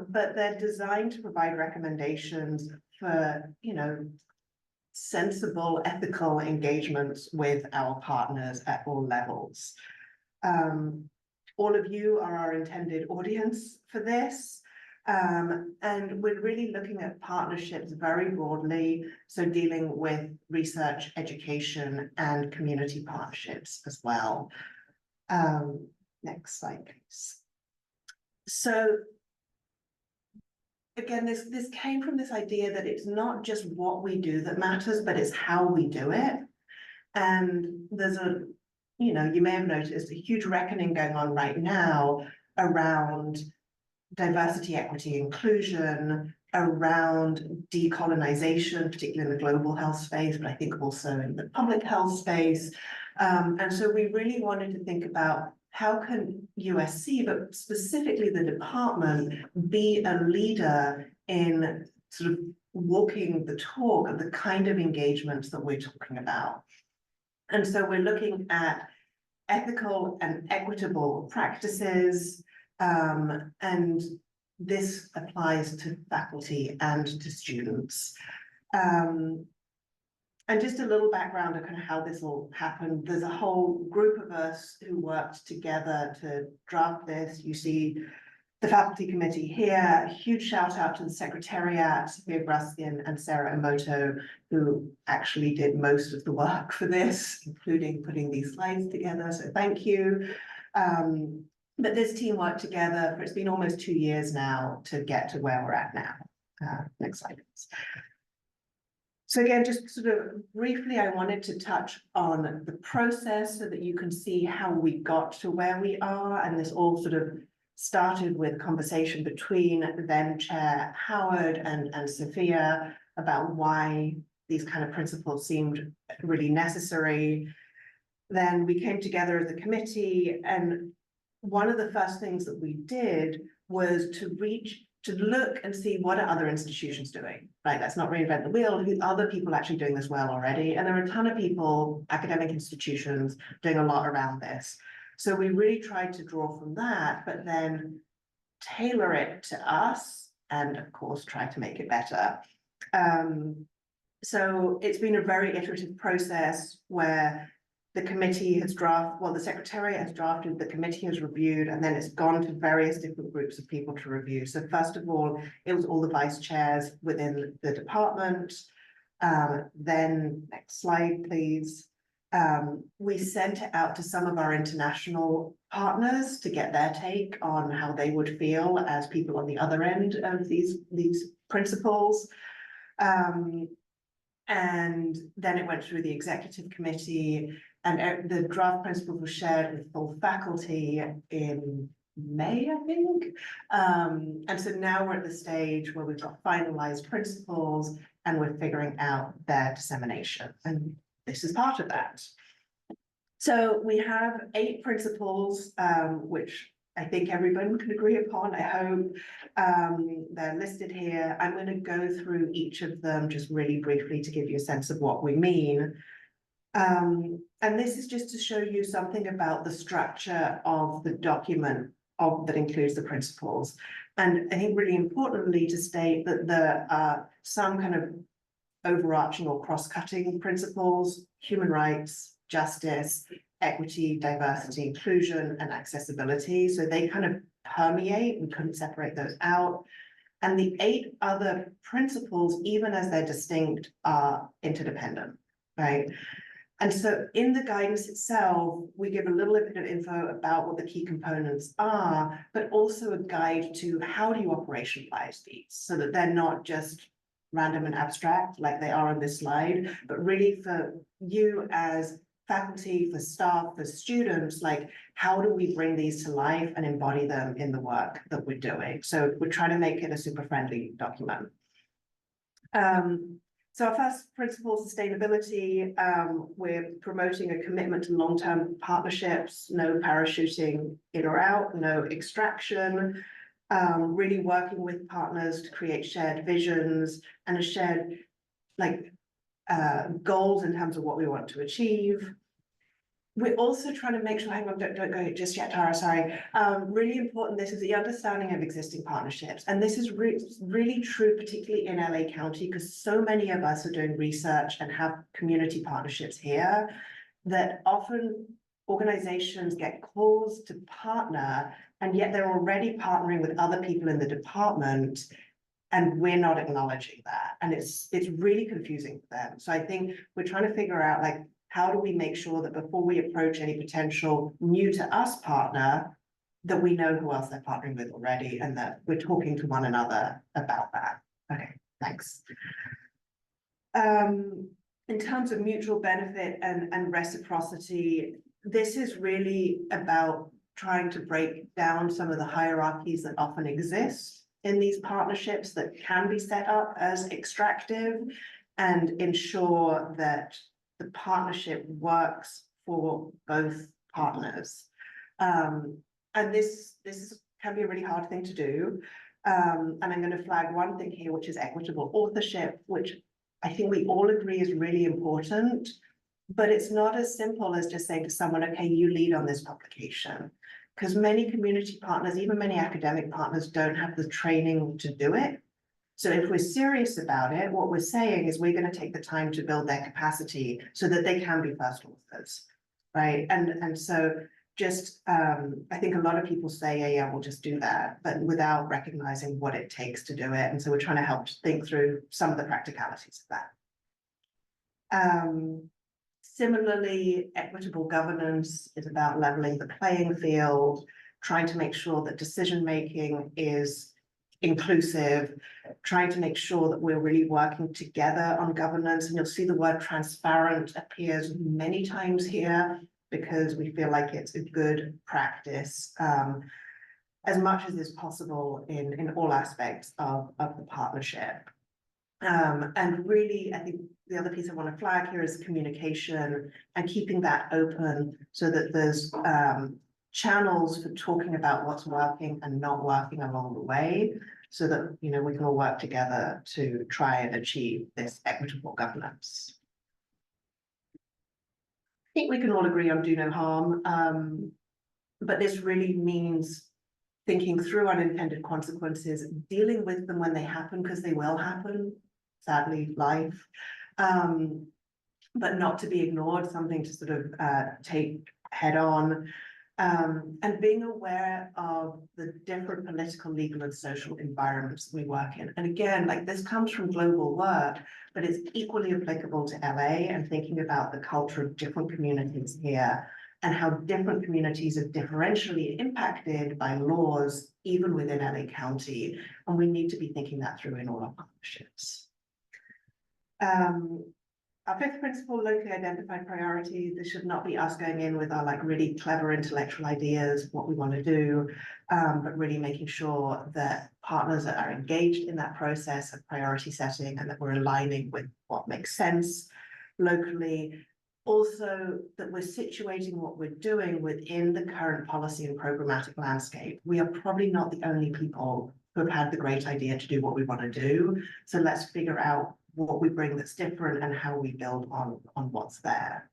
but they're designed to provide recommendations for, you know, sensible, ethical engagements with our partners at all levels. All of you are our intended audience for this. And we're really looking at partnerships very broadly, so dealing with research, education, and community partnerships as well. Next slide, please. So again, this came from this idea that it's not just what we do that matters, but it's how we do it. And there's you may have noticed a huge reckoning going on right now around diversity, equity, inclusion, around decolonization, particularly in the global health space, but I think also in the public health space. And so we really wanted to think about how can USC, but specifically the department, be a leader in sort of walking the talk of the kind of engagements that we're talking about. And so we're looking at ethical and equitable practices, and this applies to faculty and to students. And just a little background of kind of how this all happened. There's a whole group of us who worked together to draft this. You see the faculty committee here. A huge shout out to the secretariat, Sophia Bruskin and Sarah Emoto, who actually did most of the work for this, including putting these slides together. So thank you. But this team worked together for, it's been almost 2 years now to get to where we're at now. Next slide, please. So again, just sort of briefly, I wanted to touch on the process so that you can see how we got to where we are. And this all sort of started with conversation between then Chair Howard and Sophia about why these kind of principles seemed really necessary. Then we came together as a committee, and one of the first things that we did was to look and see what are other institutions doing, right? Let's not reinvent the wheel. Who other people actually doing this well already? And there are a ton of people, academic institutions, doing a lot around this. So we really tried to draw from that, but then tailor it to us and of course, try to make it better. So it's been a very iterative process where the committee has the secretariat has drafted, the committee has reviewed, and then it's gone to various different groups of people to review. So first of all, it was all the vice chairs within the department. Then next slide, please. We sent it out to some of our international partners to get their take on how they would feel as people on the other end of these principles. And then it went through the executive committee, and the draft principles were shared with full faculty in May, I think. And so now we're at the stage where we've got finalized principles and we're figuring out their dissemination. And this is part of that. So we have 8 principles, which I think everyone can agree upon, I hope. They're listed here. I'm going to go through each of them just really briefly to give you a sense of what we mean. And this is just to show you something about the structure of the document that includes the principles. And I think really importantly to state that there are some kind of overarching or cross-cutting principles: human rights, justice, equity, diversity, inclusion, and accessibility. So they kind of permeate. We couldn't separate those out. And the 8 other principles, even as they're distinct, are interdependent, right? And so in the guidance itself, we give a little bit of info about what the key components are, but also a guide to how do you operationalize these so that they're not just random and abstract like they are on this slide, but really for you as faculty, for staff, for students, like how do we bring these to life and embody them in the work that we're doing? So we're trying to make it a super friendly document. So our first principle, sustainability, we're promoting a commitment to long-term partnerships, no parachuting in or out, no extraction, really working with partners to create shared visions and a shared goals in terms of what we want to achieve. We're also trying to make sure, hang on, don't go just yet, Tara, sorry. Really important, this is the understanding of existing partnerships. And this is really true, particularly in LA County, because so many of us are doing research and have community partnerships here that often organizations get calls to partner, and yet they're already partnering with other people in the department. And we're not acknowledging that. And it's really confusing for them. So I think we're trying to figure out, like, how do we make sure that before we approach any potential new to us partner, that we know who else they're partnering with already and that we're talking to one another about that. Okay, thanks. In terms of mutual benefit and reciprocity, this is really about trying to break down some of the hierarchies that often exist in these partnerships that can be set up as extractive, and ensure that the partnership works for both partners. And this can be a really hard thing to do. And I'm going to flag one thing here, which is equitable authorship, which I think we all agree is really important, but it's not as simple as just saying to someone, okay, you lead on this publication. Because many community partners, even many academic partners, don't have the training to do it. So if we're serious about it, what we're saying is we're going to take the time to build their capacity so that they can be first authors, right? And so just, I think a lot of people say, yeah, we'll just do that, but without recognizing what it takes to do it. And so we're trying to help to think through some of the practicalities of that. Similarly, equitable governance is about leveling the playing field, trying to make sure that decision-making is inclusive, trying to make sure that we're really working together on governance. And you'll see the word transparent appears many times here because we feel like it's a good practice, as much as is possible in all aspects of the partnership. And really, I think the other piece I want to flag here is communication and keeping that open so that there's channels for talking about what's working and not working along the way, so that, you know, we can all work together to try and achieve this equitable governance. I think we can all agree on do no harm, but this really means thinking through unintended consequences, dealing with them when they happen, because they will happen, sadly, life, but not to be ignored, something to sort of take head on, and being aware of the different political, legal, and social environments we work in. And again, like, this comes from global work, but it's equally applicable to LA, and thinking about the culture of different communities here and how different communities are differentially impacted by laws, even within LA County. And we need to be thinking that through in all our partnerships. Our fifth principle, locally identified priorities. This should not be us going in with our like really clever intellectual ideas, what we want to do, but really making sure that partners are engaged in that process of priority setting and that we're aligning with what makes sense locally. Also, that we're situating what we're doing within the current policy and programmatic landscape. We are probably not the only people who have had the great idea to do what we want to do. So let's figure out what we bring that's different and how we build on what's there.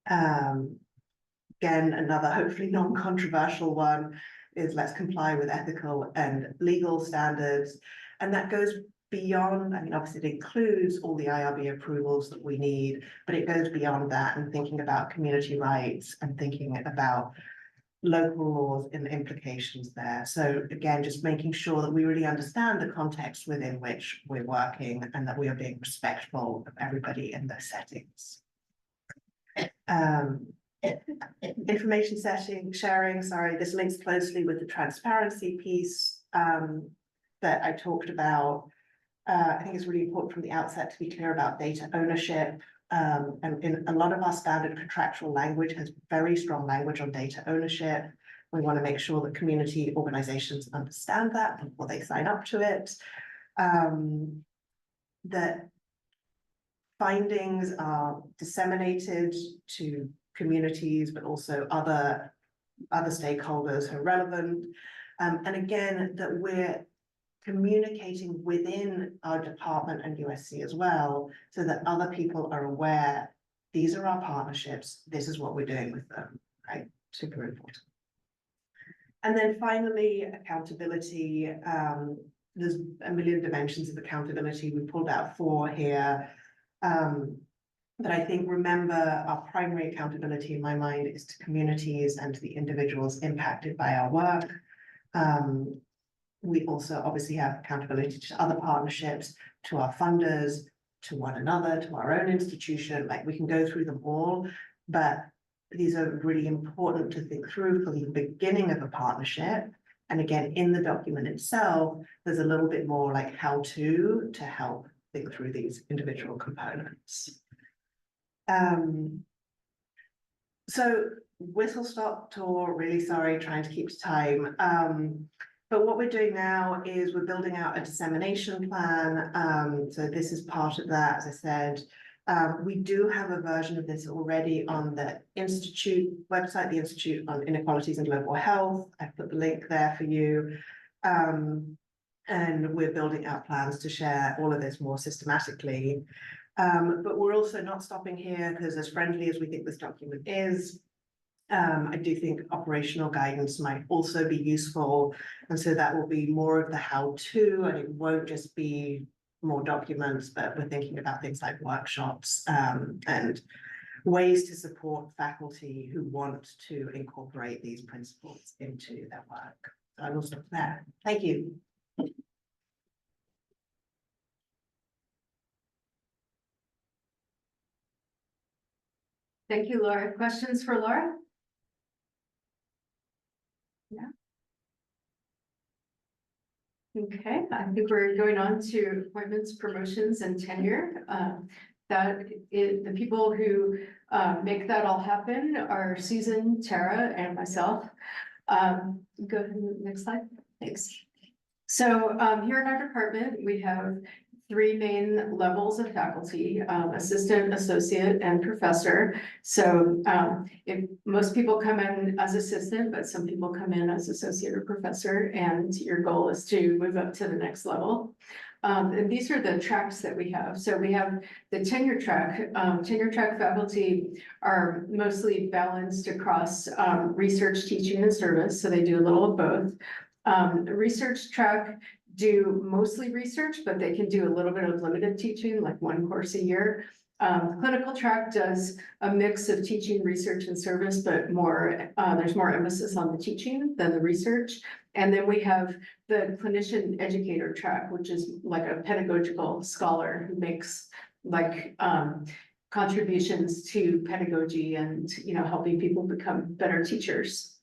Again, another hopefully non-controversial one is let's comply with ethical and legal standards. And that goes beyond, I mean, obviously it includes all the IRB approvals that we need, but it goes beyond that and thinking about community rights and thinking about local laws and the implications there. So again, just making sure that we really understand the context within which we're working and that we are being respectful of everybody in those settings. Information sharing, sorry, this links closely with the transparency piece that I talked about. I think it's really important from the outset to be clear about data ownership. And in a lot of our standard contractual language has very strong language on data ownership. We want to make sure that community organizations understand that before they sign up to it. That findings are disseminated to communities, but also other stakeholders who are relevant. And again, that we're communicating within our department and USC as well, so that other people are aware, these are our partnerships, this is what we're doing with them, right? Super important. And then finally, accountability. There's a million dimensions of accountability. We pulled out 4 here. But I think, remember, our primary accountability in my mind is to communities and to the individuals impacted by our work. We also obviously have accountability to other partnerships, to our funders, to one another, to our own institution, like we can go through them all. But these are really important to think through for the beginning of a partnership. And again, in the document itself, there's a little bit more like how to help think through these individual components. So whistle stop tour, really sorry, trying to keep to time. But what we're doing now is we're building out a dissemination plan. So this is part of that, as I said. We do have a version of this already on the Institute website, the Institute on Inequalities and Global Health. I've put the link there for you. And we're building out plans to share all of this more systematically. But we're also not stopping here, because as friendly as we think this document is, I do think operational guidance might also be useful. And so that will be more of the how-to, and it won't just be more documents, but we're thinking about things like workshops and ways to support faculty who want to incorporate these principles into their work. So I will stop there. Thank you. Thank you, Laura. Questions for Laura? Yeah. Okay, I think we're going on to appointments, promotions, and tenure. That is, the people who make that all happen are Susan, Tara, and myself. Go ahead, next slide. Thanks. So here in our department, we have three main levels of faculty, assistant, associate, and professor. So if most people come in as assistant, but some people come in as associate or professor, and your goal is to move up to the next level. And these are the tracks that we have. So we have the tenure track. Tenure track faculty are mostly balanced across research, teaching, and service. So they do a little of both. The research track do mostly research, but they can do a little bit of limited teaching, like one course a year. Clinical track does a mix of teaching, research, and service, but more there's more emphasis on the teaching than the research. And then we have the clinician educator track, which is like a pedagogical scholar who makes like contributions to pedagogy and, you know, helping people become better teachers.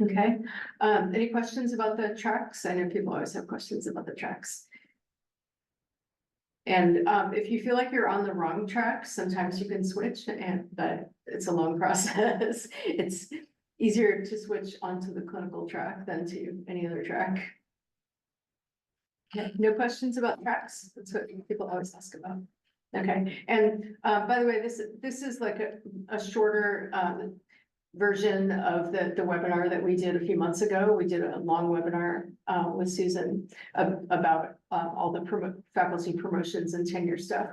Okay, any questions about the tracks? I know people always have questions about the tracks. And if you feel like you're on the wrong track, sometimes you can switch, but it's a long process. It's easier to switch onto the clinical track than to any other track. Okay, no questions about tracks? That's what people always ask about. Okay, and by the way, this is like a shorter version of the webinar that we did a few months ago. We did a long webinar with Susan about all the faculty promotions and tenure stuff.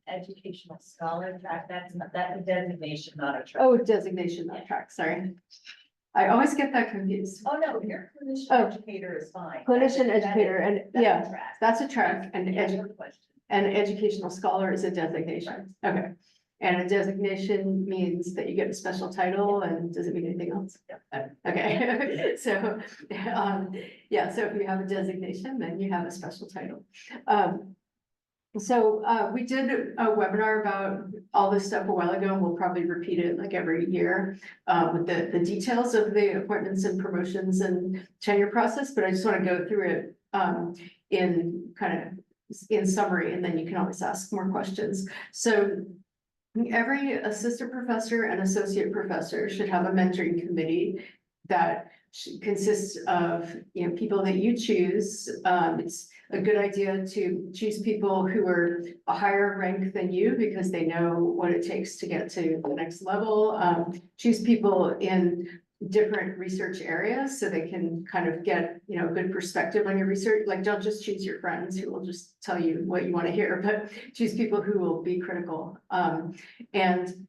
Educational scholar track, that's a designation, not a track. Oh, designation, not track, sorry. I always get that confused. Oh, no, your clinician educator is fine. Clinician educator, and yeah, that's a track, and educational scholar is a designation. Okay. And a designation means that you get a special title, and does it mean anything else? Okay, so, yeah, so if you have a designation, then you have a special title. So we did a webinar about all this stuff a while ago, and we'll probably repeat it like every year with the details of the appointments and promotions and tenure process, but I just want to go through it in kind of in summary, and then you can always ask more questions. So every assistant professor and associate professor should have a mentoring committee that consists of, you know, people that you choose. It's a good idea to choose people who are a higher rank than you because they know what it takes to get to the next level. Choose people in different research areas so they can kind of get, you know, good perspective on your research. Like, don't just choose your friends who will just tell you what you want to hear, but choose people who will be critical. And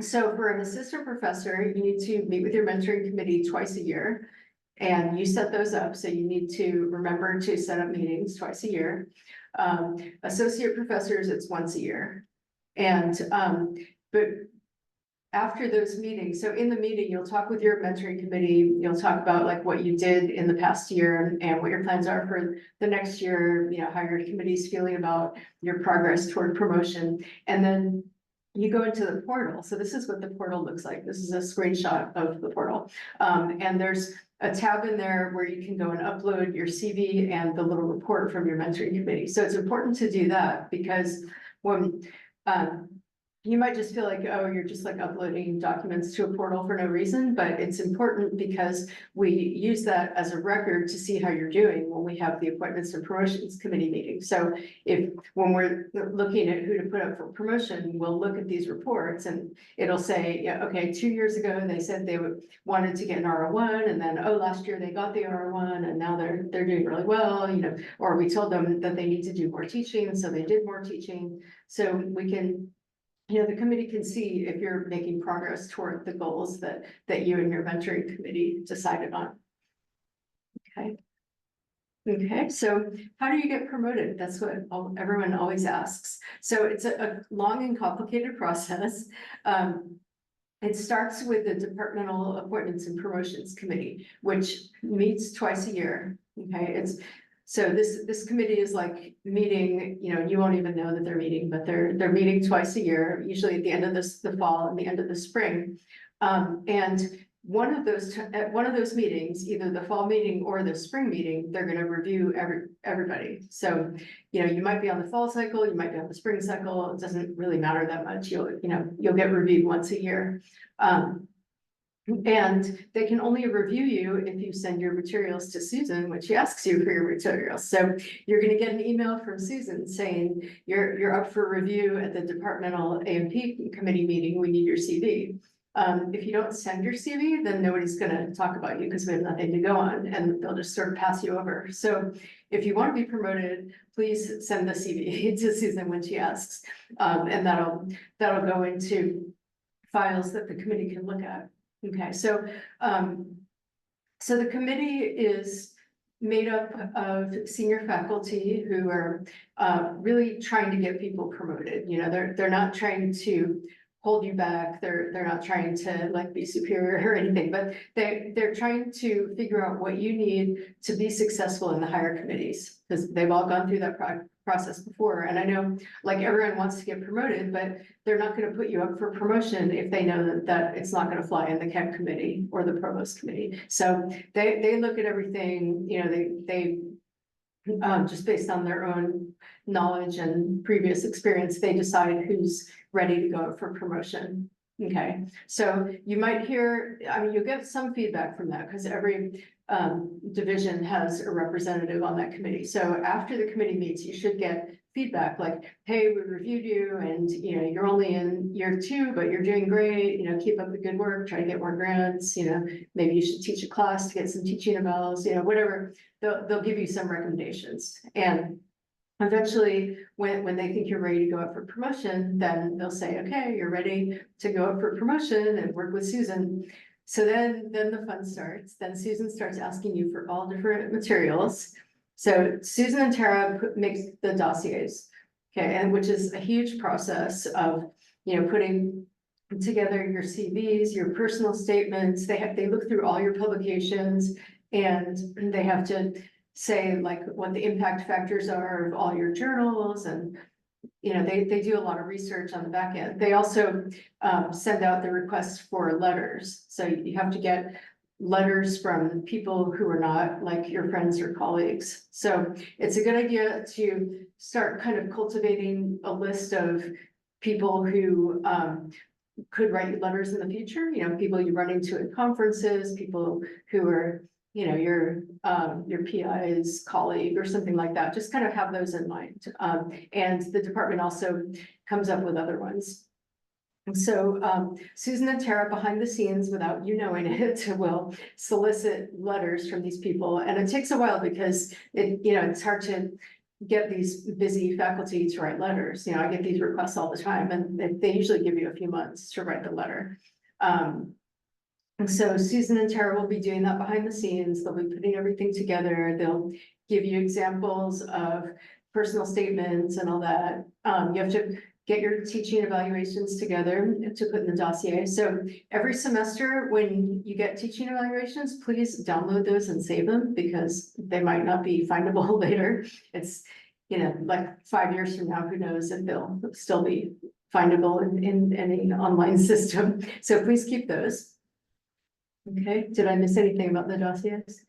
so for an assistant professor, you need to meet with your mentoring committee twice a year, and you set those up. So you need to remember to set up meetings twice a year. Associate professors, it's once a year. And, but after those meetings, so in the meeting, you'll talk with your mentoring committee, you'll talk about like what you did in the past year and what your plans are for the next year, you know, how your committee's feeling about your progress toward promotion. And then you go into the portal. So this is what the portal looks like. This is a screenshot of the portal. And there's a tab in there where you can go and upload your CV and the little report from your mentoring committee. So it's important to do that because when, you might just feel like, oh, you're just like uploading documents to a portal for no reason, but it's important because we use that as a record to see how you're doing when we have the appointments and promotions committee meeting. So when we're looking at who to put up for promotion, we'll look at these reports and it'll say, yeah, okay, 2 years ago, they said they wanted to get an R1 and then, oh, last year they got the R1 and now they're doing really well, you know, or we told them that they need to do more teaching, so they did more teaching. So we can, you know, the committee can see if you're making progress toward the goals that you and your mentoring committee decided on. Okay. Okay, so how do you get promoted? That's what everyone always asks. So it's a long and complicated process. It starts with the Departmental Appointments and Promotions Committee, which meets twice a year. Okay, so this committee is like meeting, you know, you won't even know that they're meeting, but they're meeting twice a year, usually at the end of the fall and the end of the spring. And at one of those meetings, either the fall meeting or the spring meeting, they're gonna review everybody. So, you know, you might be on the fall cycle, you might be on the spring cycle, it doesn't really matter that much. You'll get reviewed once a year. And they can only review you if you send your materials to Susan when she asks you for your materials. So you're gonna get an email from Susan saying, you're up for review at the departmental A&P committee meeting, we need your CV. If you don't send your CV, then nobody's gonna talk about you because we have nothing to go on and they'll just sort of pass you over. So if you want to be promoted, please send the CV to Susan when she asks. And that'll go into files that the committee can look at. Okay, so the committee is made up of senior faculty who are really trying to get people promoted. You know, they're not trying to hold you back. They're not trying to like be superior or anything, but they're trying to figure out what you need to be successful in the higher committees because they've all gone through that process before. And I know like everyone wants to get promoted, but they're not going to put you up for promotion if they know that it's not going to fly in the CAP committee or the provost committee. So they look at everything, you know, they just based on their own knowledge and previous experience, they decide who's ready to go for promotion. Okay, so you might hear, I mean, you'll get some feedback from that because every division has a representative on that committee. So after the committee meets, you should get feedback like, hey, we reviewed you and, you know, you're only in year 2, but you're doing great, you know, keep up the good work, try to get more grants, you know, maybe you should teach a class to get some teaching evals, you know, whatever, they'll give you some recommendations. And eventually, when they think you're ready to go up for promotion, then they'll say, okay, you're ready to go up for promotion and work with Susan. So then the fun starts. Then Susan starts asking you for all different materials. So Susan and Tara makes the dossiers, okay, and which is a huge process of, you know, putting together your CVs, your personal statements. They look through all your publications and they have to say like what the impact factors are of all your journals and, you know, they do a lot of research on the back end. They also send out the requests for letters. So you have to get letters from people who are not like your friends or colleagues. So it's a good idea to start kind of cultivating a list of people who could write you letters in the future, you know, people you run into at conferences, people who are, you know, your PI's colleague or something like that, just kind of have those in mind. And the department also comes up with other ones. And so Susan and Tara behind the scenes, without you knowing it, will solicit letters from these people. And it takes a while because it's hard to get these busy faculty to write letters. You know, I get these requests all the time and they usually give you a few months to write the letter. And so Susan and Tara will be doing that behind the scenes. They'll be putting everything together. They'll give you examples of personal statements and all that. You have to get your teaching evaluations together to put in the dossier. So every semester, when you get teaching evaluations, please download those and save them because they might not be findable later. It's, you know, like 5 years from now, who knows if they'll still be findable in any online system. So please keep those. Okay, did I miss anything about the dossiers?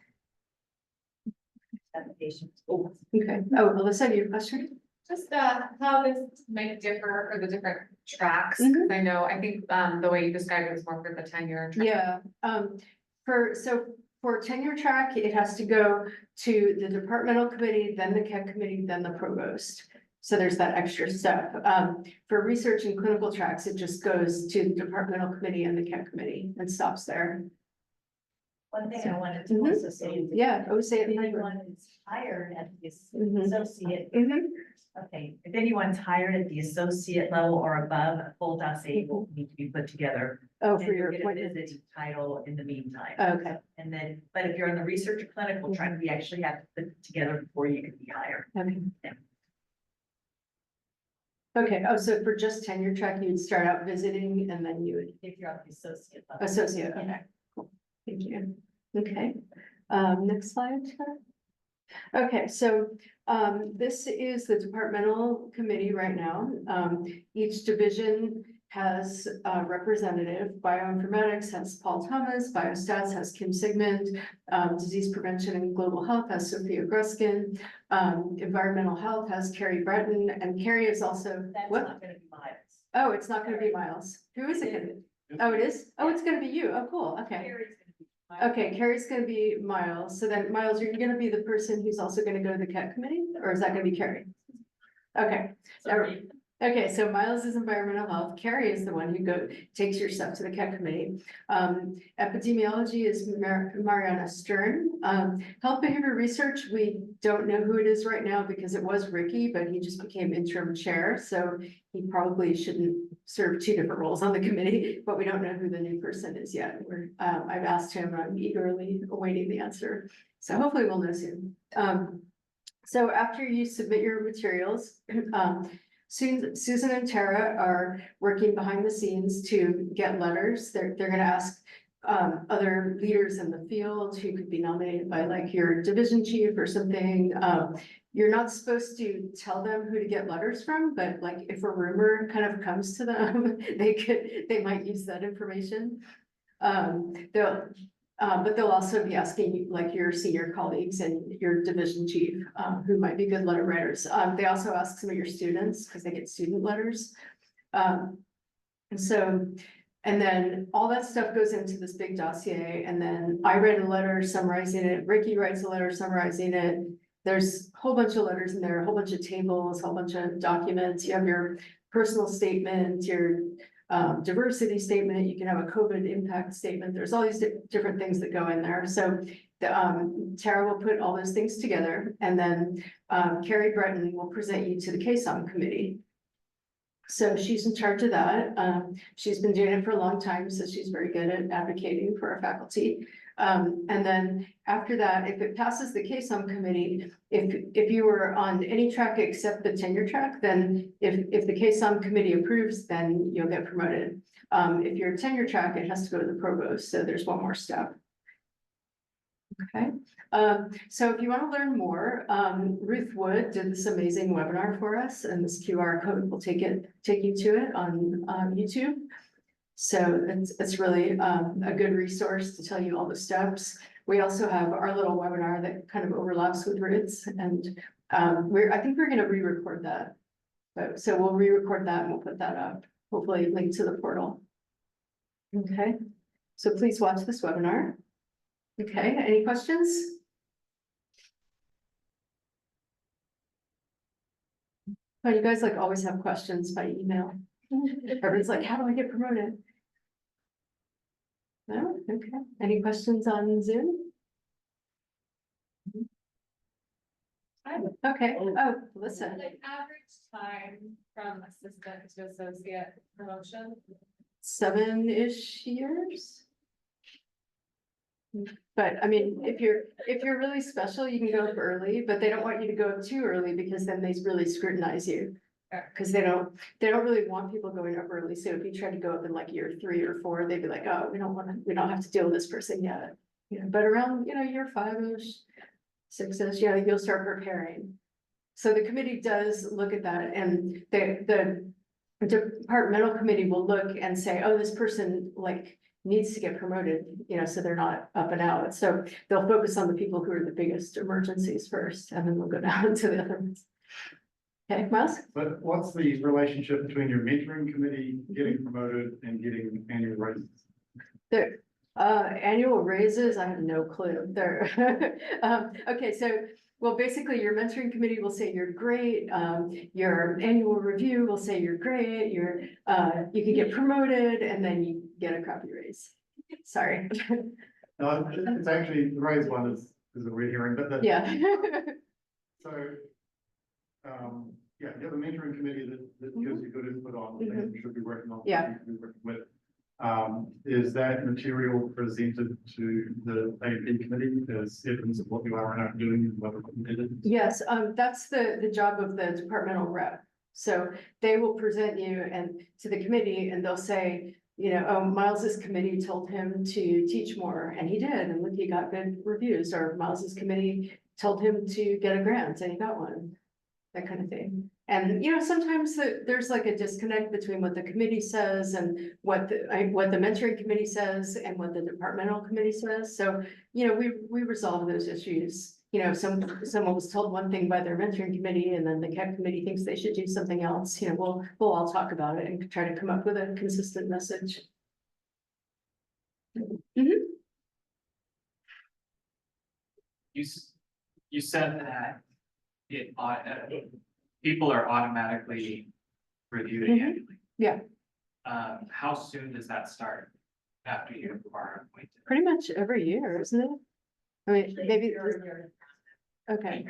Oh, okay. Oh, Alyssa, your question? Just how this might differ for the different tracks, Mhm. 'cause I know, I think the way you described it was more for the tenure track. Yeah, for tenure track, it has to go to the departmental committee, then the CAC committee, then the provost. So there's that extra step. For research and clinical tracks, it just goes to the departmental committee and the CAC committee and stops there. One thing I wanted to Mhm. also say is. Yeah, I would say If it. anyone is hired at the Mhm. associate, Mhm. okay, if anyone's hired at the associate level or above, a full dossier will need to be put together. Oh, And for you'll your get a appointment. visiting title in the meantime. Okay. And then, but if you're on the research or clinical track, we actually have to put it together before you can be hired. Okay. Yeah. Okay, oh, so for just tenure track, you'd start out visiting and then you would If you're at the associate level. associate, okay, cool, thank you. Okay, next slide. Okay, so, this is the departmental committee right now. Each division has a representative. Bioinformatics has Paul Thomas, Biostats has Kim Sigmund, Disease Prevention and Global Health has Sophia Gruskin, Environmental Health has Carrie Breton, and Carrie is also, That's what? not gonna be Miles. Oh, it's not gonna be Miles. Who is it gonna be? Oh, it is? Oh, it's gonna be you. Oh, cool, okay. Carrie's gonna be Miles. Okay, Carrie's gonna be Miles. So then, Miles, are you gonna be the person who's also gonna go to the CAT committee, or is that gonna be Carrie? Okay, Sorry. okay, so Miles is environmental health. Carrie is the one who takes your stuff to the CAT committee. Epidemiology is Mariana Stern. Health behavior research, we don't know who it is right now because it was Ricky, but he just became interim chair, so he probably shouldn't serve two different roles on the committee, but we don't know who the new person is yet. I've asked him, I'm eagerly awaiting the answer. So hopefully we'll know soon. So after you submit your materials, Susan and Tara are working behind the scenes to get letters. They're gonna ask other leaders in the field who could be nominated by like your division chief or something. You're not supposed to tell them who to get letters from, but like if a rumor kind of comes to them, they might use that information. But they'll also be asking you, like your senior colleagues and your division chief, who might be good letter writers. They also ask some of your students because they get student letters. And then all that stuff goes into this big dossier, and then I write a letter summarizing it, Ricky writes a letter summarizing it. There's a whole bunch of letters in there, a whole bunch of tables, a whole bunch of documents. You have your personal statement, your diversity statement, you can have a COVID impact statement. There's all these different things that go in there. So Tara will put all those things together, and then Carrie Breton will present you to the KSOM committee. So she's in charge of that. She's been doing it for a long time, so she's very good at advocating for our faculty. And then after that, if it passes the KSOM committee, if you were on any track except the tenure track, then if the KSOM committee approves, then you'll get promoted. If you're a tenure track, it has to go to the provost, so there's one more step. Okay, so if you want to learn more, Ruth Wood did this amazing webinar for us, and this QR code will take you to it on YouTube. So it's really a good resource to tell you all the steps. We also have our little webinar that kind of overlaps with Ruth's, and I think we're gonna re-record that. So we'll re-record that and we'll put that up, hopefully linked to the portal. Okay, so please watch this webinar. Okay, any questions? Oh, you guys like always have questions by email. Everyone's like, how do I get promoted? No, okay. Any questions on Zoom? Okay, oh, listen. Like average time from assistant to associate promotion? 7-ish years. But I mean, if you're really special, you can go up early, but they don't want you to go up too early because then they really scrutinize you. Cause they don't really want people going up early, so if you try to go up in like year 3 or 4, they'd be like, oh, we don't have to deal with this person yet. You know, but around, year 5-ish, 6-ish, you'll start preparing. So the committee does look at that, and the departmental committee will look and say, oh, this person like needs to get promoted, so they're not up and out. So they'll focus on the people who are the biggest emergencies first, and then we'll go down to the other ones. Okay, Miles? But what's the relationship between your mentoring committee getting promoted and getting annual raises? The annual raises, I have no clue. There. Okay, so well, basically your mentoring committee will say you're great. Your annual review will say you're great. You can get promoted, and then you get a crappy raise. Sorry. No, it's actually, the raise one is a red herring, but the. Yeah. So, yeah, you have a mentoring committee that gives you good input on things you should be working on. Yeah. you should be working with. Is that material presented to the AP committee as evidence of what you are and aren't doing and what you did? Yes, that's the job of the departmental rep. So they will present you and to the committee, and they'll say, oh, Miles's committee told him to teach more, and he did, and look, he got good reviews, or Miles's committee told him to get a grant and he got one, that kind of thing. And, sometimes there's like a disconnect between what the committee says and what the mentoring committee says and what the departmental committee says. So, we resolve those issues. Someone was told one thing by their mentoring committee, and then the CAC committee thinks they should do something else. We'll all talk about it and try to come up with a consistent message. You said that people are automatically reviewed annually. Yeah, How soon does that start after you are appointed? pretty much every year, isn't it? I mean, maybe. Okay,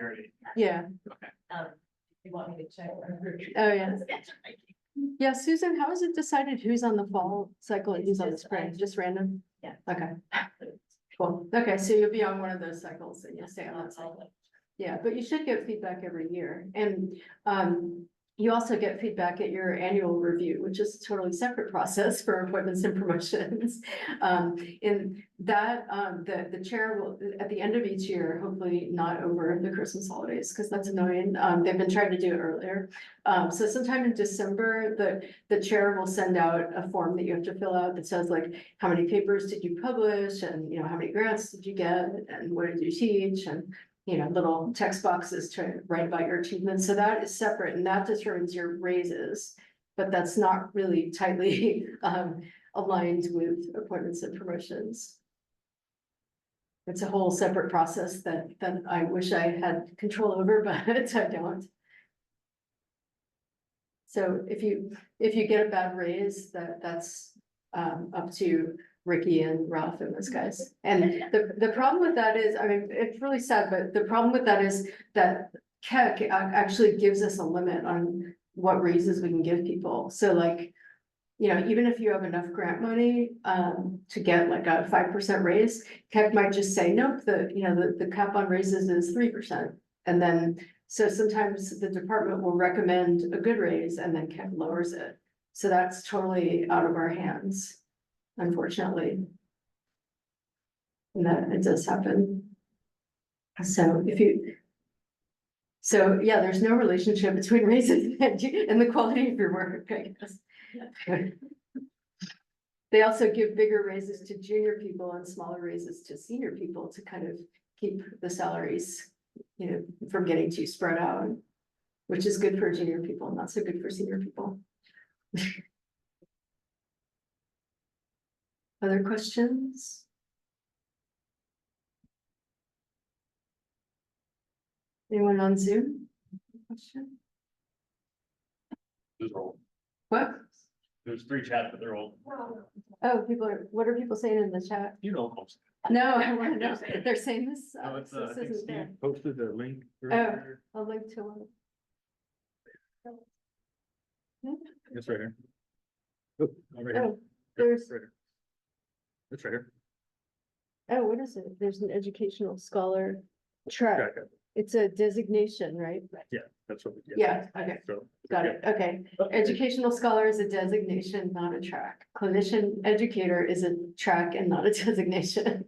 yeah. You want me to check? Oh, yeah. Yeah, Susan, how is it decided who's on the fall cycle and who's on the spring? Just random? Yeah. Okay. Cool. Okay, so you'll be on one of those cycles and you'll stay on that cycle. Yeah, but you should get feedback every year. And you also get feedback at your annual review, which is a totally separate process for appointments and promotions. In that, the chair will, at the end of each year, hopefully not over the Christmas holidays, because that's annoying. They've been trying to do it earlier. So sometime in December, the chair will send out a form that you have to fill out that says like, how many papers did you publish? And how many grants did you get? And what did you teach? And little text boxes to write about your achievements. So that is separate, and that determines your raises, but that's not really tightly aligned with appointments and promotions. It's a whole separate process that I wish I had control over, but I don't. So if you get a bad raise, that's up to Ricky and Ralph and those guys. And the problem with that is, I mean, it's really sad, but the problem with that is that CAC actually gives us a limit on what raises we can give people. So like, even if you have enough grant money to get like a 5% raise, CAC might just say, nope, the cap on raises is 3%. And then, so sometimes the department will recommend a good raise and then CAC lowers it. So that's totally out of our hands, unfortunately. And that it does happen. So yeah, there's no relationship between raises and the quality of your work, I guess. They also give bigger raises to junior people and smaller raises to senior people to kind of keep the salaries, from getting too spread out, which is good for junior people, not so good for senior people. Other questions? Anyone on Zoom? Question? What? There's 3 chats, but they're all. Oh, what are people saying in the chat? Most. No, I want to know. They're saying this. No, it's, this I think isn't Steve there. posted the link. Oh, earlier. I'll link to one. It's right here. Oh, right here. Oh, there's, Right here. It's right here. oh, what is it? There's an educational scholar track. It's a designation, right? Yeah, that's what we get. Yeah, okay, So, got it, okay. Educational scholar is a designation, not a track. Clinician educator is a track and not a designation.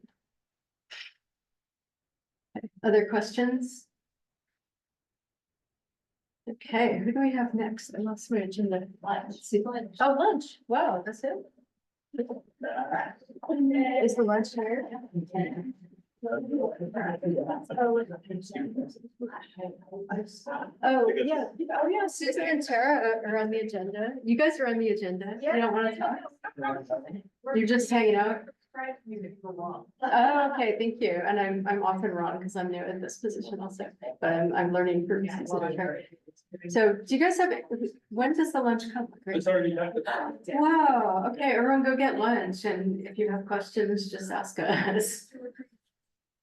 Other questions? Okay, who do we have next? I lost my agenda. Let's see. Oh, lunch. Wow, that's it. Is the lunch here? Oh, yeah. Oh, yeah. Susan and Tara are on the agenda. You guys are on the agenda. You don't want to talk? You're just hanging out? Oh, okay, thank you. And I'm often wrong because I'm new at this position also, but I'm learning from Susan and Tara. So do you guys have, when does the lunch come? It's already done. Wow, okay, everyone go get lunch, and if you have questions, just ask us.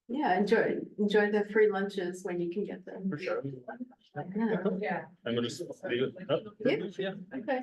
Yeah, enjoy the free lunches when you can get them. For sure. Yeah. I'm gonna just leave it up. Yeah. Yeah. Okay.